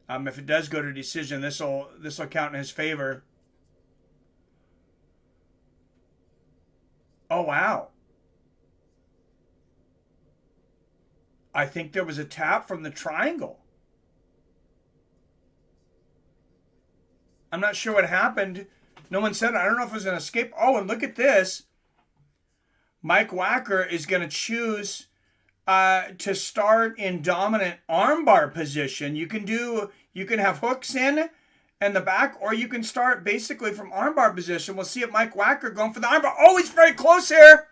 If it does go to decision, this will count in his favor. Oh, wow. I think there was a tap from the triangle. I'm not sure what happened. No one said it. I don't know if it was an escape. Oh, and look at this. Mike Wacker is going to choose to start in dominant armbar position. You can have hooks in the back, or you can start basically from armbar position. We'll see if Mike Wacker going for the armbar. Oh, he's very close here.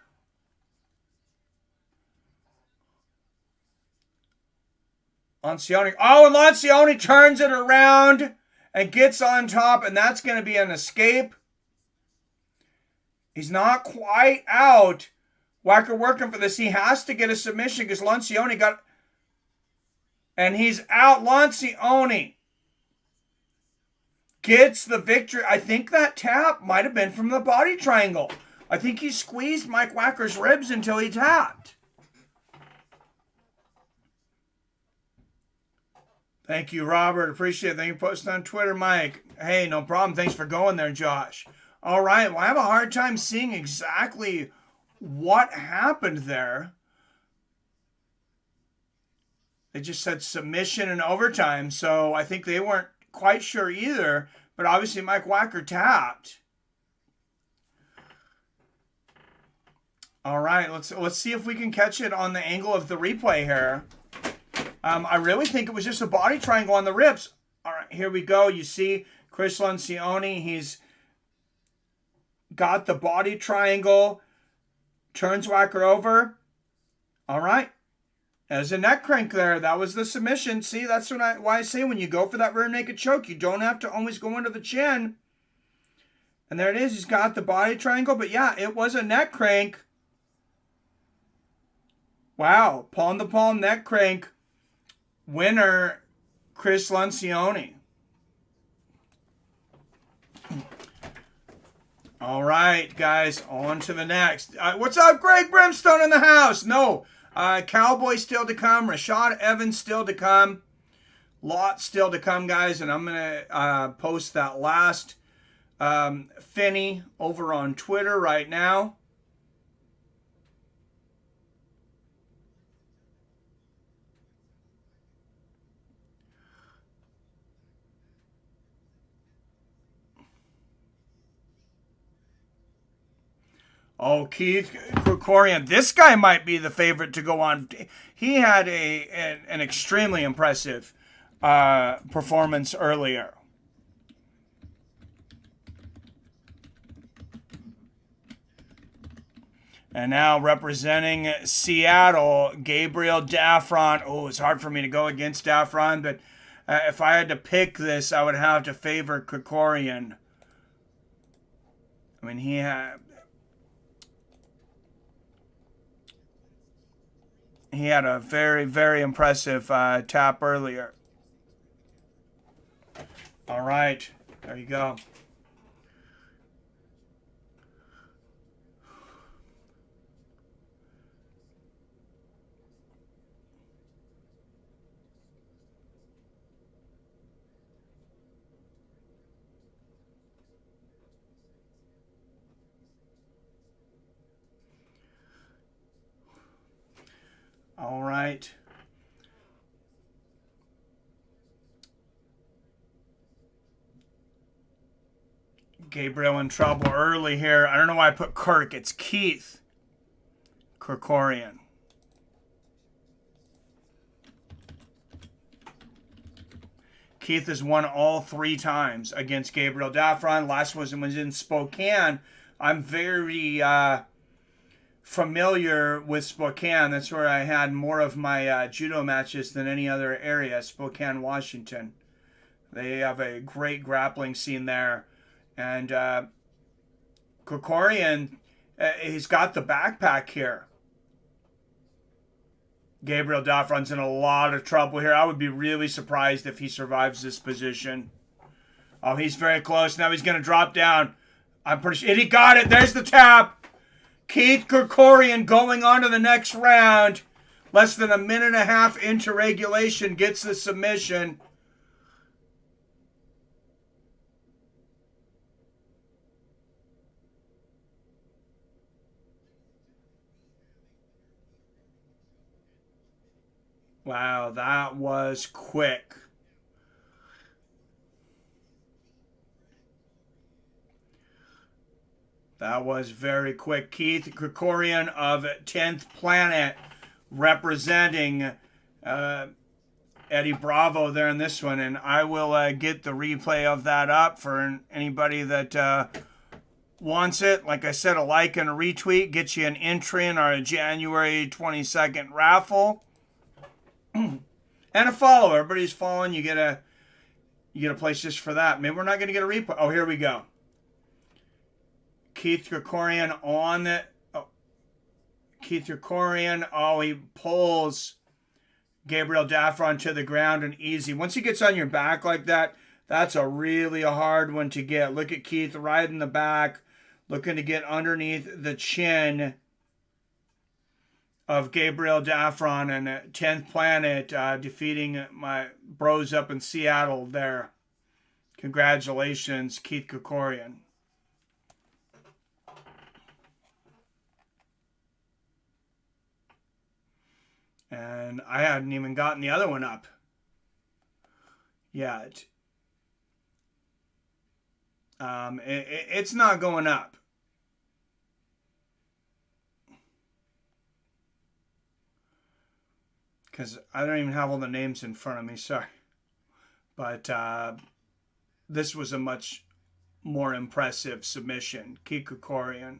Lincione. Oh, and Lincione turns it around and gets on top, and that's going to be an escape. He's not quite out. Wacker working for this. He has to get a submission because Lincione got... And he's out. Lincione gets the victory. I think that tap might have been from the body triangle. I think he squeezed Mike Wacker's ribs until he tapped. Thank you, Robert. Appreciate it. Thank you for posting on Twitter, Mike. Hey, no problem. Thanks for going there, Josh. All right. Well, I have a hard time seeing exactly what happened there. They just said submission and overtime, so I think they weren't quite sure either. But obviously, Mike Wacker tapped. All right. Let's see if we can catch it on the angle of the replay here. I really think it was just a body triangle on the ribs. All right, here we go. You see Chris Lincione. He's got the body triangle. Turns Wacker over. All right. There's a neck crank there. That was the submission. See, that's why I say when you go for that rear naked choke, you don't have to always go into the chin. And there it is. He's got the body triangle. But yeah, it was a neck crank. Wow. Palm-to-palm neck crank. Winner, Chris Lincione. All right, guys, on to the next. What's up, Greg Brimstone in the house? No, Cowboy still to come. Rashad Evans still to come. Lots still to come, guys, and I'm going to post that last Finney over on Twitter right now. Oh, Keith Krikorian. This guy might be the favorite to go on. He had an extremely impressive performance earlier. And now representing Seattle, Gabriel Daffron. Oh, it's hard for me to go against Daffron, but if I had to pick this, I would have to favor Krikorian. I mean, he had a very, very impressive tap earlier. All right, there you go. All right. Gabriel in trouble early here. I don't know why I put Kirk. It's Keith Krikorian. Keith has won all 3 times against Gabriel Daffron. Last was in Spokane. I'm very familiar with Spokane. That's where I had more of my judo matches than any other area, Spokane, Washington. They have a great grappling scene there. And Krikorian, he's got the backpack here. Gabriel Daffron's in a lot of trouble here. I would be really surprised if he survives this position. Oh, he's very close. Now he's going to drop down. I'm pretty sure. And he got it. There's the tap. Keith Krikorian going on to the next round. Less than a minute and a half into regulation. Gets the submission. Wow, that was quick. That was very quick. Keith Krikorian of 10th Planet representing Eddy Bravo there in this one. And I will get the replay of that up for anybody that wants it. Like I said, a like and a retweet gets you an entry in our January 22nd raffle. And a follow. Everybody's following. You get a place just for that. Maybe we're not going to get a replay. Oh, here we go. Keith Krikorian on the... Oh. Keith Krikorian. Oh, he pulls Gabriel Daffron to the ground and easy. Once he gets on your back like that, that's a really hard one to get. Look at Keith right in the back, looking to get underneath the chin of Gabriel Daffron and 10th Planet defeating my bros up in Seattle there. Congratulations, Keith Krikorian. And I hadn't even gotten the other one up yet. It's not going up. Because I don't even have all the names in front of me, sorry. But this was a much more impressive submission. Keith Krikorian.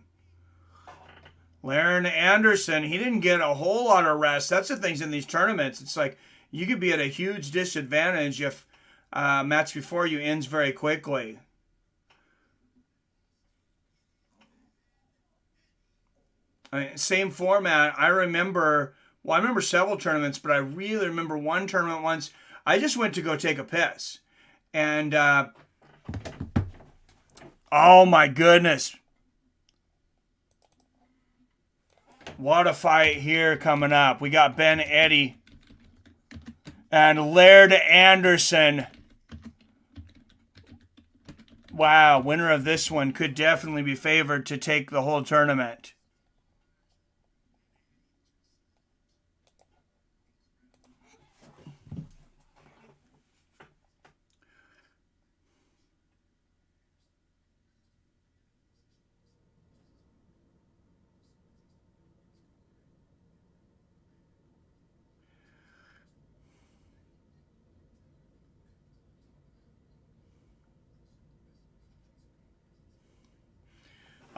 Laren Anderson, he didn't get a whole lot of rest. That's the things in these tournaments. It's like you could be at a huge disadvantage if match before you ends very quickly. I mean, same format. I remember several tournaments, but I really remember one tournament once. I just went to go take a piss. And, oh my goodness. What a fight here coming up. We got Ben Eddy and Laird Anderson. Wow, winner of this one could definitely be favored to take the whole tournament.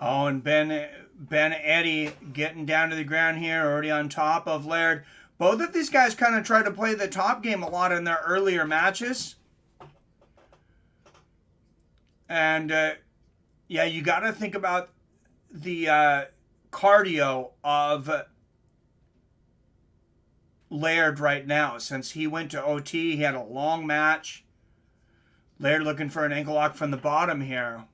Oh, and Eddy getting down to the ground here, already on top of Laird. Both of these guys kind of try to play the top game a lot in their earlier matches. And, yeah, you got to think about the cardio of Laird right now. Since he went to OT, he had a long match. Laird looking for an ankle lock from the bottom here.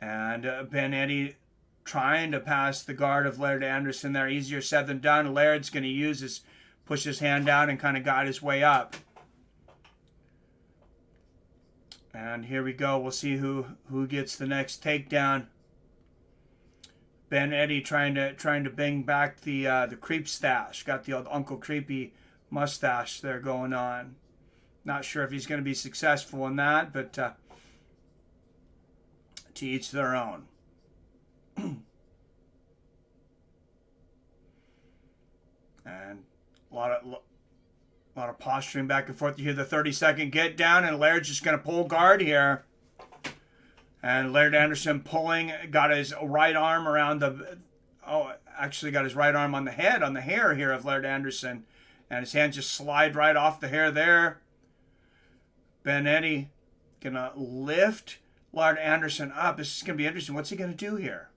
And Eddy trying to pass the guard of Laird Anderson there. Easier said than done. Laird's going to push his hand down and kind of guide his way up. And here we go. We'll see who gets the next takedown. Eddy trying to bring back the creep stash. Got the old Uncle Creepy mustache there going on. Not sure if he's going to be successful in that, but to each their own. And a lot of posturing back and forth. You hear the 30-second get down, and Laird's just going to pull guard here. And Laird Anderson pulling, got his right arm around actually got his right arm on the hair here of Laird Anderson. And his hand just slide right off the hair there. Eddy going to lift Laird Anderson up. This is going to be interesting. What's he going to do here?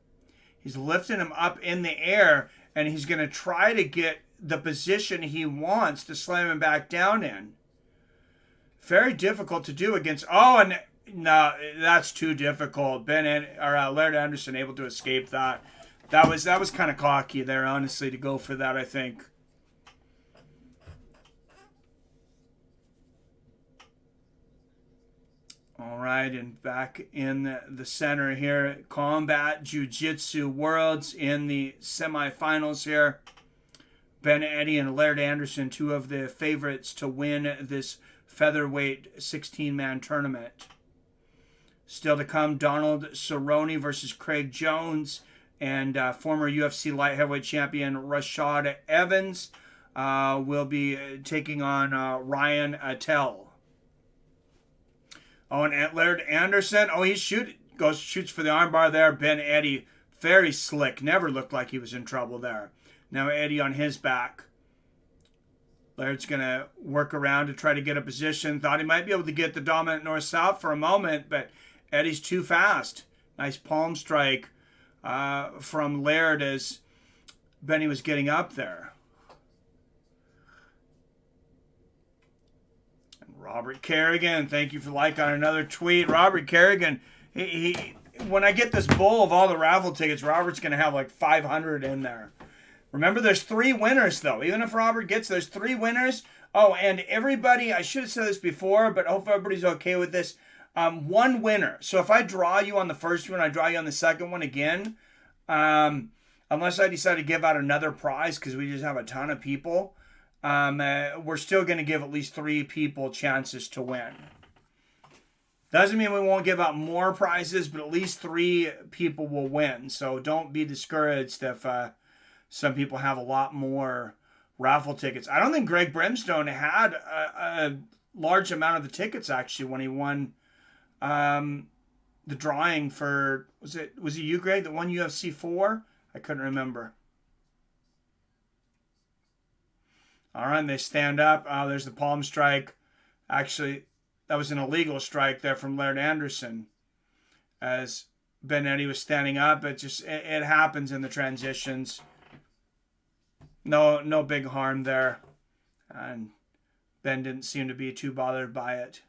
He's lifting him up in the air, and he's going to try to get the position he wants to slam him back down in. Very difficult to do against... Oh, and no, that's too difficult. Laird Anderson able to escape that. That was kind of cocky there, honestly, to go for that, I think. All right, and back in the center here, Combat Jiu Jitsu Worlds in the semifinals here. Eddy and Laird Anderson, two of the favorites to win this featherweight 16-man tournament. Still to come, Donald Cerrone versus Craig Jones, and former UFC light heavyweight champion Rashad Evans will be taking on Ryan Aitken. Oh, and Laird Anderson, he shoots for the armbar there. Eddy, very slick, never looked like he was in trouble there. Now Eddy on his back. Laird's going to work around to try to get a position. Thought he might be able to get the dominant north-south for a moment, but Eddy's too fast. Nice palm strike from Laird as Benny was getting up there. Robert Kerrigan, thank you for liking on another tweet. Robert Kerrigan, he when I get this bowl of all the raffle tickets, Robert's going to have like 500 in there. Remember, there's 3 winners, though. Even if Robert gets, there's 3 winners. Oh, and everybody, I should have said this before, but hope everybody's okay with this. 1 winner. So if I draw you on the first one, I draw you on the second one again. Unless I decide to give out another prize because we just have a ton of people. We're still going to give at least 3 people chances to win. Doesn't mean we won't give out more prizes, but at least 3 people will win. So don't be discouraged if some people have a lot more raffle tickets. I don't think Greg Brimstone had a large amount of the tickets, actually, when he won the drawing for... Was it you, Greg, that won UFC 4? I couldn't remember. All right, and they stand up. There's the palm strike. Actually, that was an illegal strike there from Laird Anderson. As Eddy was standing up, it happens in the transitions. No big harm there. And Ben didn't seem to be too bothered by it.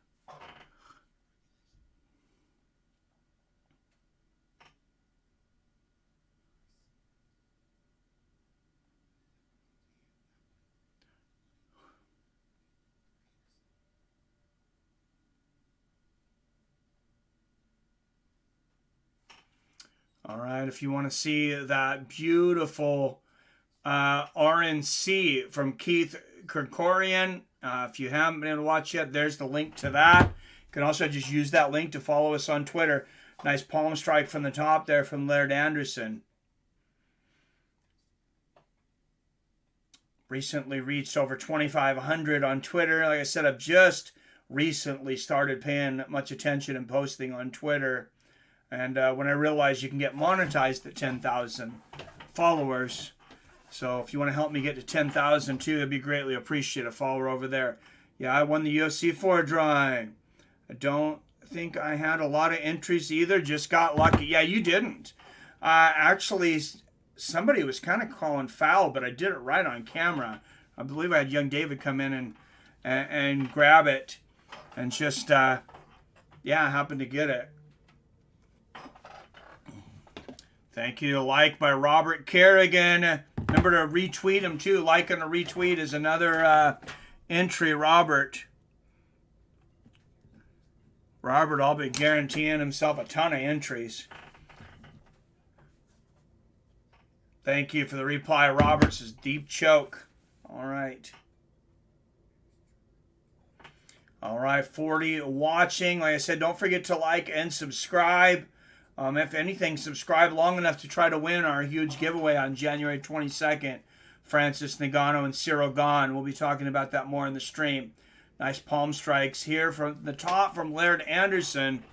All right, if you want to see that beautiful RNC from Keith Krikorian, if you haven't been able to watch yet, there's the link to that. You can also just use that link to follow us on Twitter. Nice palm strike from the top there from Laird Anderson. Recently reached over 2,500 on Twitter. Like I said, I've just recently started paying much attention and posting on Twitter. And when I realized you can get monetized at 10,000 followers. So if you want to help me get to 10,000 too, that'd be greatly appreciated. Follower over there. Yeah, I won the UFC 4 drawing. I don't think I had a lot of entries either. Just got lucky. Yeah, you didn't. Actually, somebody was kind of calling foul, but I did it right on camera. I believe I had young David come in and grab it. And just, yeah, happened to get it. Thank you. Like by Robert Kerrigan. Remember to retweet him too. Like and a retweet is another entry, Robert. Robert, I'll be guaranteeing himself a ton of entries. Thank you for the reply. Robert says deep choke. All right. All right, 40 watching. Like I said, don't forget to like and subscribe. If anything, subscribe long enough to try to win our huge giveaway on January 22nd. Francis Ngannou and Cyril Gane. We'll be talking about that more in the stream. Nice palm strikes here from the top from Laird Anderson.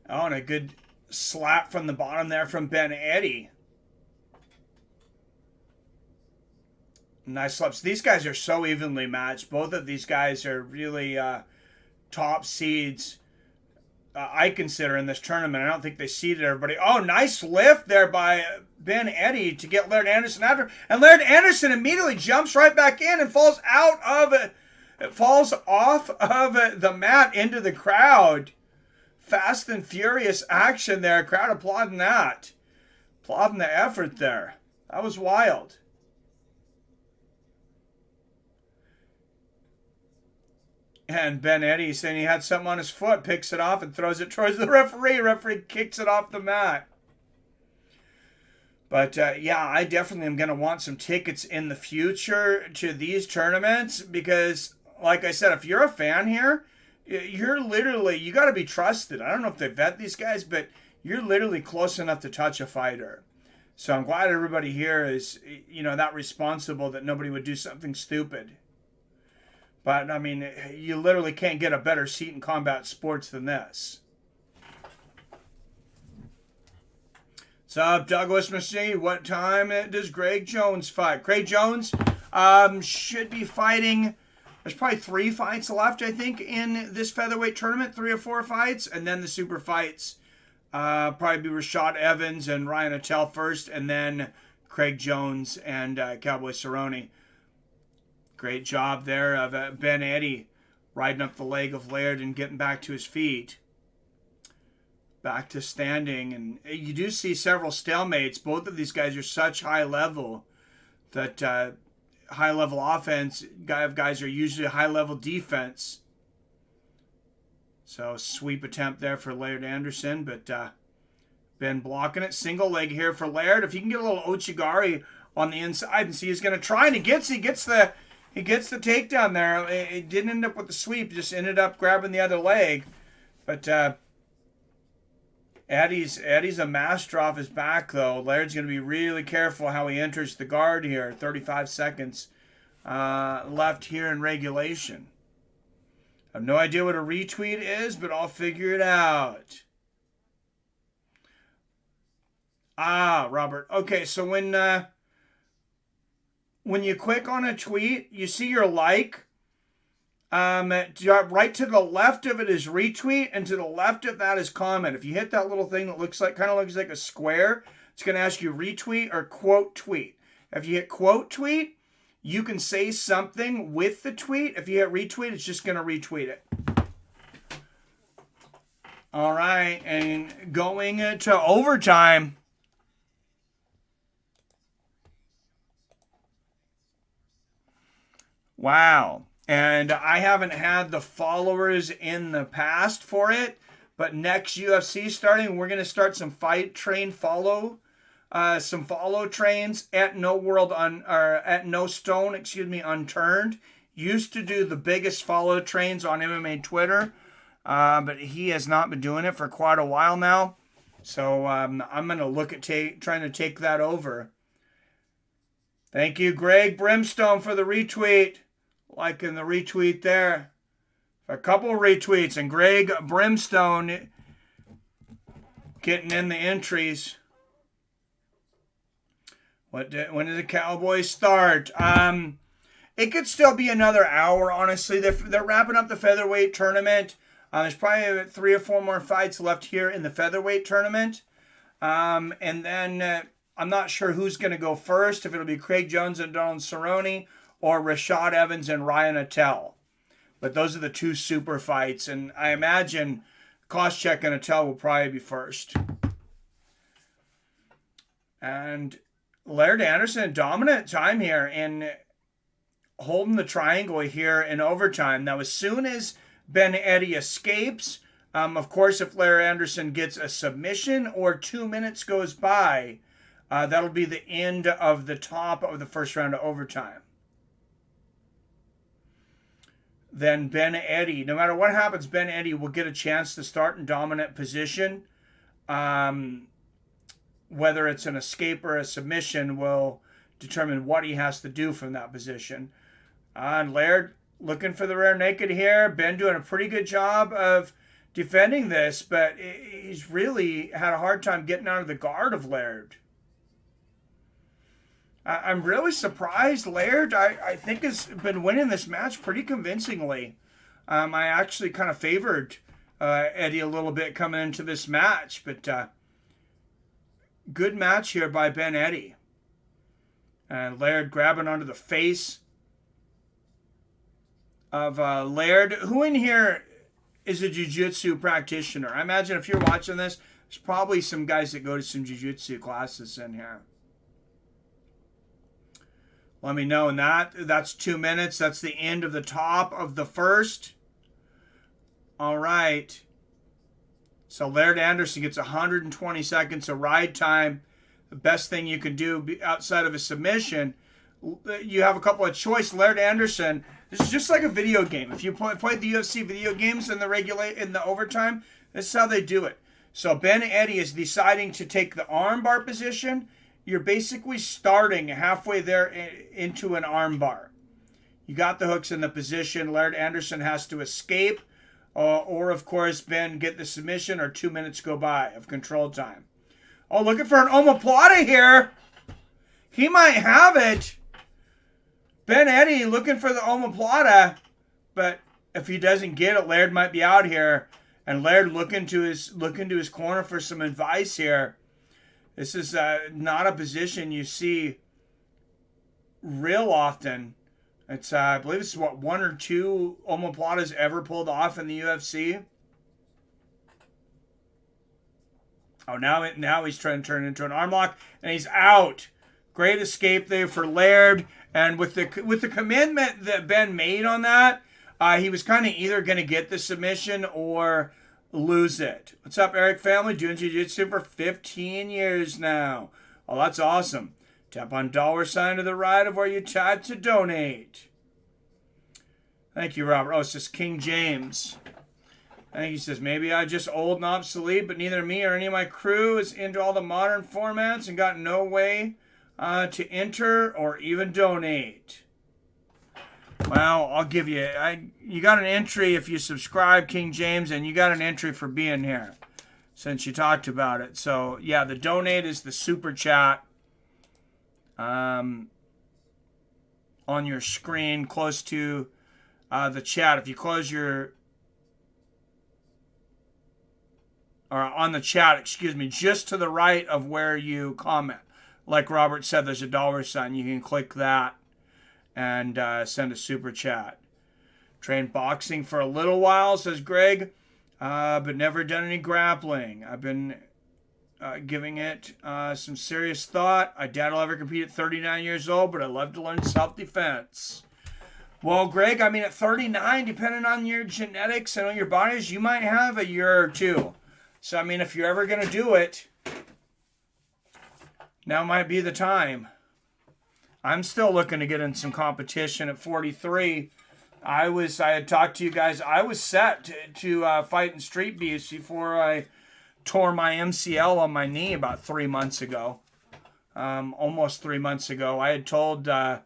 Oh, and a good slap from the bottom there from Ben Eddy. Nice slaps. These guys are so evenly matched. Both of these guys are really top seeds. I consider in this tournament. I don't think they seeded everybody. Oh, nice lift there by Ben Eddy to get Laird Anderson after. And Laird Anderson immediately jumps right back in and falls out of it. It falls off of the mat into the crowd. Fast and furious action there. Crowd applauding that. Applauding the effort there. That was wild. And Ben Eddy saying he had something on his foot, picks it off and throws it towards the referee. Referee kicks it off the mat. But yeah, I definitely am going to want some tickets in the future to these tournaments because, like I said, if you're a fan here, you're literally, you got to be trusted. I don't know if they vet these guys, but you're literally close enough to touch a fighter. So I'm glad everybody here is, that responsible that nobody would do something stupid. But, I mean, you literally can't get a better seat in combat sports than this. What's up, Douglas Massey? What time does Greg Jones fight? Greg Jones should be fighting. There's probably 3 fights left, I think, in this featherweight tournament. 3 or 4 fights. And then the super fights. Probably be Rashad Evans and Ryan Aitken first. And then Craig Jones and Cowboy Cerrone. Great job there of Ben Eddy riding up the leg of Laird and getting back to his feet. Back to standing. And you do see several stalemates. Both of these guys are such high level that high level offense guys are usually high level defense. So sweep attempt there for Laird Anderson. But Ben blocking it. Single leg here for Laird. If he can get a little Ochigari on the inside and see he's going to try. And he gets the takedown there. It didn't end up with the sweep. Just ended up grabbing the other leg. But Eddy's a master off his back, though. Laird's going to be really careful how he enters the guard here. 35 seconds left here in regulation. I have no idea what a retweet is, but I'll figure it out. Robert. Okay, so when you click on a tweet, you see your like. Right to the left of it is retweet, and to the left of that is comment. If you hit that little thing that kind of looks like a square, it's going to ask you retweet or quote tweet. If you hit quote tweet, you can say something with the tweet. If you hit retweet, it's just going to retweet it. All right, and going to overtime. Wow. And I haven't had the followers in the past for it, but next UFC starting, we're going to start some fight train follow, some follow trains at No Stone Unturned. Used to do the biggest follow trains on MMA Twitter, but he has not been doing it for quite a while now. So I'm going to look at trying to take that over. Thank you, Greg Brimstone, for the retweet. Liking the retweet there. A couple retweets, and Greg Brimstone getting in the entries. When did the Cowboys start? It could still be another hour, honestly. They're wrapping up the featherweight tournament. There's probably 3 or 4 more fights left here in the featherweight tournament. And then I'm not sure who's going to go first, if it'll be Craig Jones and Donald Cerrone or Rashad Evans and Ryan Aitken. But those are the 2 super fights. And I imagine Koscheck and Aitken will probably be first. And Laird Anderson, dominant time here in holding the triangle here in overtime. Now, as soon as Ben Eddy escapes, of course, if Laird Anderson gets a submission or 2 minutes goes by, that'll be the end of the top of the first round of overtime. Then Ben Eddy, no matter what happens, Ben Eddy will get a chance to start in dominant position. Whether it's an escape or a submission will determine what he has to do from that position. And Laird looking for the rear naked here. Ben doing a pretty good job of defending this, but he's really had a hard time getting out of the guard of Laird. I'm really surprised. Laird, I think, has been winning this match pretty convincingly. I actually kind of favored Eddy a little bit coming into this match, but good match here by Ben Eddy. And Laird grabbing onto the face of Laird. Who in here is a Jiu Jitsu practitioner? I imagine if you're watching this, there's probably some guys that go to some Jiu Jitsu classes in here. Let me know. And that's 2 minutes. That's the end of the top of the first. All right. So Laird Anderson gets 120 seconds of ride time. The best thing you can do outside of a submission, you have a couple of choices. Laird Anderson, this is just like a video game. If you played the UFC video games in the overtime, this is how they do it. So Ben Eddy is deciding to take the armbar position. You're basically starting halfway there into an armbar. You got the hooks in the position. Laird Anderson has to escape. Or, of course, Ben get the submission or 2 minutes go by of control time. Oh, looking for an omoplata here. He might have it. Ben Eddy looking for the omoplata. But if he doesn't get it, Laird might be out here. And Laird looking to his corner for some advice here. This is not a position you see real often. It's I believe it's 1 or 2 omoplatas ever pulled off in the UFC. Oh, now he's trying to turn it into an arm lock, and he's out. Great escape there for Laird, and with the commitment that Ben made on that, he was kind of either going to get the submission or lose it. What's up, Eric family? Doing Jiu-Jitsu for 15 years now. Oh, that's awesome. Tap on $sign to the right of where you type to donate. Thank you, Robert. Oh, it's just King James. I think he says, maybe I'm just old and obsolete, but neither me or any of my crew is into all the modern formats and got no way to enter or even donate. Well, I'll give you... you got an entry if you subscribe, King James, and you got an entry for being here since you talked about it. So, yeah, the donate is the super chat. On your screen close to the chat. If you close your... or on the chat, excuse me, just to the right of where you comment. Like Robert said, there's a $sign. You can click that and send a super chat. Trained boxing for a little while, says Greg, but never done any grappling. I've been giving it some serious thought. I doubt I'll ever compete at 39 years old, but I love to learn self-defense. Well, Greg, I mean, at 39, depending on your genetics and on your bodies, you might have a year or two. So, I mean, if you're ever going to do it, now might be the time. I'm still looking to get in some competition at 43. I had talked to you guys. I was set to fight in Street Beefs before I tore my MCL on my knee about 3 months ago. almost 3 months ago. I had told the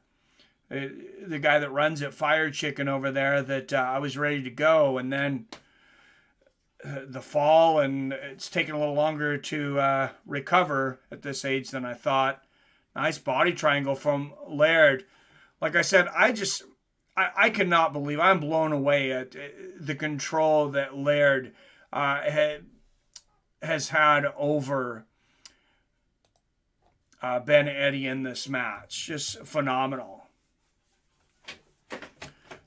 guy that runs it, Fire Chicken over there, that I was ready to go, and then the fall, and it's taken a little longer to recover at this age than I thought. Nice body triangle from Laird. Like I said, I cannot believe, I'm blown away at the control that Laird has had over Ben Eddy in this match. Just phenomenal.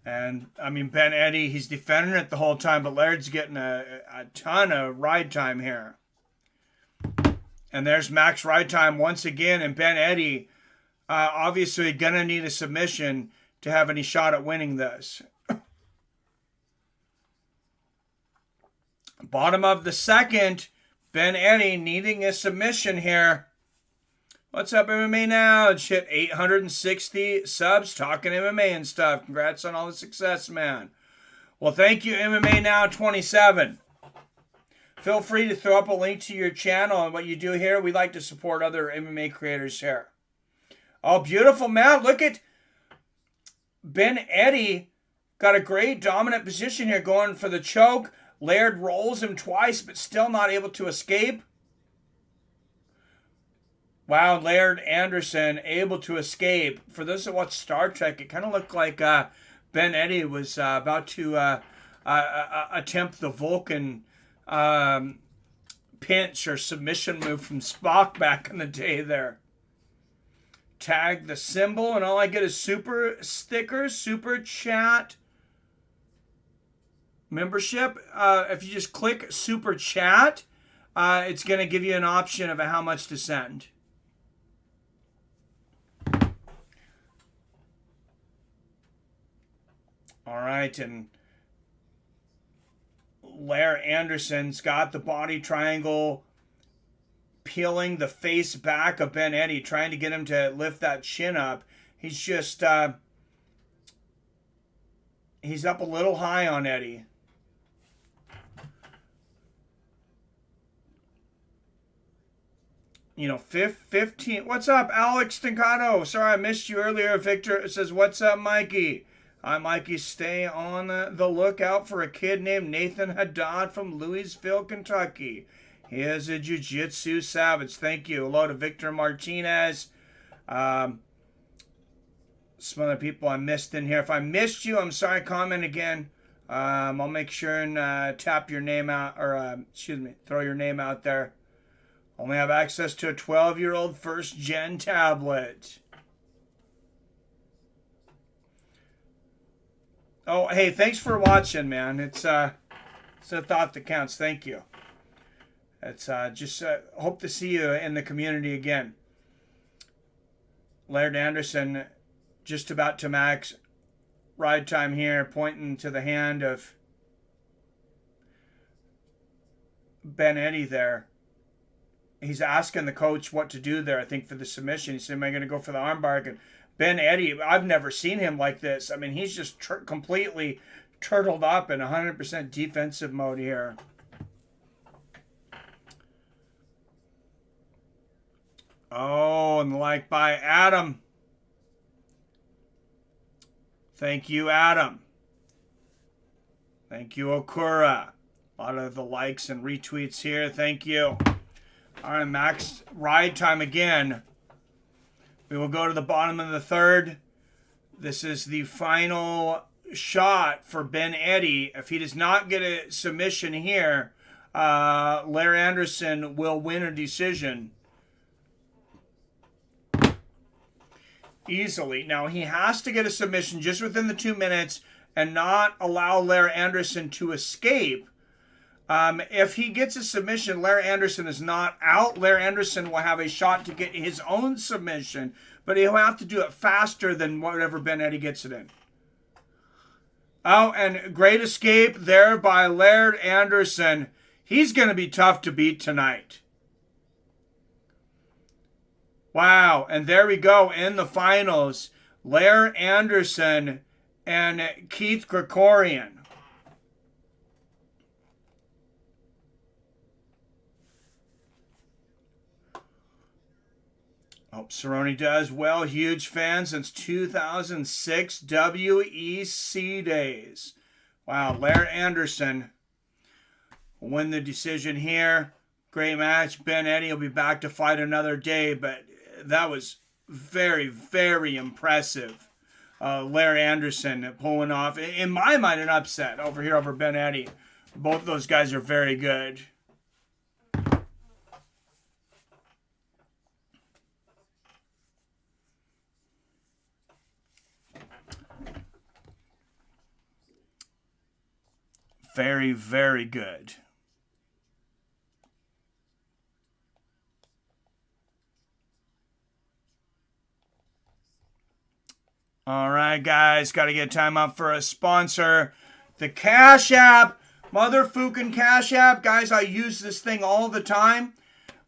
And, I mean, Ben Eddy, he's defending it the whole time, but Laird's getting a ton of ride time here. And there's max ride time once again, and Ben Eddy obviously going to need a submission to have any shot at winning this. Bottom of the second, Ben Eddy needing a submission here. What's up, MMA Now? It's hit 860 subs, talking MMA and stuff. Congrats on all the success, man. Well, thank you, MMA Now 27. Feel free to throw up a link to your channel and what you do here. We like to support other MMA creators here. Oh, beautiful, man. Look at Ben Eddy. Got a great dominant position here going for the choke. Laird rolls him twice, but still not able to escape. Wow, Laird Anderson able to escape. For those that watch Star Trek, it kind of looked like Ben Eddy was about to attempt the Vulcan pinch or submission move from Spock back in the day there. Tag the symbol, and all I get is super stickers, super chat membership. If you just click super chat, it's going to give you an option of how much to send. All right, and Laird Anderson's got the body triangle, peeling the face back of Ben Eddy, trying to get him to lift that chin up. He's just, he's up a little high on Eddy. You know, 15. What's up, Alex Tincato? Sorry, I missed you earlier. Victor says, what's up, Mikey? Hi, Mikey. Stay on the lookout for a kid named Nathan Haddad from Louisville, Kentucky. He is a Jiu Jitsu savage. Thank you. Hello to Victor Martinez. Some other people I missed in here. If I missed you, I'm sorry. Comment again. I'll make sure and tap your name out, or throw your name out there. Only have access to a 12-year-old first-gen tablet. Oh, hey, thanks for watching, man. It's a thought that counts. Thank you. It's just hope to see you in the community again. Laird Anderson just about to max ride time here, pointing to the hand of Ben Eddy there. He's asking the coach what to do there, I think, for the submission. He said, am I going to go for the armbar? And Ben Eddy, I've never seen him like this. I mean, he's just completely turtled up in 100% defensive mode here. Oh, and like by Adam. Thank you, Adam. Thank you, Okura. A lot of the likes and retweets here. Thank you. All right, max ride time again. We will go to the bottom of the third. This is the final shot for Ben Eddy. If he does not get a submission here, Laird Anderson will win a decision easily. Now, he has to get a submission just within the 2 minutes and not allow Laird Anderson to escape. If he gets a submission, Laird Anderson is not out. Laird Anderson will have a shot to get his own submission, but he'll have to do it faster than whatever Ben Eddy gets it in. Oh, and great escape there by Laird Anderson. He's going to be tough to beat tonight. Wow, and there we go in the finals. Laird Anderson and Keith Krikorian. Hope Cerrone does well. Huge fan since 2006 WEC days. Wow, Larry Anderson will win the decision here. Great match. Ben Eddy will be back to fight another day, but that was very, very impressive. Larry Anderson pulling off, in my mind, an upset over here over Ben Eddy. Both of those guys are very good. Very, very good. All right, guys, got to get time up for a sponsor. The Cash App, motherfucking Cash App. Guys, I use this thing all the time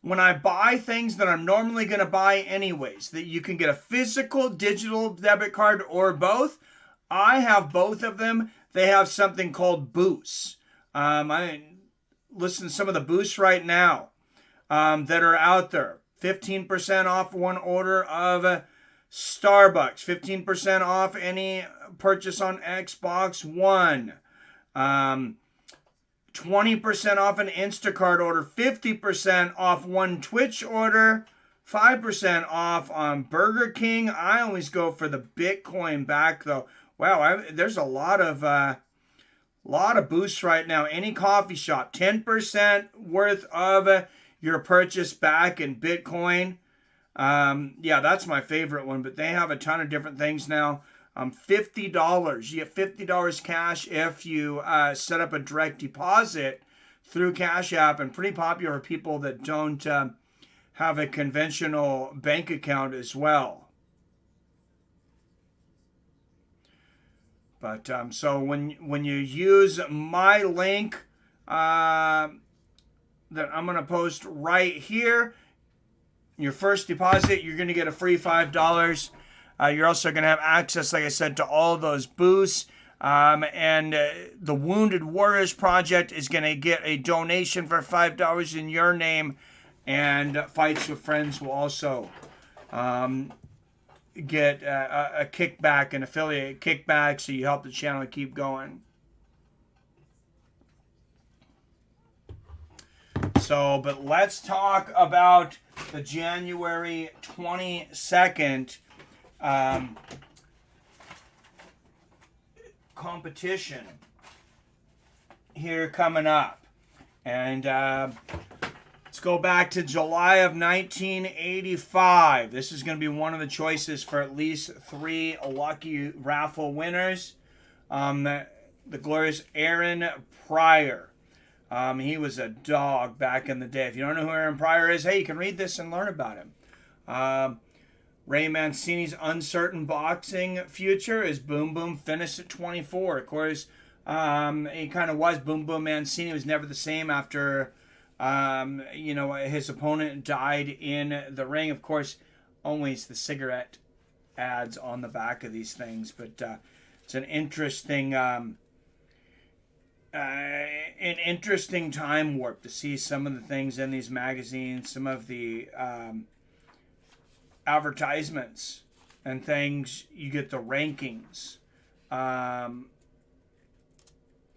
when I buy things that I'm normally going to buy anyways. That you can get a physical, digital debit card or both. I have both of them. They have something called boosts. I listen to some of the boosts right now that are out there. 15% off one order of Starbucks. 15% off any purchase on Xbox One. 20% off an Instacart order. 50% off one Twitch order. 5% off on Burger King. I always go for the Bitcoin back though. Wow, there's a lot of boosts right now. Any coffee shop, 10% worth of your purchase back in Bitcoin. Yeah, that's my favorite one, but they have a ton of different things now. $50. You get $50 cash if you set up a direct deposit through Cash App, and pretty popular for people that don't have a conventional bank account as well. But so when you use my link that I'm going to post right here, your first deposit, you're going to get a free $5. You're also going to have access, like I said, to all those boosts. And the Wounded Warriors Project is going to get a donation for $5 in your name. And Fights with Friends will also get a kickback, an affiliate kickback, so you help the channel keep going. So, but let's talk about the January 22nd competition here coming up. And let's go back to July of 1985. This is going to be one of the choices for at least 3 lucky raffle winners. The glorious Aaron Pryor. He was a dog back in the day. If you don't know who Aaron Pryor is, hey, you can read this and learn about him. Ray Mancini's uncertain boxing future is Boom Boom finished at 24. Of course, he kind of was. Boom Boom Mancini was never the same after, his opponent died in the ring. Of course, always the cigarette ads on the back of these things. But it's an interesting... an interesting time warp to see some of the things in these magazines, some of the advertisements and things. You get the rankings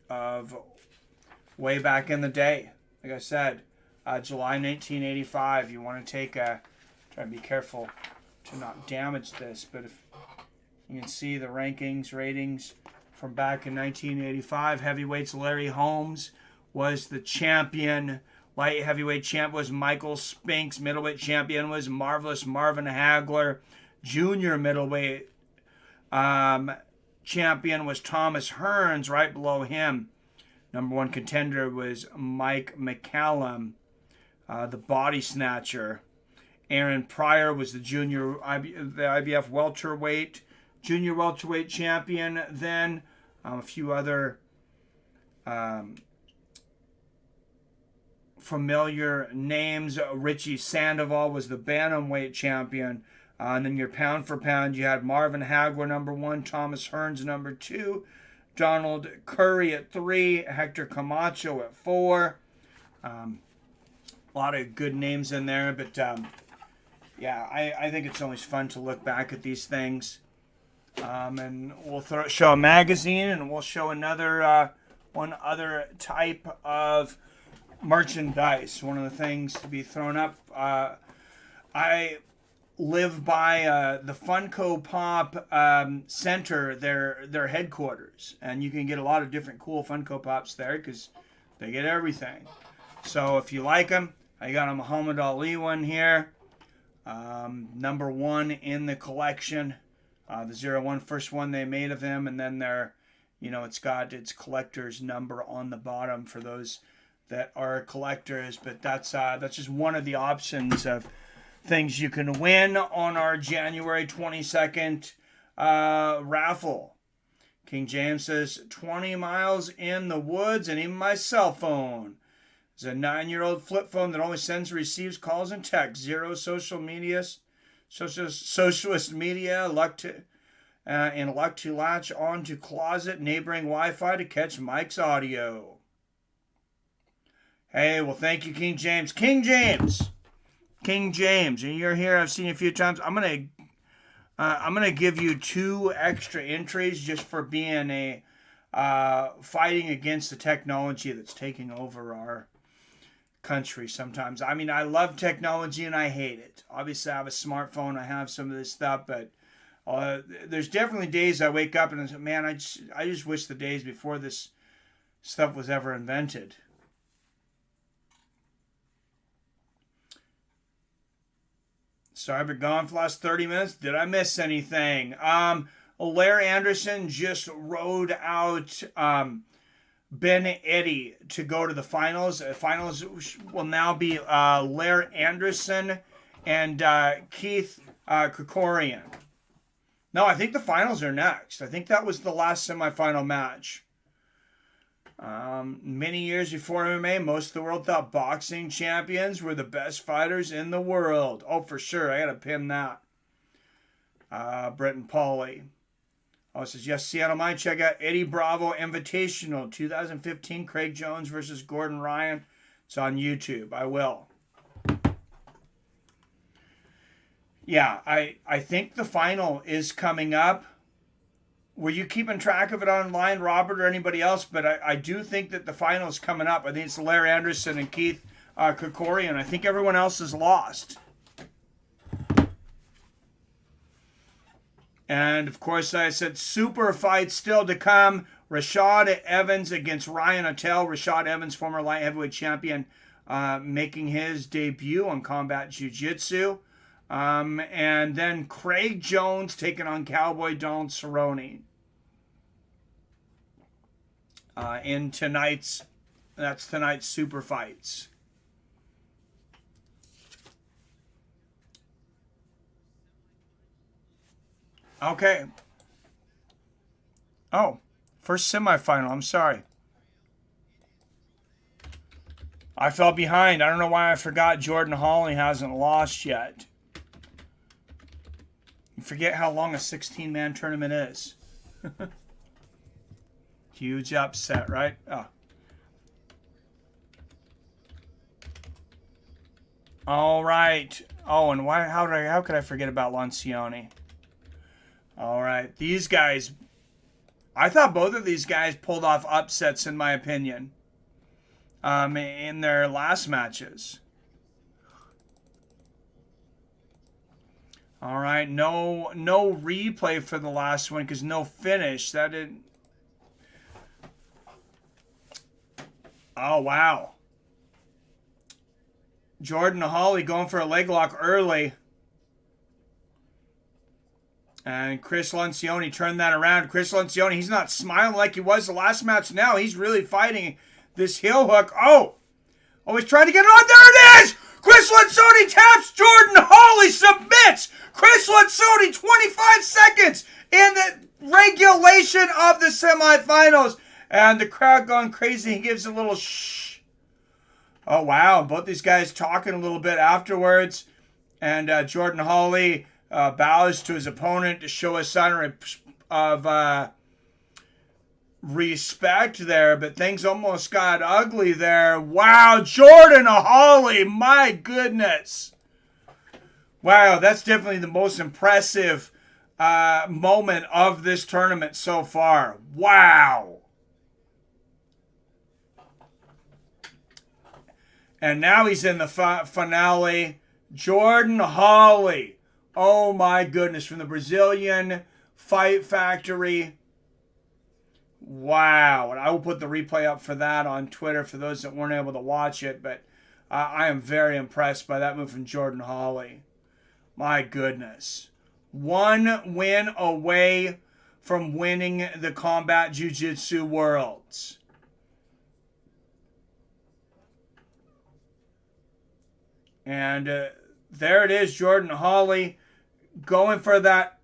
of way back in the day. Like I said, July 1985. You want to take try to be careful to not damage this, but if you can see the rankings, ratings from back in 1985. Heavyweights, Larry Holmes was the champion. Light heavyweight champ was Michael Spinks. Middleweight champion was Marvelous Marvin Hagler. Junior middleweight champion was Thomas Hearns. Right below him, number one contender was Mike McCallum, the body snatcher. Aaron Pryor was the the IBF welterweight, junior welterweight champion then. A few other familiar names. Richie Sandoval was the bantamweight champion. And then your pound for pound, you had Marvin Hagler, number 1, Thomas Hearns, number 2, Donald Curry at 3, Hector Camacho at 4. A lot of good names in there, but yeah, I think it's always fun to look back at these things. And we'll show a magazine, and we'll show another one other type of merchandise. One of the things to be thrown up. I live by the Funko Pop Center, their headquarters, and you can get a lot of different cool Funko Pops there because they get everything. So if you like them, I got a Muhammad Ali one here, number 1 in the collection, the 01, first one they made of him, and then it's got its collector's number on the bottom for those that are collectors. But that's just one of the options of things you can win on our January 22nd raffle. King James says, 20 miles in the woods and even my cell phone. It's a 9-year-old flip phone that only sends and receives calls and texts. Zero social media, socialist media, luck to latch on to closet neighboring Wi-Fi to catch Mike's audio. Hey, well, thank you, King James. King James, and you're here. I've seen you a few times. I'm gonna give you 2 extra entries just for being a fighting against the technology that's taking over our country sometimes. I mean, I love technology and I hate it. Obviously, I have a smartphone. I have some of this stuff, but there's definitely days I wake up and I say, man, I just wish the days before this stuff was ever invented. So I've been gone for the last 30 minutes. Did I miss anything? Larry Anderson just rode out Ben Eddy to go to the finals. Finals will now be Larry Anderson and Keith Krikorian. No, I think the finals are next. I think that was the last semifinal match. Many years before MMA, most of the world thought boxing champions were the best fighters in the world. Oh, for sure. I got to pin that. Bretton Pauly. Oh, it says, yes, Seattle Mind. Check out Eddie Bravo Invitational 2015, Craig Jones versus Gordon Ryan. It's on YouTube. I will. Yeah, I think the final is coming up. Were you keeping track of it online, Robert, or anybody else? But I do think that the final is coming up. I think it's Larry Anderson and Keith Krikorian. I think everyone else is lost. And, of course, I said super fight still to come. Rashad Evans against Ryan Aitken. Rashad Evans, former light heavyweight champion, making his debut on Combat Jiu Jitsu. And then Craig Jones taking on Cowboy Donald Cerrone. In tonight's super fights. Okay. Oh, first semifinal. I'm sorry. I fell behind. I don't know why I forgot Jordan Hawley hasn't lost yet. You forget how long a 16-man tournament is. Huge upset, right? Oh. All right. Oh, and how could I forget about Lincione? All right. These guys, I thought both of these guys pulled off upsets, in my opinion, in their last matches. All right. No replay for the last one because no finish. That didn't. Oh, wow. Jordan Hawley going for a leg lock early. And Chris Lincione turned that around. Chris Lincione, he's not smiling like he was the last match now. He's really fighting this heel hook. Oh, he's trying to get it on. There it is! Chris Lincione taps. Jordan Hawley submits. Chris Lincione, 25 seconds in the regulation of the semifinals. And the crowd going crazy. He gives a little shh. Oh, wow. Both these guys talking a little bit afterwards. And Jordan Hawley bows to his opponent to show a sign of respect there. But things almost got ugly there. Wow, Jordan Hawley. My goodness. Wow, that's definitely the most impressive moment of this tournament so far. Wow. And now he's in the finale. Jordan Hawley. Oh my goodness, from the Brazilian Fight Factory. Wow. And I will put the replay up for that on Twitter for those that weren't able to watch it. But I am very impressed by that move from Jordan Hawley. My goodness. One win away from winning the Combat Jiu Jitsu Worlds. And there it is, Jordan Hawley going for that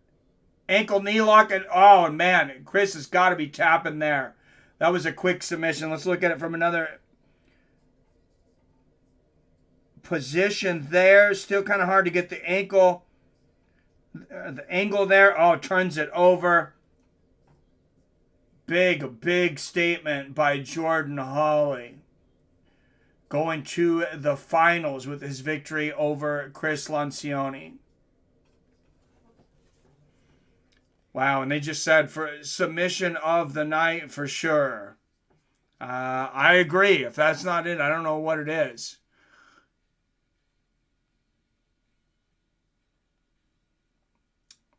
ankle knee lock. And oh, man, Chris has got to be tapping there. That was a quick submission. Let's look at it from another position there. Still kind of hard to get the ankle, the angle there. Oh, turns it over. Big statement by Jordan Hawley. Going to the finals with his victory over Chris Lincione. Wow, and they just said for submission of the night for sure. I agree. If that's not it, I don't know what it is.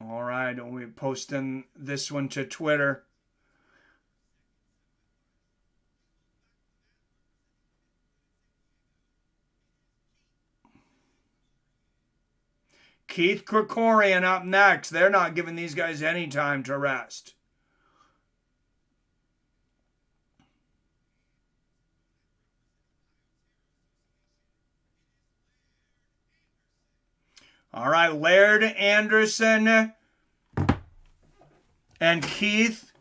All right, and we're posting this one to Twitter. Keith Krikorian up next. They're not giving these guys any time to rest. All right, Laird Anderson and Keith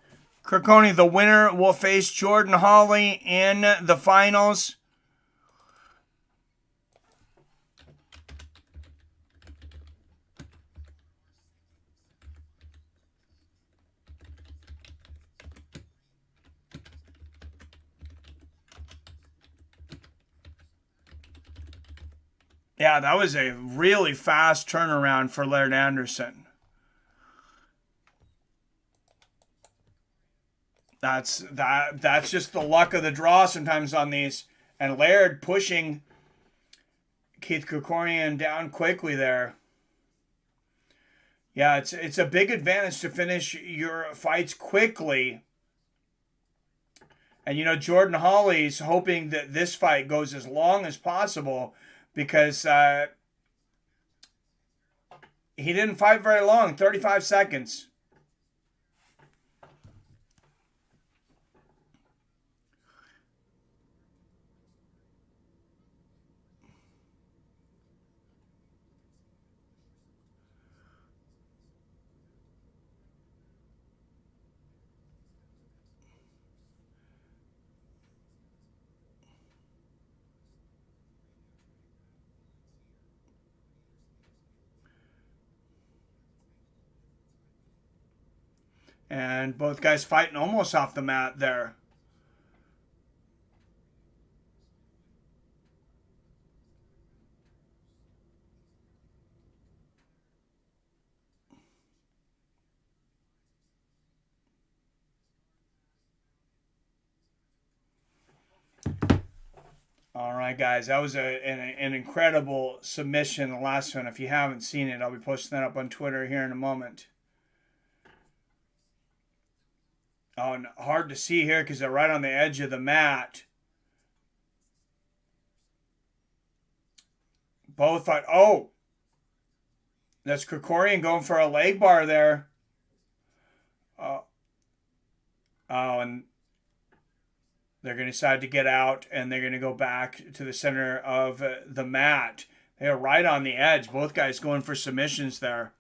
Krikorian. The winner will face Jordan Hawley in the finals. Yeah, that was a really fast turnaround for Laird Anderson. That's just the luck of the draw sometimes on these. And Laird pushing Keith Krikorian down quickly there. Yeah, it's a big advantage to finish your fights quickly. And Jordan Hawley's hoping that this fight goes as long as possible, because he didn't fight very long, 35 seconds. And both guys fighting almost off the mat there. All right, guys, that was an incredible submission, the last one. If you haven't seen it, I'll be posting that up on Twitter here in a moment. Oh, and hard to see here because they're right on the edge of the mat. Both fight. Oh, that's Krikorian going for a leg bar there. And they're going to decide to get out, and they're going to go back to the center of the mat. They are right on the edge. Both guys going for submissions there.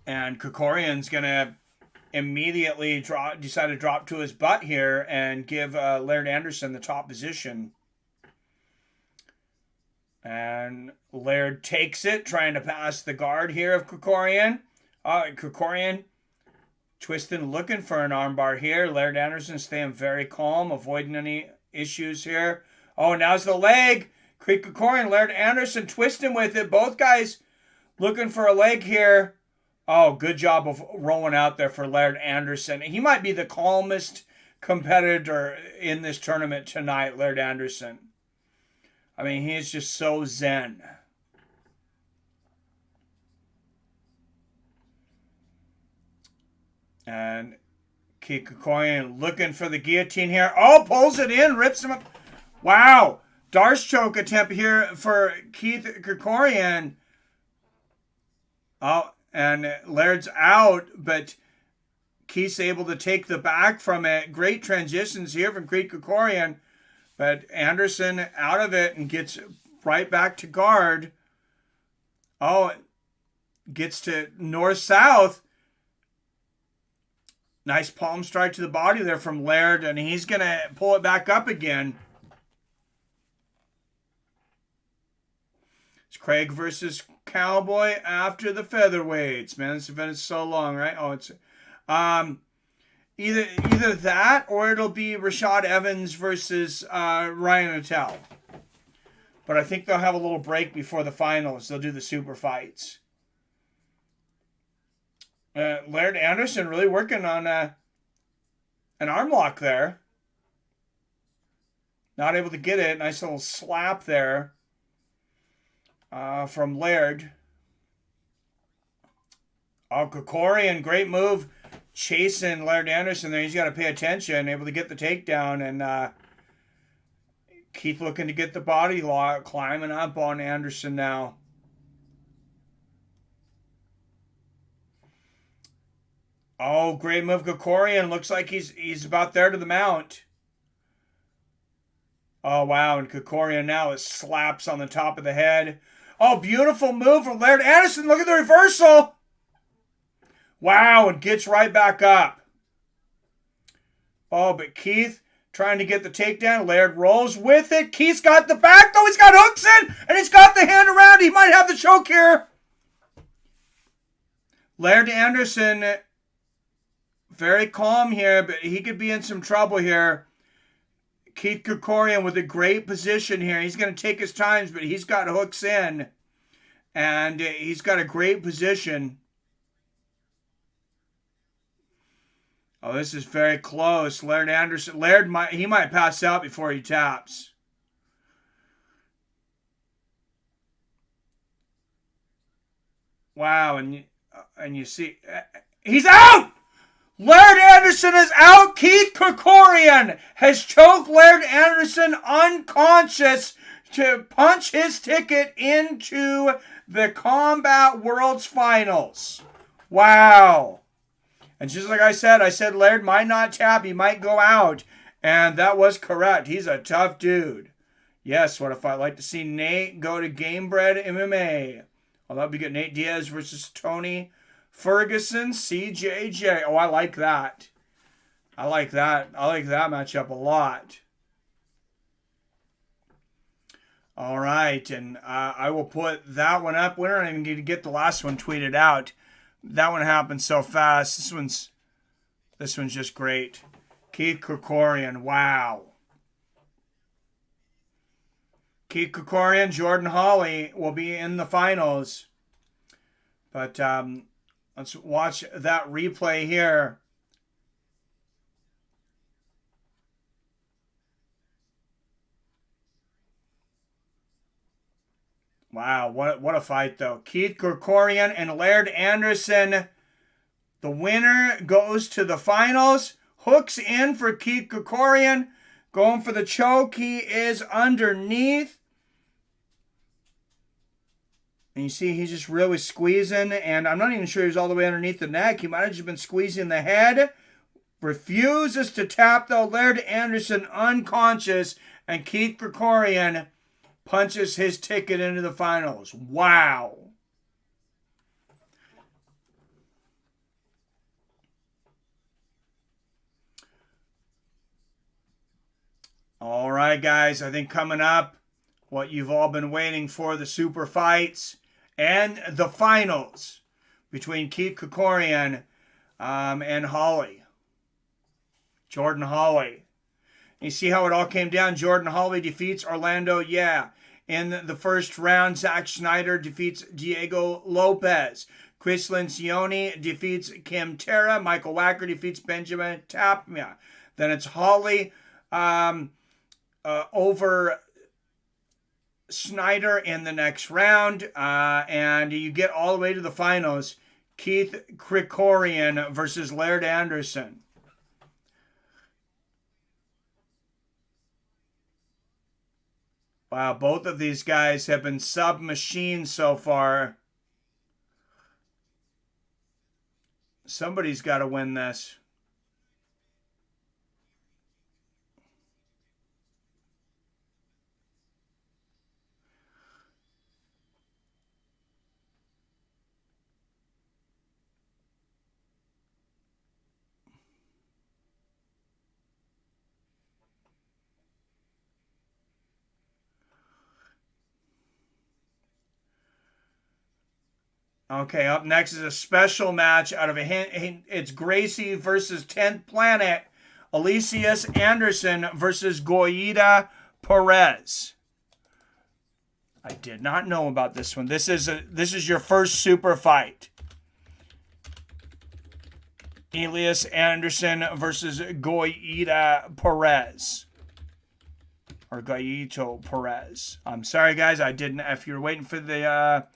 And Krikorian's going to immediately decide to drop to his butt here and give Laird Anderson the top position. And Laird takes it, trying to pass the guard here of Krikorian. Krikorian twisting, looking for an armbar here. Laird Anderson staying very calm, avoiding any issues here. Oh, now's the leg. Krikorian, Laird Anderson twisting with it. Both guys looking for a leg here. Oh, good job of rolling out there for Laird Anderson. He might be the calmest competitor in this tournament tonight, Laird Anderson. I mean, he's just so zen. And Krikorian looking for the guillotine here. Oh, pulls it in, rips him up. Wow. Darce choke attempt here for Krikorian. Oh, and Laird's out, but Keith's able to take the back from it. Great transitions here from Krikorian, but Anderson out of it and gets right back to guard. Oh, gets to north-south. Nice palm strike to the body there from Laird, and he's going to pull it back up again. It's Craig versus Cowboy after the featherweights. Man, this event is so long, right? Oh, it's either that or it'll be Rashad Evans versus Ryan Aitken. But I think they'll have a little break before the finals. They'll do the super fights. Laird Anderson really working on an arm lock there. Not able to get it. Nice little slap there from Laird. Oh, Krikorian, great move. Chasing Laird Anderson there. He's got to pay attention. Able to get the takedown. And Keith looking to get the body lock. Climbing up on Anderson now. Oh, great move, Krikorian. Looks like he's about there to the mount. Oh, wow. And Krikorian now is slaps on the top of the head. Oh, beautiful move from Laird Anderson. Look at the reversal. Wow, and gets right back up. Oh, but Keith trying to get the takedown. Laird rolls with it. Keith's got the back, though. He's got hooks in, and he's got the hand around. He might have the choke here. Laird Anderson, very calm here, but he could be in some trouble here. Keith Krikorian with a great position here. He's going to take his time, but he's got hooks in. And he's got a great position. Oh, this is very close. Laird Anderson. Laird might pass out before he taps. Wow, and you see, he's out! Laird Anderson is out. Keith Krikorian has choked Laird Anderson unconscious to punch his ticket into the Combat Worlds Finals. Wow. And just like I said Laird might not tap. He might go out. And that was correct. He's a tough dude. Yes, what if I'd like to see Nate go to Gamebred MMA? Oh, that'd be good. Nate Diaz versus Tony Ferguson, CJJ. Oh, I like that. I like that matchup a lot. All right, and I will put that one up. We don't even need to get the last one tweeted out. That one happened so fast. This one's just great. Keith Krikorian, wow. Keith Krikorian, Jordan Hawley will be in the finals. But let's watch that replay here. Wow, what a fight, though. Keith Krikorian and Laird Anderson. The winner goes to the finals. Hooks in for Keith Krikorian. Going for the choke. He is underneath. And you see he's just really squeezing. And I'm not even sure he's all the way underneath the neck. He might have just been squeezing the head. Refuses to tap, though. Laird Anderson unconscious. And Keith Krikorian punches his ticket into the finals. Wow. All right, guys. I think coming up, what you've all been waiting for, the super fights and the finals between Keith Krikorian and Hawley. Jordan Hawley. You see how it all came down? Jordan Hawley defeats Orlando, In the first round, Zach Schneider defeats Diego Lopez. Chris Lincione defeats Kim Terra. Michael Wacker defeats Benjamin Tapia. Then it's Holly over Schneider in the next round. And you get all the way to the finals. Keith Krikorian versus Laird Anderson. Wow, both of these guys have been sub-machined so far. Somebody's got to win this. Okay, up next is a special match out of it's Gracie versus 10th Planet. Elysius Anderson versus Goyita Perez. I did not know about this one. This is your first super fight. Elias Anderson versus Goyita Perez. Or Goyito Perez. I'm sorry, guys. I didn't. If you're waiting for the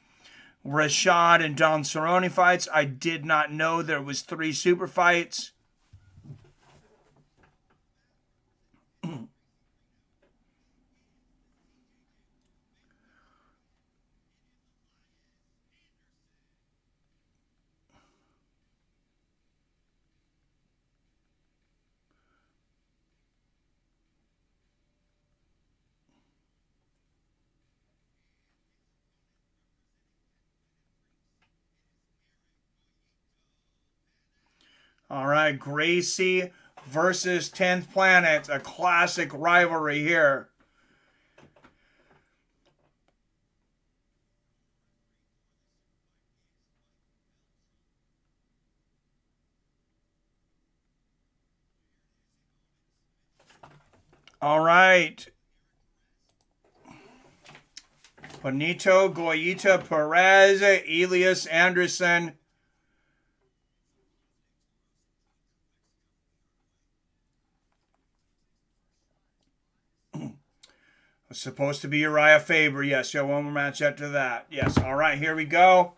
Rashad and Donald Cerrone fights, I did not know there was 3 super fights. All right, Gracie versus 10th Planet. A classic rivalry here. All right. Benito Goyita Perez, Elias Anderson. Was supposed to be Uriah Faber. Yes, you have one more match after that. Yes, all right, here we go.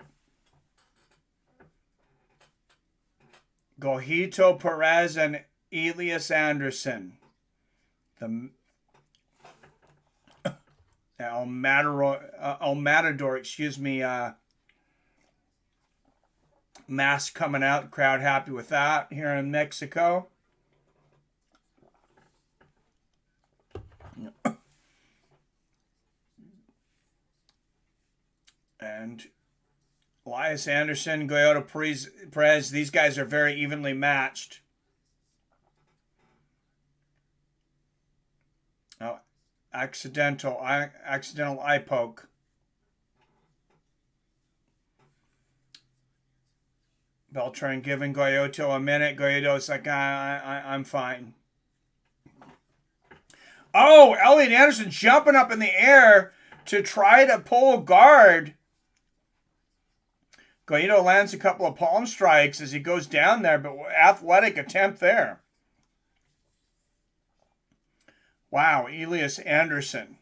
Goyito Perez and Elias Anderson. The El Matador, excuse me, mask coming out. Crowd happy with that here in Mexico. And Elias Anderson, Goyito Perez, these guys are very evenly matched. Oh, accidental eye poke. Beltran giving Goyito a minute. Goyito's like, I'm fine. Oh, Elliot Anderson jumping up in the air to try to pull guard. Goyito lands a couple of palm strikes as he goes down there, but athletic attempt there. Wow, Elias Anderson.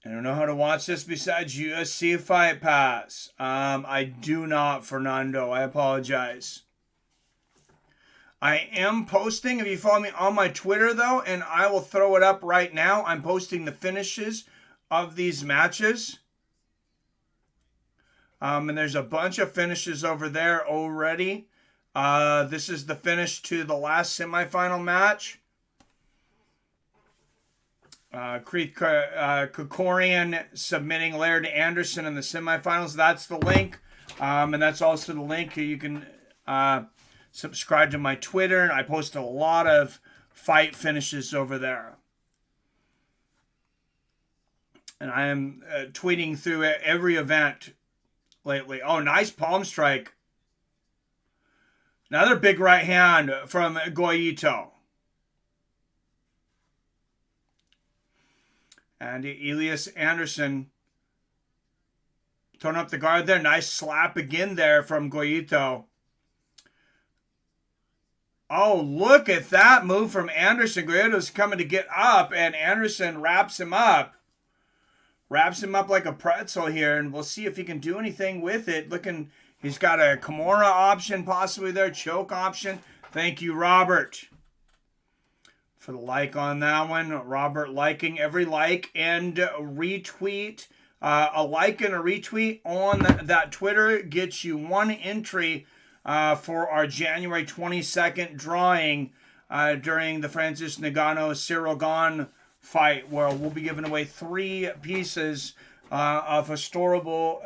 I don't know how to watch this besides UFC Fight Pass. I do not, Fernando. I apologize. I am posting, if you follow me on my Twitter, though, and I will throw it up right now. I'm posting the finishes of these matches. And there's a bunch of finishes over there already. This is the finish to the last semifinal match. Krikorian submitting Laird Anderson in the semifinals. That's the link. And that's also the link. You can subscribe to my Twitter. And I post a lot of fight finishes over there. And I am tweeting through every event lately. Oh, nice palm strike. Another big right hand from Goyito. And Elias Anderson throwing up the guard there. Nice slap again there from Goyito. Oh, look at that move from Anderson. Goyito's coming to get up, and Anderson wraps him up. Wraps him up like a pretzel here, and we'll see if he can do anything with it. Looking, he's got a Kimura option possibly there, choke option. Thank you, Robert, for the like on that one. Robert liking every like and retweet. A like and a retweet on that Twitter gets you one entry for our January 22nd drawing during the Francis Ngannou-Cyril Gane fight, where we'll be giving away 3 pieces of historical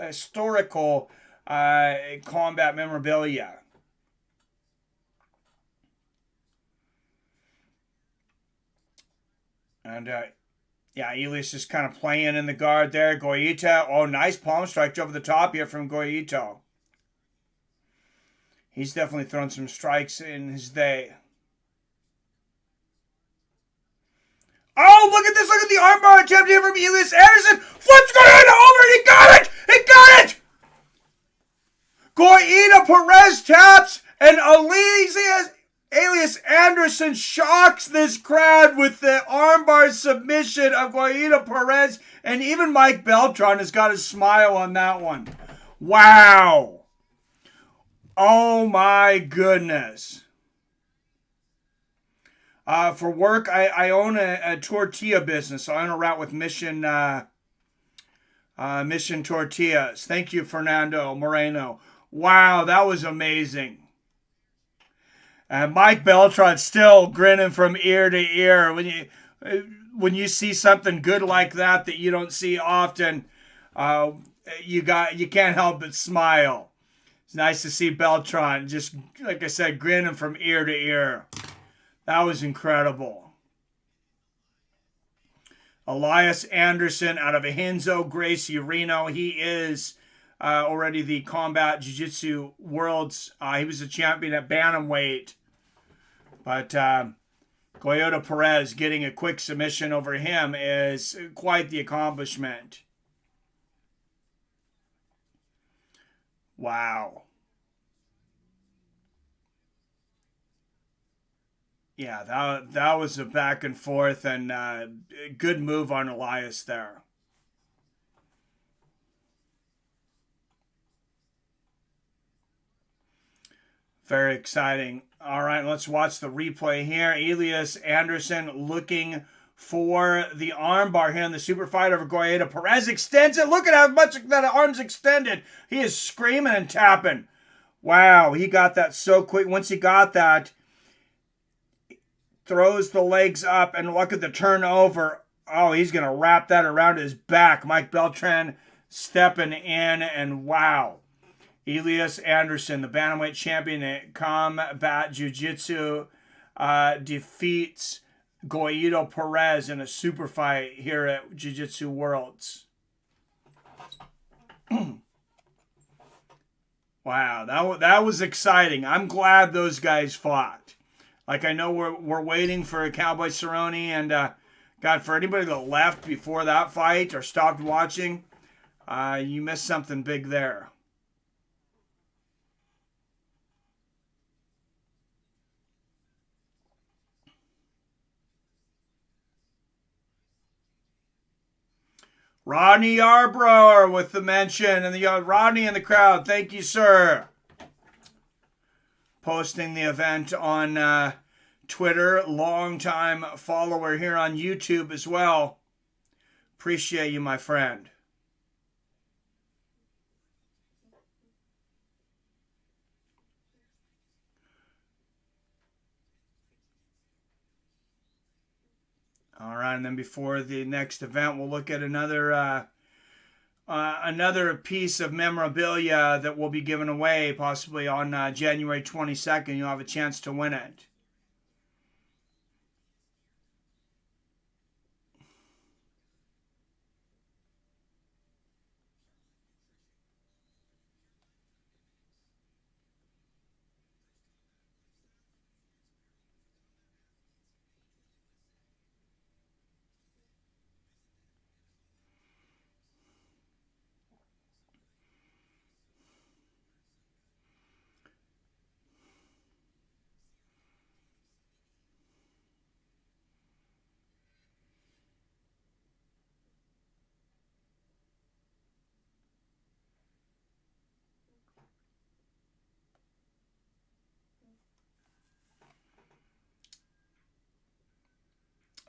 combat memorabilia. And yeah, Elias is kind of playing in the guard there. Goyito, oh, nice palm strike over the top here from Goyito. He's definitely thrown some strikes in his day. Oh, look at this. Look at the armbar attempt here from Elias Anderson. Flips Goyito over. He got it. He got it. Goyito, Perez taps, and Elias Anderson shocks this crowd with the armbar submission of Goyito Perez. And even Mike Beltran has got a smile on that one. Wow. Oh, my goodness. For work, I own a tortilla business. So I own a route with Mission Tortillas. Thank you, Fernando Moreno. Wow, that was amazing. And Mike Beltran still grinning from ear to ear. When you see something good like that you don't see often, you can't help but smile. It's nice to see Beltran, just like I said, grinning from ear to ear. That was incredible. Elias Anderson out of Ahinzo Gracie Reno. He is already the Combat Jiu-Jitsu Worlds. He was a champion at bantamweight. But Goyito Perez getting a quick submission over him is quite the accomplishment. Wow. Yeah, that was a back and forth, and good move on Elias there. Very exciting. All right, let's watch the replay here. Elias Anderson looking for the armbar here in the super fight over Goyito. Perez extends it. Look at how much that arm's extended. He is screaming and tapping. Wow, he got that so quick. Once he got that, throws the legs up, and look at the turnover. Oh, he's going to wrap that around his back. Mike Beltran stepping in, and wow. Elias Anderson, the bantamweight champion at Combat Jiu-Jitsu, defeats Goyito Perez in a super fight here at Jiu-Jitsu Worlds. Wow, that was exciting. I'm glad those guys fought. Like, I know we're waiting for Cowboy Cerrone, and God, for anybody that left before that fight or stopped watching, you missed something big there. Rodney Yarbrough with the mention, and the Rodney in the crowd. Thank you, sir. Posting the event on Twitter. Longtime follower here on YouTube as well. Appreciate you, my friend. All right, and then before the next event, we'll look at another piece of memorabilia that will be given away possibly on January 22nd. You'll have a chance to win it.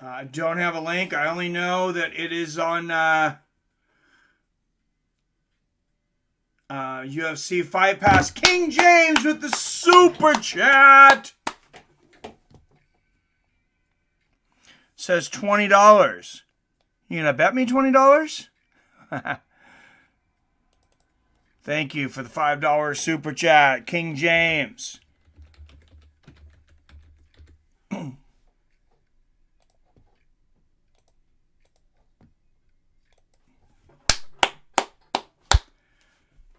I don't have a link. I only know that it is on UFC Fight Pass. King James with the super chat says $20. You gonna bet me $20? Thank you for the $5 super chat, King James.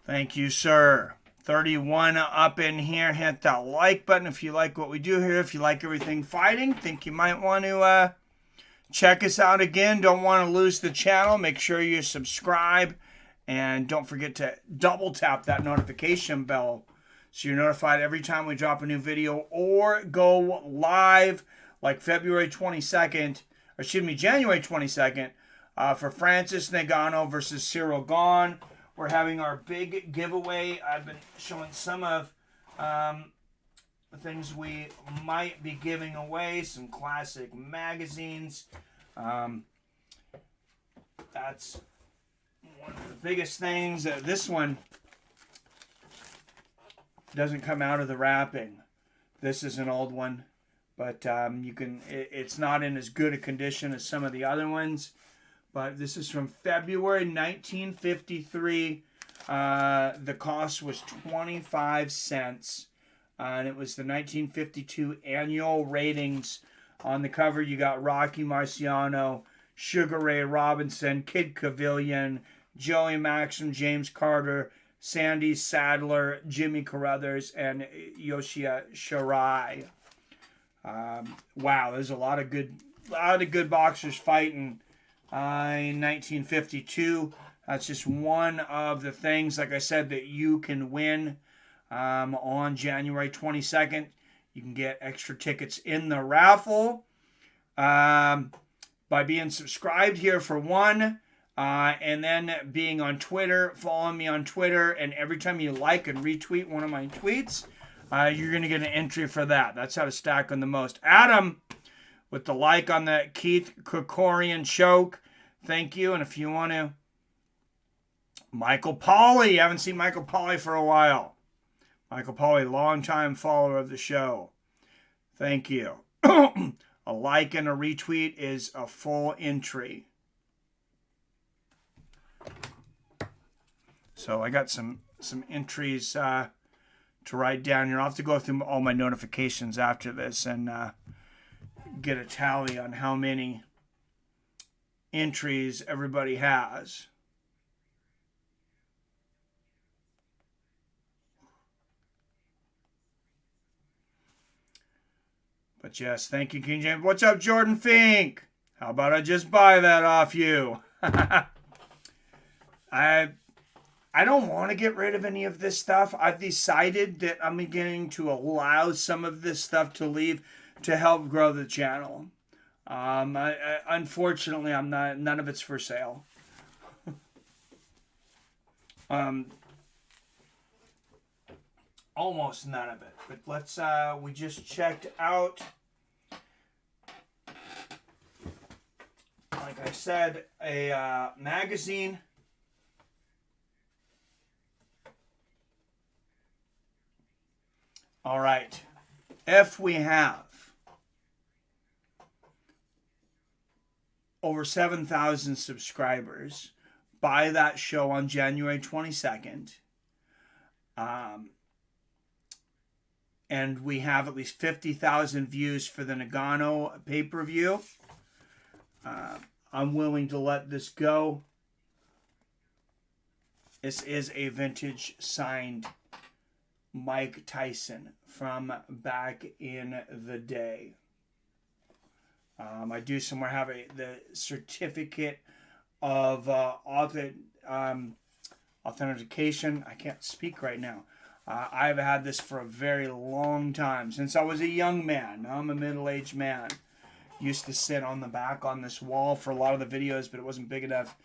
Thank you, sir. 31 up in here. Hit that like button if you like what we do here. If you like everything fighting, think you might want to check us out again. Don't want to lose the channel. Make sure you subscribe. And don't forget to double tap that notification bell so you're notified every time we drop a new video or go live like January 22nd for Francis Ngannou versus Cyril Gane. We're having our big giveaway. I've been showing some of the things we might be giving away, some classic magazines. That's one of the biggest things. This one doesn't come out of the wrapping. This is an old one, but you can. It's not in as good a condition as some of the other ones. But this is from February 1953. The cost was 25 cents. And it was the 1952 annual ratings. On the cover, you got Rocky Marciano, Sugar Ray Robinson, Kid Cavilion, Joey Maxim, James Carter, Sandy Sadler, Jimmy Carruthers, and Yoshia Shirai. Wow, there's a lot of good boxers fighting. In 1952. That's just one of the things, like I said, that you can win on January 22nd. You can get extra tickets in the raffle by being subscribed here for one, and then being on Twitter, following me on Twitter, and every time you like and retweet one of my tweets, you're going to get an entry for that. That's how to stack on the most. Adam, with the like on the Keith Krikorian choke. Thank you. And if you want to, Michael Pauly. Haven't seen Michael Pauly for a while. Michael Pauly, longtime follower of the show. Thank you. A like and a retweet is a full entry. So I got some entries to write down here. I'll have to go through all my notifications after this and get a tally on how many entries everybody has. But yes, thank you, King James. What's up, Jordan Fink? How about I just buy that off you? I don't want to get rid of any of this stuff. I've decided that I'm beginning to allow some of this stuff to leave to help grow the channel. Unfortunately, none of it's for sale. Almost none of it. But let's, we just checked out, like I said, a magazine. All right. If we have over 7,000 subscribers by that show on January 22nd, and we have at least 50,000 views for the Ngannou pay-per-view, I'm willing to let this go. This is a vintage signed Mike Tyson from back in the day. I do somewhere have the certificate of authentication. I can't speak right now. I've had this for a very long time, since I was a young man. Now I'm a middle-aged man. Used to sit on the back on this wall for a lot of the videos, but it wasn't big enough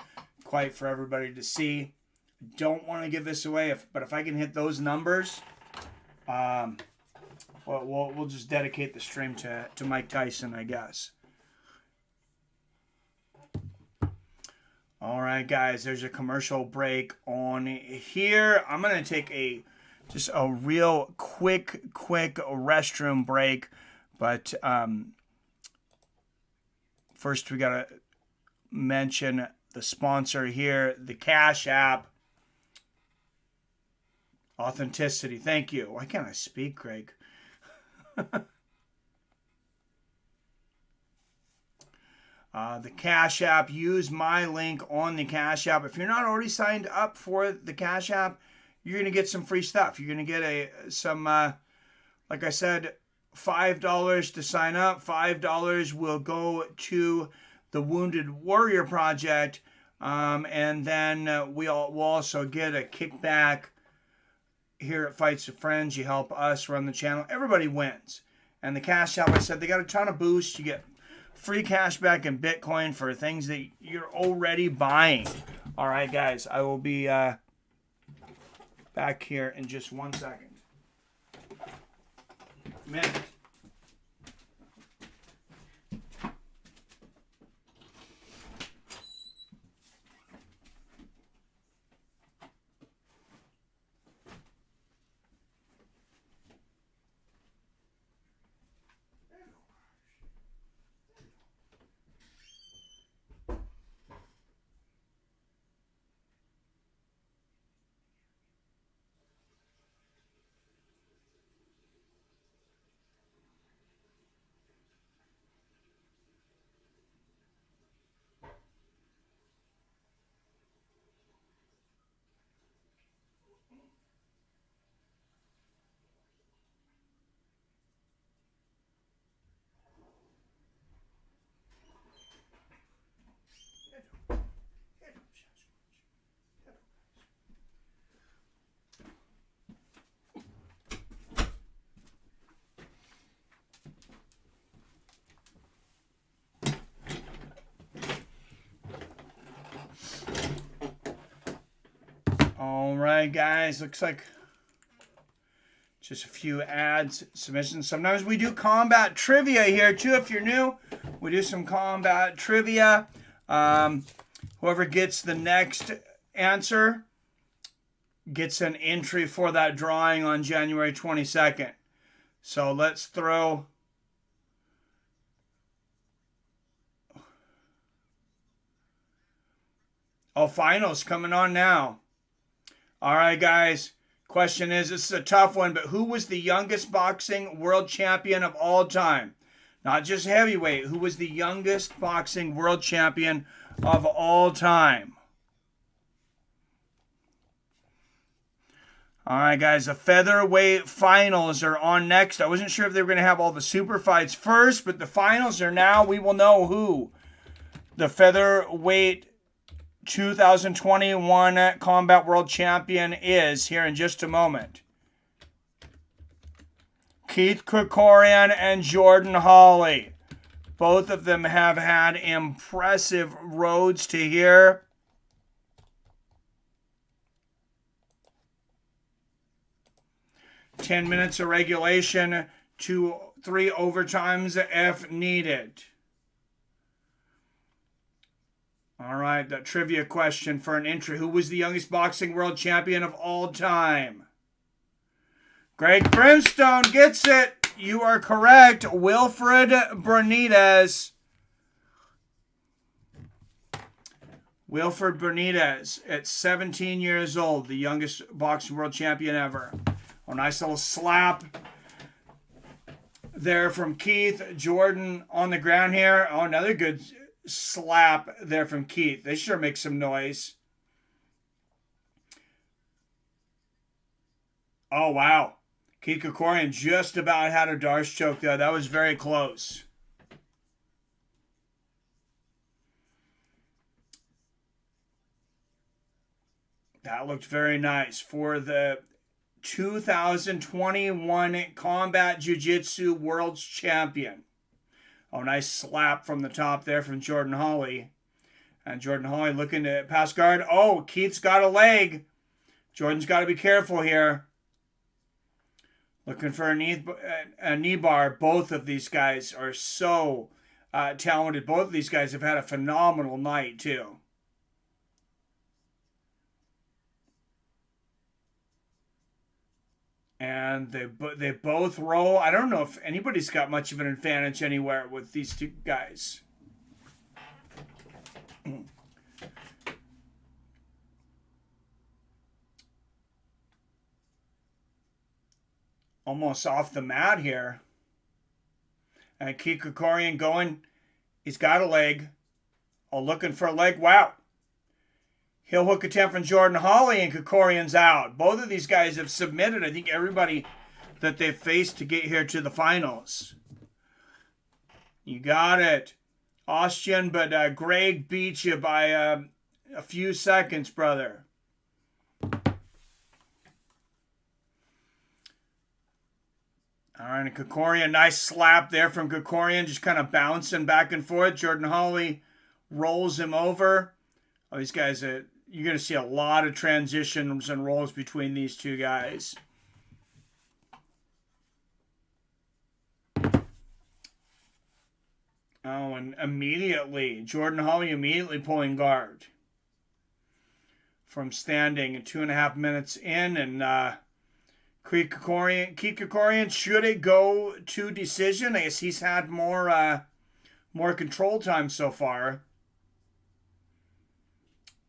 quite for everybody to see. Don't want to give this away, but if I can hit those numbers, we'll just dedicate the stream to Mike Tyson, I guess. All right, guys, there's a commercial break on here. I'm going to take just a real quick restroom break. But first, we got to mention the sponsor here, the Cash App. Authenticity. Thank you. Why can't I speak, Greg? The Cash App. Use my link on the Cash App. If you're not already signed up for the Cash App, you're going to get some free stuff. You're going to get some, like I said, $5 to sign up. $5 will go to the Wounded Warrior Project. And then we'll also get a kickback here at Fights with Friends. You help us run the channel. Everybody wins. And the Cash App, I said, they got a ton of boosts. You get free cash back in Bitcoin for things that you're already buying. All right, guys, I will be back here in just 1 second. Minute. All right, guys, looks like just a few ads, submissions. Sometimes we do combat trivia here too. If you're new, we do some combat trivia. Whoever gets the next answer gets an entry for that drawing on January 22nd. So let's throw... Oh, finals coming on now. All right, guys. Question is, this is a tough one, but who was the youngest boxing world champion of all time? Not just heavyweight. Who was the youngest boxing world champion of all time? All right, guys. The featherweight finals are on next. I wasn't sure if they were going to have all the super fights first, but the finals are now. We will know who the featherweight 2021 Combat World Champion is here in just a moment. Keith Krikorian and Jordan Hawley. Both of them have had impressive roads to here. "10 minutes of regulation, 2-3 overtimes if needed." All right, that trivia question for an entry. Who was the youngest boxing world champion of all time? Greg Brimstone gets it. You are correct. Wilfred Benitez. Wilfred Benitez at 17 years old, the youngest boxing world champion ever. A nice little slap there from Keith. Jordan on the ground here. Oh, another good slap there from Keith. They sure make some noise. Oh, wow. Keith Krikorian just about had a Darce choke there. That was very close. That looked very nice for the 2021 Combat Jiu Jitsu World Champion. Oh, nice slap from the top there from Jordan Hawley. And Jordan Hawley looking to pass guard. Oh, Keith's got a leg. Jordan's got to be careful here. Looking for a knee bar. Both of these guys are so talented. Both of these guys have had a phenomenal night, too. And they both roll. I don't know if anybody's got much of an advantage anywhere with these two guys. Almost off the mat here. And Krikorian going. He's got a leg. Oh, looking for a leg. Wow. Heel hook attempt from Jordan Hawley, and Krikorian's out. Both of these guys have submitted, I think, everybody that they've faced to get here to the finals. You got it. Austrian, but Greg beat you by a few seconds, brother. All right, and Krikorian, nice slap there from Krikorian, just kind of bouncing back and forth. Jordan Hawley rolls him over. Oh, these guys, you're going to see a lot of transitions and rolls between these two guys. Oh, and immediately, Jordan Hawley immediately pulling guard from standing 2.5 minutes in, and Krikorian, should it go to decision? I guess he's had more control time so far.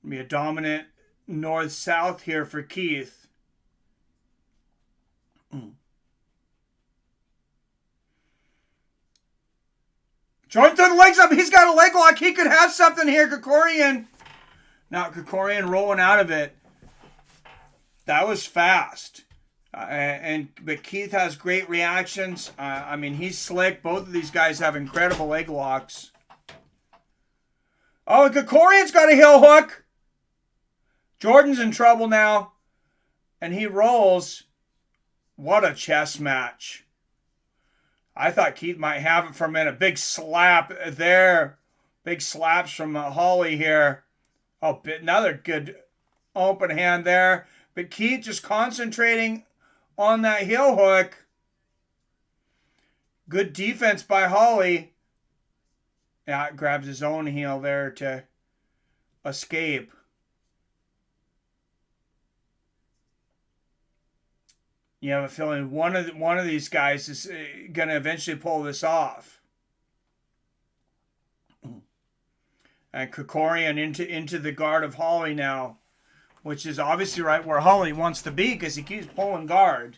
Be a dominant north-south here for Keith. Jordan threw the legs up. He's got a leg lock. He could have something here, Krikorian. Now Krikorian rolling out of it. That was fast. But Keith has great reactions. I mean, he's slick. Both of these guys have incredible leg locks. Oh, Krikorian's got a heel hook. Jordan's in trouble now. And he rolls. What a chess match. I thought Keith might have it for a minute. Big slap there. Big slaps from Hawley here. Oh, another good open hand there. But Keith just concentrating on that heel hook. Good defense by Hawley. Yeah, grabs his own heel there to escape. You have a feeling one of these guys is going to eventually pull this off. And Krikorian into the guard of Hawley now, which is obviously right where Hawley wants to be because he keeps pulling guard.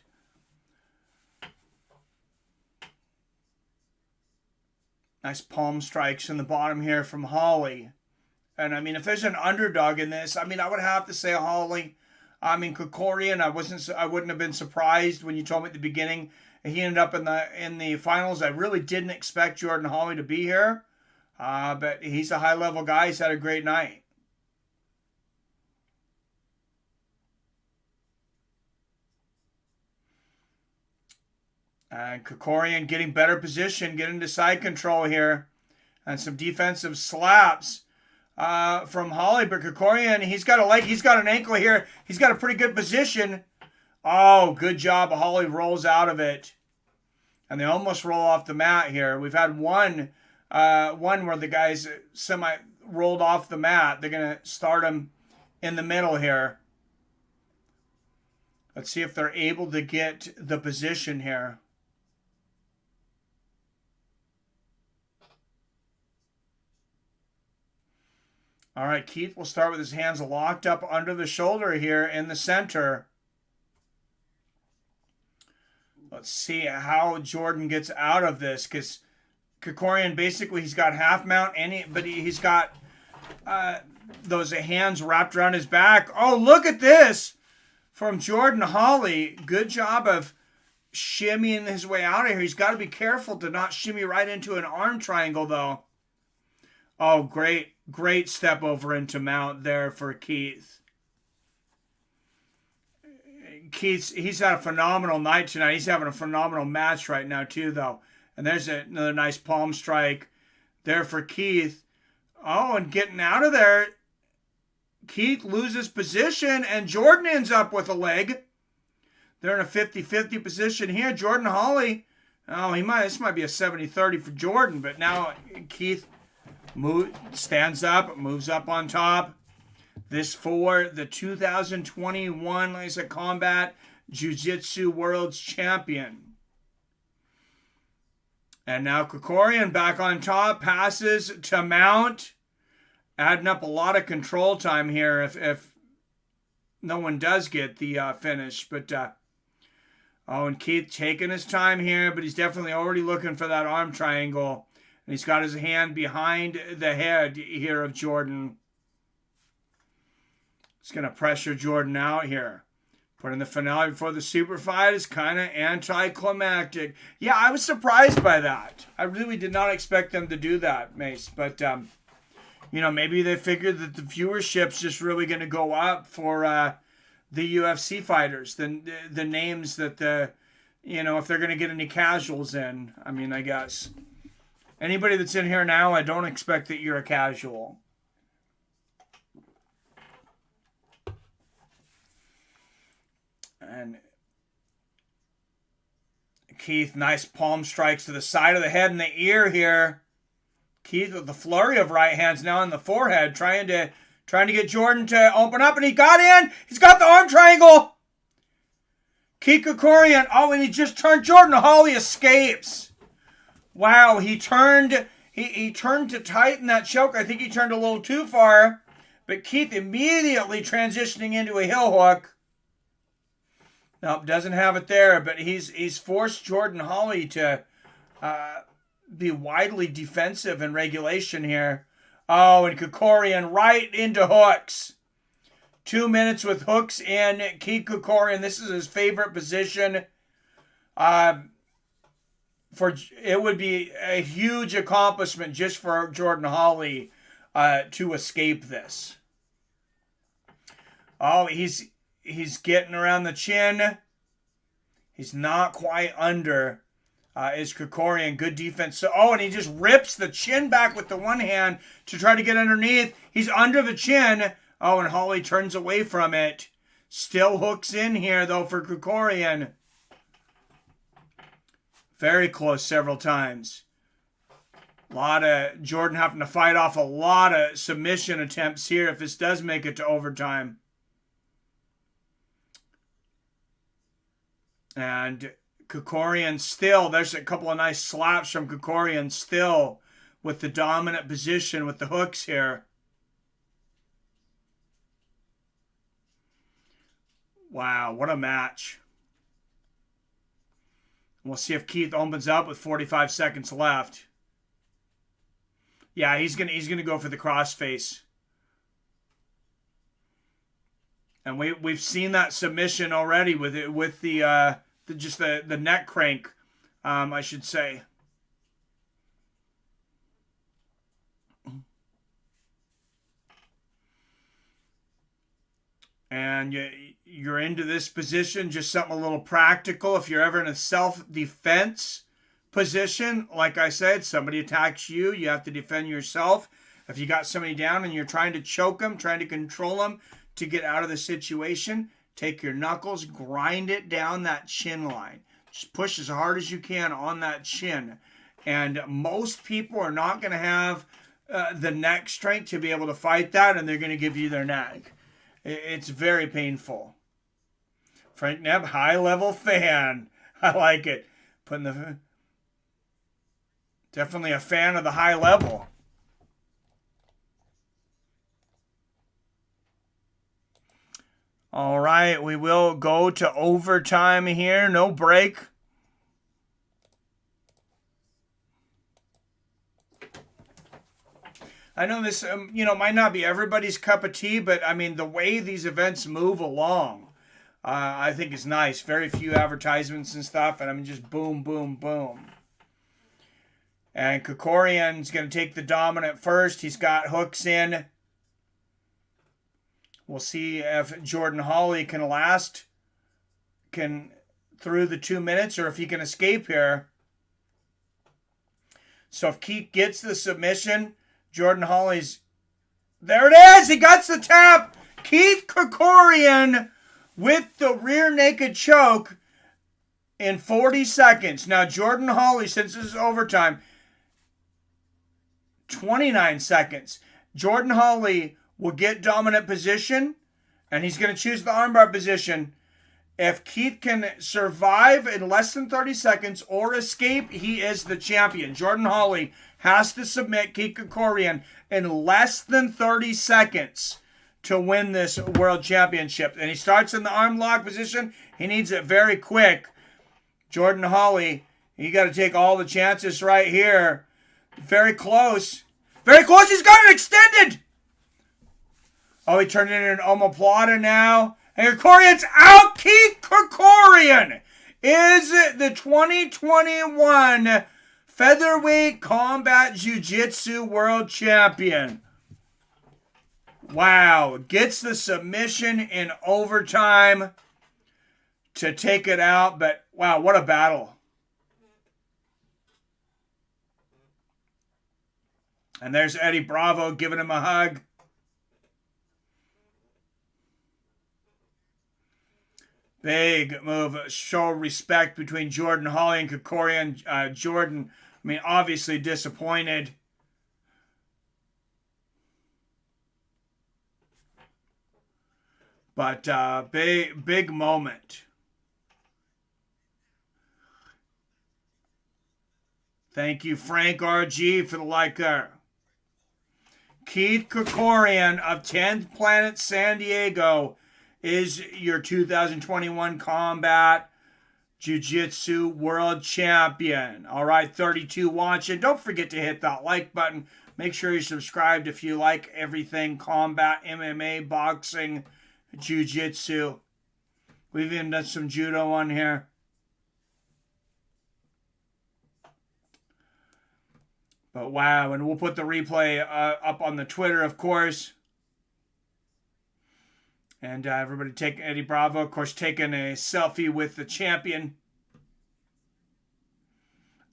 Nice palm strikes in the bottom here from Hawley. And I mean, if there's an underdog in this, I mean, I would have to say Hawley. I mean, Krikorian, I wouldn't have been surprised when you told me at the beginning he ended up in the finals. I really didn't expect Jordan Hawley to be here, but he's a high-level guy. He's had a great night. And Krikorian getting better position, getting to side control here, and some defensive slaps. From Hawley, but Krikorian, he's got a leg, he's got an ankle here. He's got a pretty good position. Oh, good job. Hawley rolls out of it. And they almost roll off the mat here. We've had one where the guys rolled off the mat. They're going to start him in the middle here. Let's see if they're able to get the position here. All right, Keith will start with his hands locked up under the shoulder here in the center. Let's see how Jordan gets out of this, because Krikorian, basically, he's got half mount, but he's got those hands wrapped around his back. Oh, look at this from Jordan Hawley. Good job of shimmying his way out of here. He's got to be careful to not shimmy right into an arm triangle, though. Oh, great step over into mount there for Keith. He's had a phenomenal night tonight. He's having a phenomenal match right now, too, though. And there's another nice palm strike there for Keith. Oh, and getting out of there, Keith loses position, and Jordan ends up with a leg. They're in a 50-50 position here. Jordan Hawley, this might be a 70-30 for Jordan, but now Keith stands up, moves up on top. This for the 2021, like I said, Combat Jiu Jitsu World's Champion. And now Krikorian back on top, passes to Mount, adding up a lot of control time here if no one does get the finish. But, and Keith taking his time here, but he's definitely already looking for that arm triangle. And he's got his hand behind the head here of Jordan. He's going to pressure Jordan out here. Putting the finale before the super fight is kind of anticlimactic. Yeah, I was surprised by that. I really did not expect them to do that, Mace. But, maybe they figured that the viewership's just really going to go up for the UFC fighters. The names that if they're going to get any casuals in. I mean, I guess. Anybody that's in here now, I don't expect that you're a casual. And Keith, nice palm strikes to the side of the head and the ear here. Keith with the flurry of right hands now on the forehead, trying to get Jordan to open up, and he got in. He's got the arm triangle. Keith Krikorian, and he just turned Jordan. Hawley escapes. Wow, he turned to tighten that choke. I think he turned a little too far, but Keith immediately transitioning into a heel hook. Nope, doesn't have it there, but he's forced Jordan Hawley to be widely defensive in regulation here. Oh, and Krikorian right into hooks. 2 minutes with hooks in. Keith Krikorian, this is his favorite position. It would be a huge accomplishment just for Jordan Hawley to escape this. Oh, he's getting around the chin. He's not quite under. Is Krikorian. Good defense. And he just rips the chin back with the one hand to try to get underneath. He's under the chin. And Hawley turns away from it. Still hooks in here, though, for Krikorian. Very close several times. A lot of Jordan having to fight off a lot of submission attempts here if this does make it to overtime. And Krikorian still, there's a couple of nice slaps from Krikorian still with the dominant position with the hooks here. Wow, what a match. We'll see if Keith opens up with 45 seconds left. Yeah, he's gonna go for the crossface. And we've seen that submission already with the neck crank, I should say. And you're into this position, just something a little practical. If you're ever in a self-defense position, like I said, somebody attacks you, you have to defend yourself. If you got somebody down and you're trying to choke them, trying to control them to get out of the situation, take your knuckles, grind it down that chin line. Just push as hard as you can on that chin. And most people are not going to have the neck strength to be able to fight that, and they're going to give you their neck. It's very painful. Frank Nebb, high-level fan. I like it. Definitely a fan of the high level. All right, we will go to overtime here. No break. I know this, might not be everybody's cup of tea, but, the way these events move along, I think is nice. Very few advertisements and stuff, and just boom, boom, boom. And Krikorian's going to take the dominant first. He's got hooks in. We'll see if Jordan Hawley can last through the 2 minutes, or if he can escape here. So if Keith gets the submission, Jordan Hawley's... There it is! He got the tap! Keith Krikorian with the rear naked choke in 40 seconds. Now Jordan Hawley, since this is overtime, 29 seconds. Jordan Hawley will get dominant position, and he's going to choose the armbar position. If Keith can survive in less than 30 seconds or escape, he is the champion. Jordan Hawley has to submit Keith Krikorian in less than 30 seconds to win this world championship. And he starts in the arm lock position. He needs it very quick. Jordan Hawley, you got to take all the chances right here. Very close. Very close. He's got it extended. Oh, he turned it into an omoplata now. And Krikorian's out. Keith Krikorian is the 2021 Featherweight Combat Jiu-Jitsu World Champion. Wow. Gets the submission in overtime to take it out. But, wow, what a battle. And there's Eddy Bravo giving him a hug. Big move. Show respect between Jordan Hawley and Krikorian. Jordan, I mean, obviously disappointed. But big moment. Thank you, Frank RG, for the like there. Keith Krikorian of 10th Planet San Diego is your 2021 Combat Jiu-Jitsu World Champion. All right, 32 watching. Don't forget to hit that like button. Make sure you're subscribed if you like everything combat, MMA, boxing, Jiu-Jitsu. We've even done some judo on here. But wow, and we'll put the replay up on the Twitter, of course. And everybody taking Eddy Bravo, of course, taking a selfie with the champion.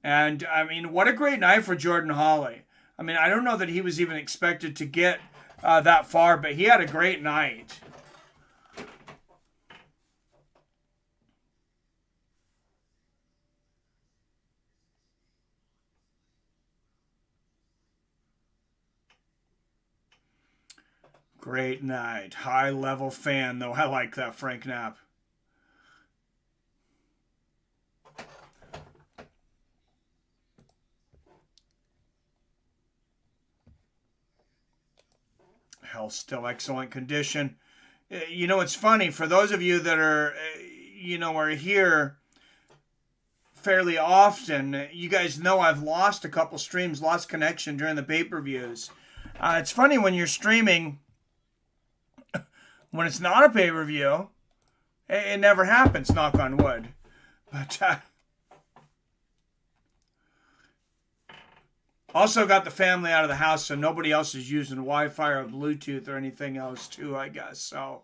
And, I mean, what a great night for Jordan Hawley. I mean, I don't know that he was even expected to get that far, but he had a great night. Great night. High-level fan, though. I like that, Frank Knapp. Health still excellent condition. You know, it's funny. For those of you that are, are here fairly often, you guys know I've lost a couple streams, lost connection during the pay-per-views. It's funny when you're streaming. When it's not a pay-per-view, it never happens, knock on wood. But also got the family out of the house, so nobody else is using Wi-Fi or Bluetooth or anything else too, I guess. So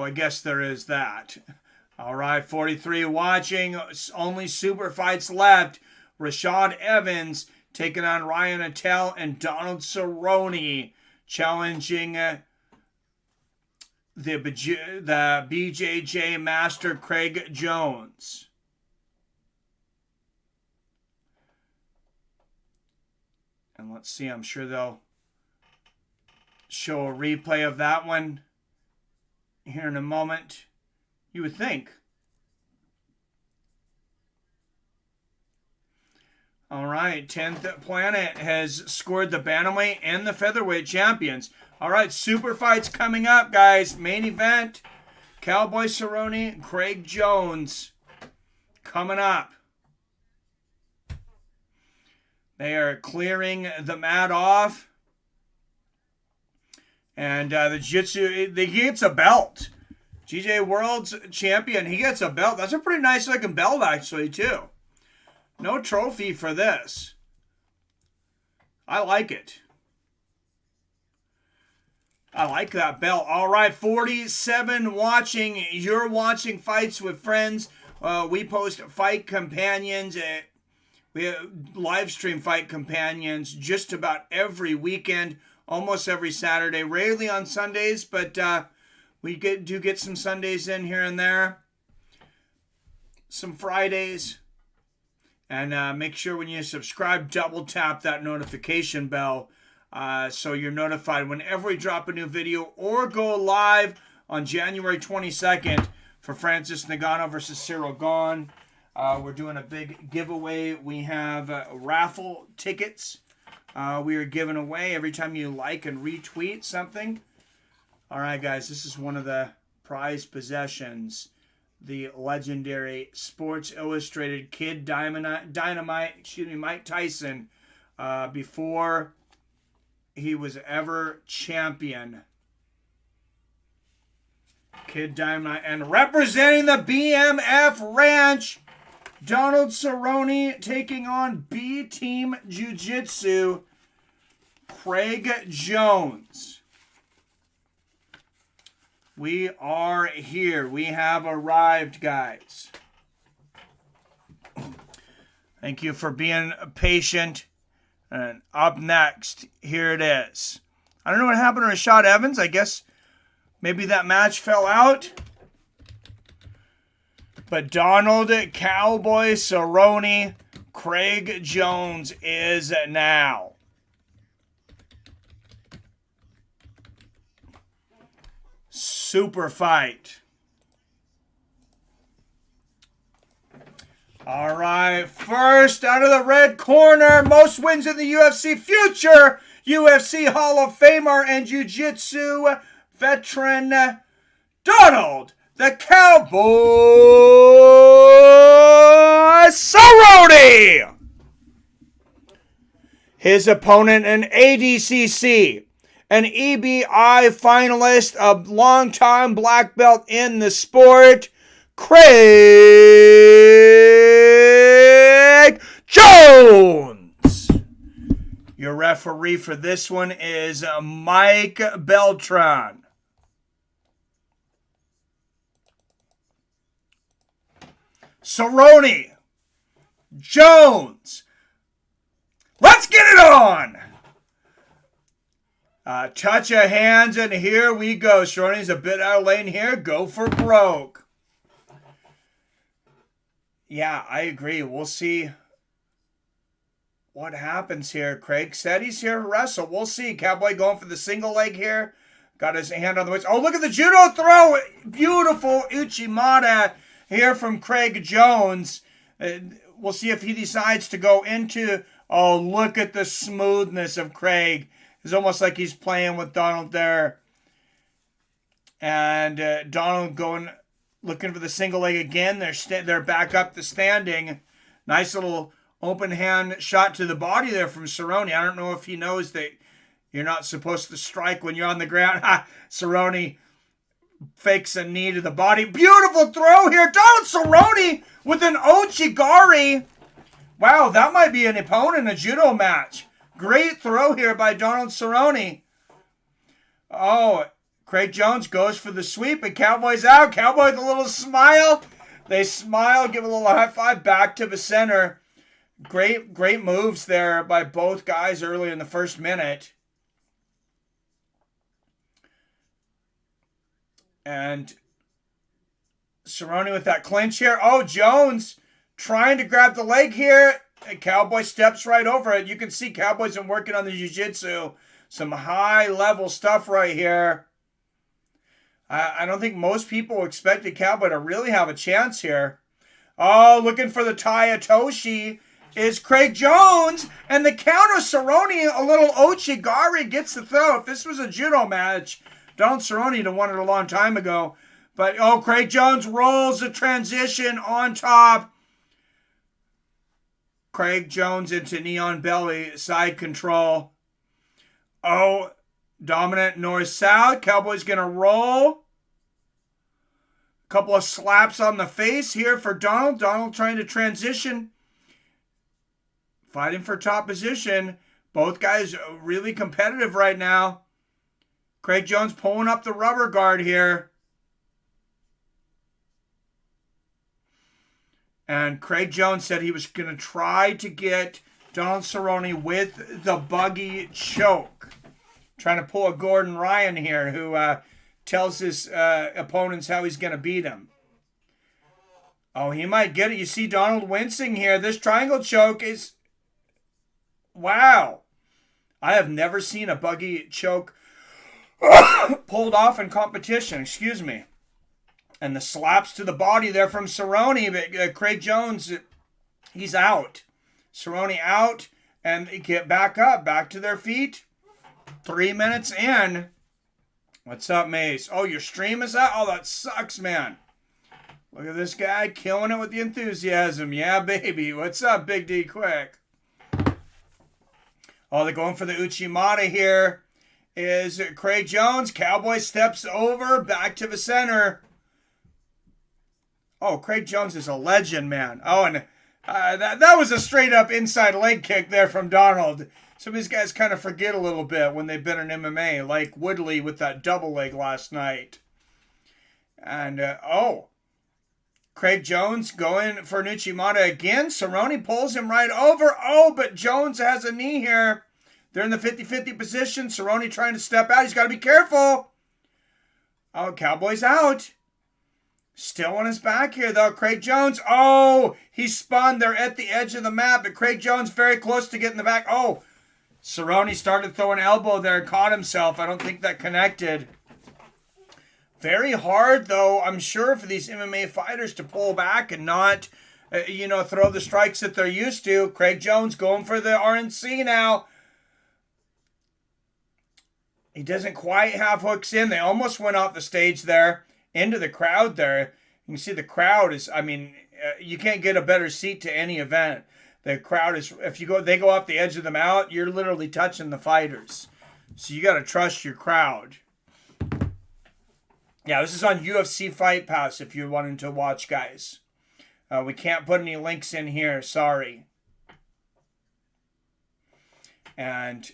I guess there is that. All right, 43 watching. Only super fights left. Rashad Evans taking on Ryan Aitken and Donald Cerrone, challenging the BJJ master Craig Jones. And let's see, I'm sure they'll show a replay of that one here in a moment. You would think. All right, 10th Planet has scored the bantamweight and the featherweight champions. All right, super fights coming up, guys. Main event, Cowboy Cerrone, Craig Jones coming up. They are clearing the mat off. And the Jiu-Jitsu, he gets a belt. GJ World's champion, he gets a belt. That's a pretty nice looking belt, actually, too. No trophy for this. I like it. I like that belt. All right, 47 watching. You're watching Fights with Friends. We post fight companions. We have live stream fight companions just about every weekend, almost every Saturday. Rarely on Sundays, but we do get some Sundays in here and there. Some Fridays. And make sure when you subscribe, double tap that notification bell So you're notified whenever we drop a new video or go live on January 22nd for Francis Ngannou versus Cyril Gane. We're doing a big giveaway. We have raffle tickets we are giving away every time you like and retweet something. All right, guys, this is one of the prized possessions. The legendary Sports Illustrated Kid Dynamite, Mike Tyson, before he was ever champion. Kid Dynamite. And representing the BMF Ranch, Donald Cerrone taking on B Team Jiu Jitsu, Craig Jones. We are here. We have arrived, guys. Thank you for being patient. And up next, here it is. I don't know what happened to Rashad Evans. I guess maybe that match fell out. But Donald Cowboy Cerrone, Craig Jones is now. Super fight. All right, first out of the red corner, most wins in the UFC, future UFC Hall of Famer and Jiu Jitsu veteran Donald the Cowboy Cerrone. His opponent, an ADCC, an EBI finalist, a longtime black belt in the sport, Craig Jones. Your referee for this one is Mike Beltran. Cerrone, Jones, let's get it on. Touch of hands, and here we go. Cerrone's a bit out of lane here. Go for broke. Yeah, I agree. We'll see what happens here. Craig said he's here to wrestle. We'll see. Cowboy going for the single leg here. Got his hand on the waist. Oh, look at the judo throw. Beautiful Uchimata here from Craig Jones. We'll see if he decides to go into... Oh, look at the smoothness of Craig. It's almost like he's playing with Donald there. And Donald looking for the single leg again. They're back up the standing. Nice little open hand shot to the body there from Cerrone. I don't know if he knows that you're not supposed to strike when you're on the ground. Cerrone fakes a knee to the body. Beautiful throw here. Donald Cerrone with an Ochigari. Wow, that might be an opponent in a judo match. Great throw here by Donald Cerrone. Oh, Craig Jones goes for the sweep, and Cowboy's out. Cowboy with a little smile. They smile, give a little high five back to the center. Great moves there by both guys early in the first minute. And Cerrone with that clinch here. Oh, Jones trying to grab the leg here. And Cowboy steps right over it. You can see Cowboy's been working on the jiu-jitsu. Some high-level stuff right here. I don't think most people expected Cowboy to really have a chance here. Oh, looking for the Tayatoshi is Craig Jones. And the counter, Cerrone, a little Ochigari gets the throw. If this was a judo match, Donald Cerrone would have won it a long time ago. But, oh, Craig Jones rolls the transition on top. Craig Jones into Neon Belly, side control. Oh, dominant north-south. Cowboy's going to roll. Couple of slaps on the face here for Donald. Donald trying to transition. Fighting for top position. Both guys really competitive right now. Craig Jones pulling up the rubber guard here. And Craig Jones said he was going to try to get Donald Cerrone with the buggy choke. Trying to pull a Gordon Ryan here who tells his opponents how he's going to beat him. Oh, he might get it. You see Donald wincing here. This triangle choke is... Wow. I have never seen a buggy choke pulled off in competition. Excuse me. And the slaps to the body there from Cerrone. But Craig Jones, he's out. Cerrone out. And they get back up. Back to their feet. 3 minutes in. What's up, Mace? Oh, your stream is out? Oh, that sucks, man. Look at this guy killing it with the enthusiasm. Yeah, baby. What's up, Big D Quick? Oh, they're going for the Uchimata here. Is Craig Jones. Cowboy steps over. Back to the center. Oh, Craig Jones is a legend, man. Oh, and that was a straight-up inside leg kick there from Donald. Some of these guys kind of forget a little bit when they've been in MMA, like Woodley with that double leg last night. And, Craig Jones going for Uchimata again. Cerrone pulls him right over. Oh, but Jones has a knee here. They're in the 50-50 position. Cerrone trying to step out. He's got to be careful. Oh, Cowboy's out. Still on his back here, though. Craig Jones. Oh, he spun. They're at the edge of the map, but Craig Jones very close to getting the back. Oh, Cerrone started throwing elbow there and caught himself. I don't think that connected. Very hard, though, I'm sure, for these MMA fighters to pull back and not, throw the strikes that they're used to. Craig Jones going for the RNC now. He doesn't quite have hooks in. They almost went off the stage there into the crowd there. You can see the crowd is, you can't get a better seat to any event. The crowd is, they go off the edge of the mount, you're literally touching the fighters. So you got to trust your crowd. Yeah, this is on UFC Fight Pass if you're wanting to watch, guys. We can't put any links in here, sorry. And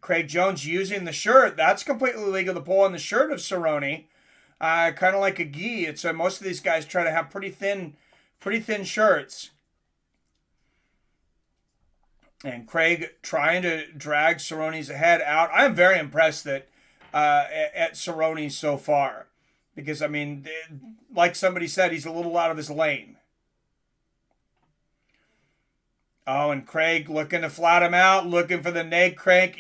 Craig Jones using the shirt, that's completely legal to pull on the shirt of Cerrone. Kind of like a gi. It's most of these guys try to have pretty thin shirts. And Craig trying to drag Cerrone's head out. I'm very impressed at Cerrone so far. Because, like somebody said, he's a little out of his lane. Oh, and Craig looking to flat him out. Looking for the neck crank.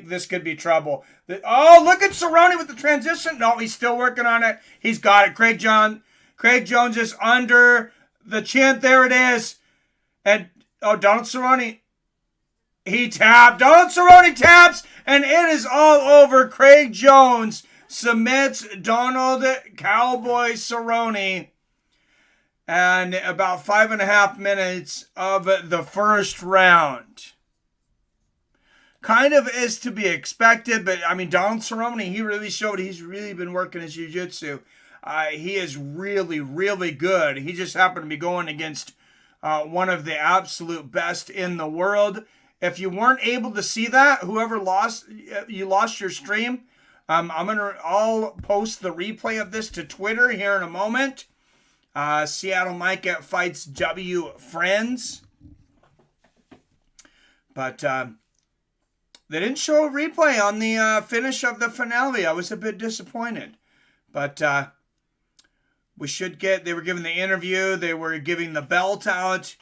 This could be trouble. Oh, look at Cerrone with the transition. No, he's still working on it. He's got it. Craig Jones is under the chin. There it is. And, Donald Cerrone. He tapped. Donald Cerrone taps. And it is all over. Craig Jones submits Donald Cowboy Cerrone. And about 5.5 minutes of the first round. Kind of is to be expected, but Donald Cerrone, he really showed he's really been working his Jiu Jitsu. He is really, really good. He just happened to be going against one of the absolute best in the world. If you weren't able to see that, whoever lost your stream, I'll post the replay of this to Twitter here in a moment. Seattle Mike at Fights W Friends. But they didn't show a replay on the finish of the finale. I was a bit disappointed. But they were giving the interview. They were giving the belt out.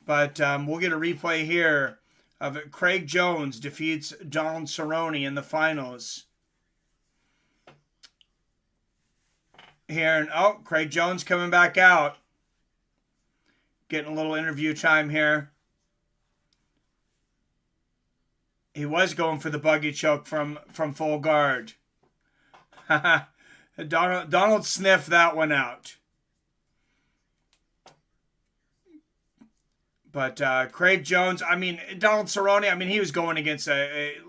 But we'll get a replay here of Craig Jones defeats Donald Cerrone in the finals. Here, and Craig Jones coming back out. Getting a little interview time here. He was going for the buggy choke from full guard. Donald sniffed that one out. But Craig Jones, Donald Cerrone, he was going against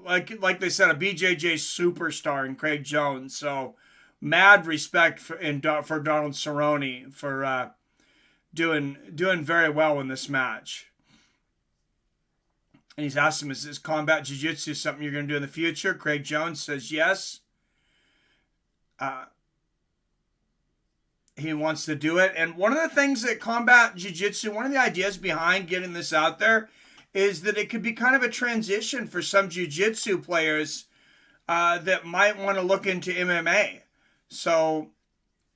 like they said, a BJJ superstar in Craig Jones. So mad respect for Donald Cerrone for doing very well in this match. And he's asked him, is this combat jiu-jitsu something you're going to do in the future? Craig Jones says yes. He wants to do it. And one of the things that combat jiu-jitsu, one of the ideas behind getting this out there is that it could be kind of a transition for some jiu-jitsu players that might want to look into MMA. So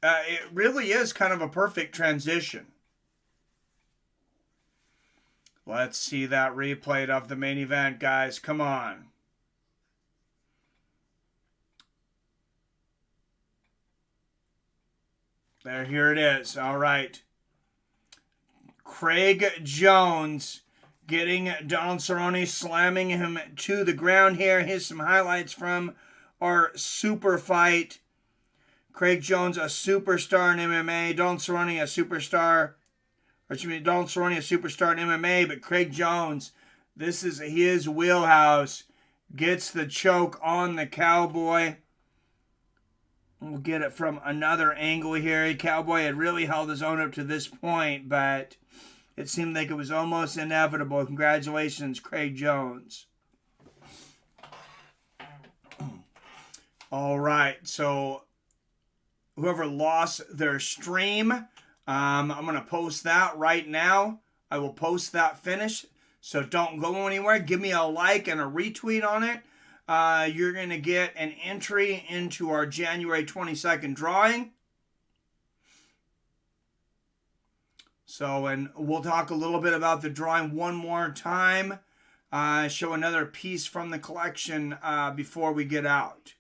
it really is kind of a perfect transition. Let's see that replay of the main event, guys. Come on. Here it is. All right. Craig Jones getting Donald Cerrone, slamming him to the ground here. Here's some highlights from our super fight. Craig Jones, a superstar in MMA. Donald Cerrone, a superstar. Donald Cerrone, a superstar in MMA. But Craig Jones, this is his wheelhouse. Gets the choke on the Cowboy. We'll get it from another angle here. Cowboy had really held his own up to this point, but it seemed like it was almost inevitable. Congratulations, Craig Jones. All right, so whoever lost their stream, I'm going to post that right now. I will post that finish, so don't go anywhere. Give me a like and a retweet on it. You're going to get an entry into our January 22nd drawing. So, and we'll talk a little bit about the drawing one more time. Show another piece from the collection before we get out.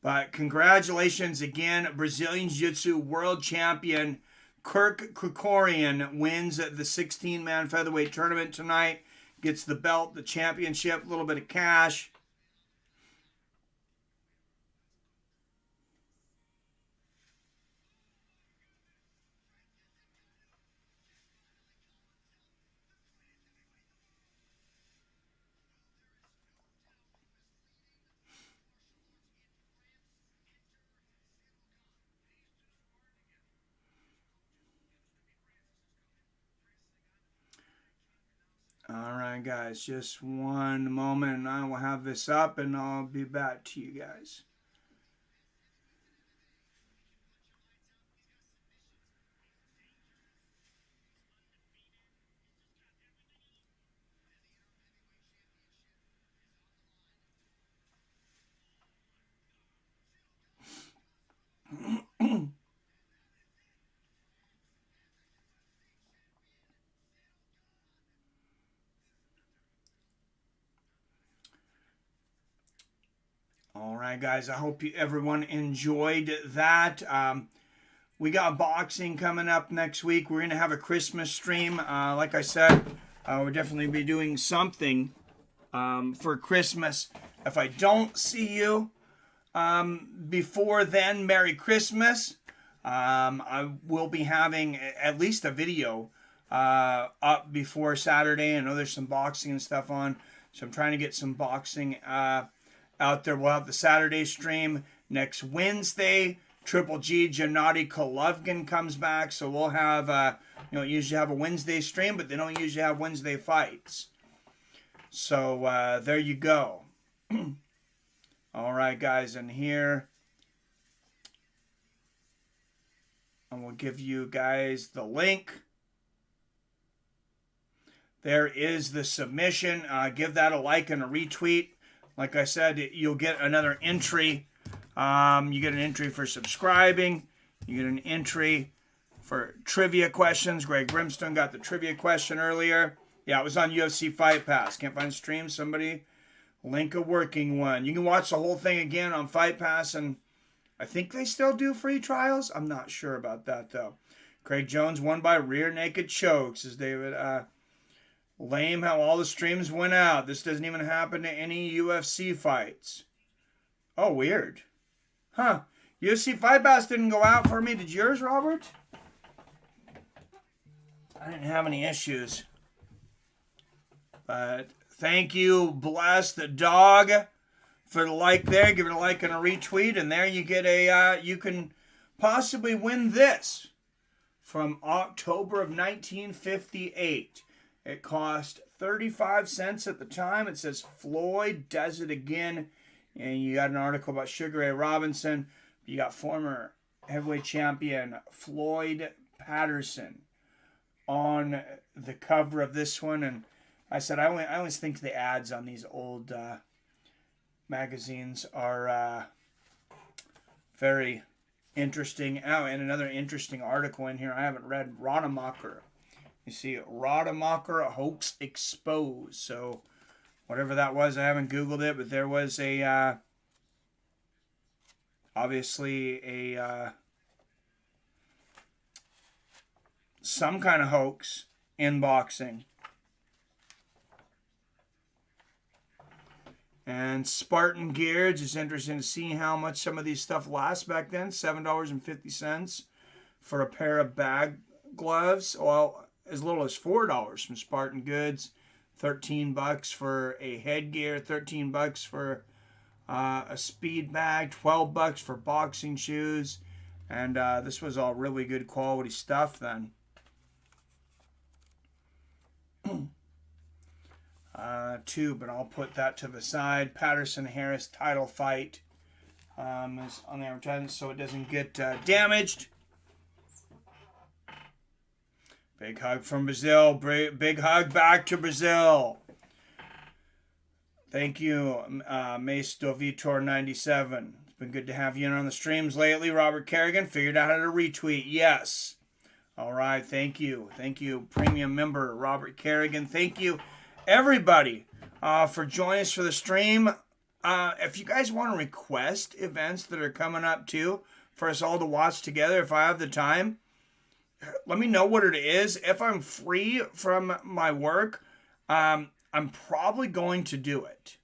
But congratulations again, Brazilian Jiu-Jitsu world champion Krikorian wins the 16-man featherweight tournament tonight. Gets the belt, the championship, a little bit of cash. All right, guys, just one moment and I will have this up and I'll be back to you guys. All right, guys, I hope everyone enjoyed that. We got boxing coming up next week. We're going to have a Christmas stream. Like I said, we'll definitely be doing something for Christmas. If I don't see you before then, Merry Christmas. I will be having at least a video up before Saturday. I know there's some boxing and stuff on, so I'm trying to get some boxing out there. We'll have the Saturday stream next Wednesday. Triple G Gennady Golovkin comes back, so we'll have usually have a Wednesday stream, but they don't usually have Wednesday fights. So there you go. All right, guys, and here I will give you guys the link. There is the submission. Give that a like and a retweet. Like I said, you'll get another entry. You get an entry for subscribing. You get an entry for trivia questions. Greg Brimstone got the trivia question earlier. Yeah, it was on UFC Fight Pass. Can't find stream? Somebody link a working one. You can watch the whole thing again on Fight Pass, and I think they still do free trials. I'm not sure about that, though. Craig Jones won by rear naked chokes, as David. Lame how all the streams went out. This doesn't even happen to any UFC fights. Oh, weird. Huh. UFC Fight Pass didn't go out for me. Did yours, Robert? I didn't have any issues. But thank you, Bless the Dog, for the like there. Give it a like and a retweet. And there you get you can possibly win this from October of 1958. It cost 35 cents at the time. It says Floyd does it again. And you got an article about Sugar Ray Robinson. You got former heavyweight champion Floyd Patterson on the cover of this one. And I said, I always think the ads on these old magazines are very interesting. Oh, and another interesting article in here I haven't read. Rademacher. You see, Rademacher hoax exposed. So, whatever that was, I haven't Googled it, but there was a, obviously a, some kind of hoax in boxing. And Spartan Gear, just interesting to see how much some of these stuff lasts back then. $7.50 for a pair of bag gloves. Well, as little as $4 from Spartan Goods. $13 for a headgear. $13 for a speed bag. $12 for boxing shoes. And this was all really good quality stuff then. Too, but I'll put that to the side. Patterson-Harris title fight is on the advertisement so it doesn't get damaged. Big hug from Brazil. Big hug back to Brazil. Thank you, Mace Dovitor 97. It's been good to have you in on the streams lately. Robert Kerrigan figured out how to retweet. Yes. All right. Thank you. Thank you, premium member Robert Kerrigan. Thank you, everybody, for joining us for the stream. If you guys want to request events that are coming up too for us all to watch together, if I have the time, let me know what it is. If I'm free from my work, I'm probably going to do it.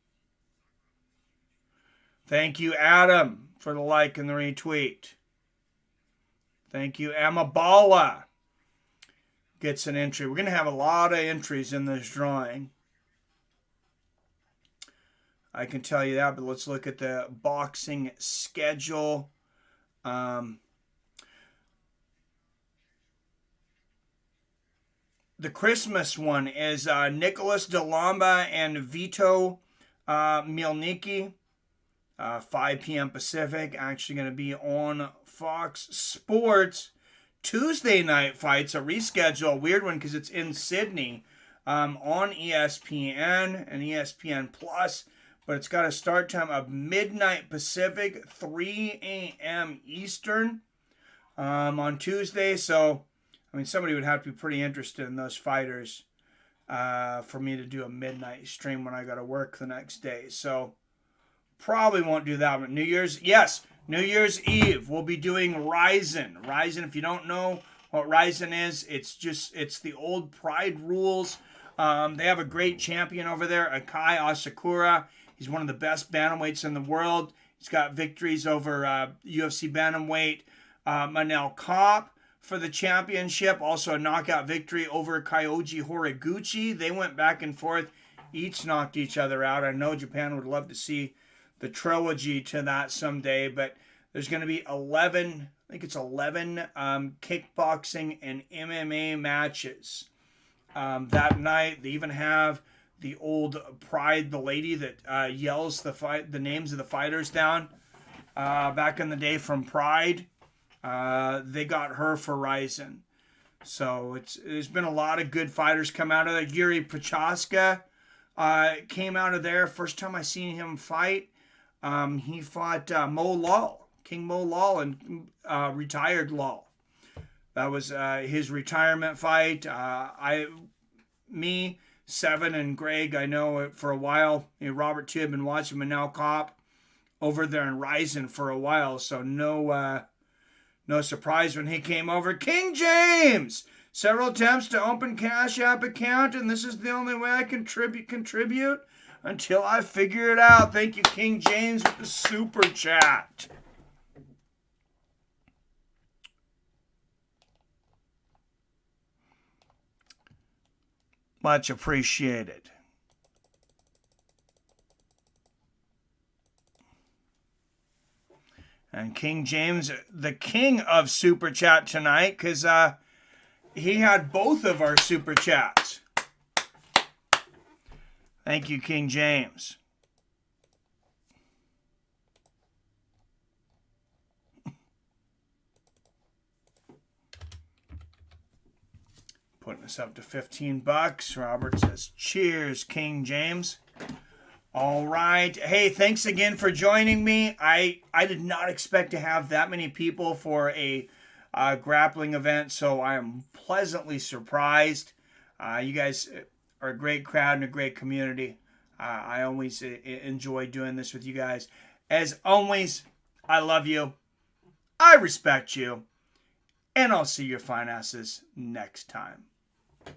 Thank you, Adam, for the like and the retweet. Thank you, Amabala. Gets an entry. We're going to have a lot of entries in this drawing. I can tell you that, but let's look at the boxing schedule. The Christmas one is Nicholas Delamba and Vito Mielnicki. 5 p.m. Pacific. Actually going to be on Fox Sports. Tuesday night fights, a reschedule, a weird one because it's in Sydney, on ESPN and ESPN Plus, but it's got a start time of midnight Pacific, 3 a.m. Eastern on Tuesday. So, I mean, somebody would have to be pretty interested in those fighters for me to do a midnight stream when I got to work the next day. So, probably won't do that. But New Year's, yes. New Year's Eve, we'll be doing Ryzen. Ryzen, if you don't know what Ryzen is, it's the old Pride rules. They have a great champion over there, Akai Asakura. He's one of the best bantamweights in the world. He's got victories over UFC bantamweight Manel Kape for the championship. Also a knockout victory over Kyoji Horiguchi. They went back and forth. Each knocked each other out. I know Japan would love to see the trilogy to that someday, but there's going to be 11 kickboxing and MMA matches that night. They even have the old Pride, the lady that yells the names of the fighters down back in the day from Pride. They got her for Ryzen. So there's been a lot of good fighters come out of there. Yuri Prochaska came out of there. First time I seen him fight. He fought Mo Lawal, King Mo Lawal, and retired Lawal. That was his retirement fight. Seven, and Greg, I know for a while. Robert too had been watching Manel Kape over there in Ryzen for a while, so no surprise when he came over. King James! Several attempts to open Cash App account, and this is the only way I contribute until I figure it out. Thank you, King James, with the super chat. Much appreciated. And King James, the king of super chat tonight, because he had both of our super chats. Thank you, King James. Putting us up to $15. Robert says, cheers, King James. All right. Hey, thanks again for joining me. I did not expect to have that many people for a grappling event, so I am pleasantly surprised. You guys are a great crowd and a great community. I always enjoy doing this with you guys. As always, I love you. I respect you. And I'll see your fine asses next time.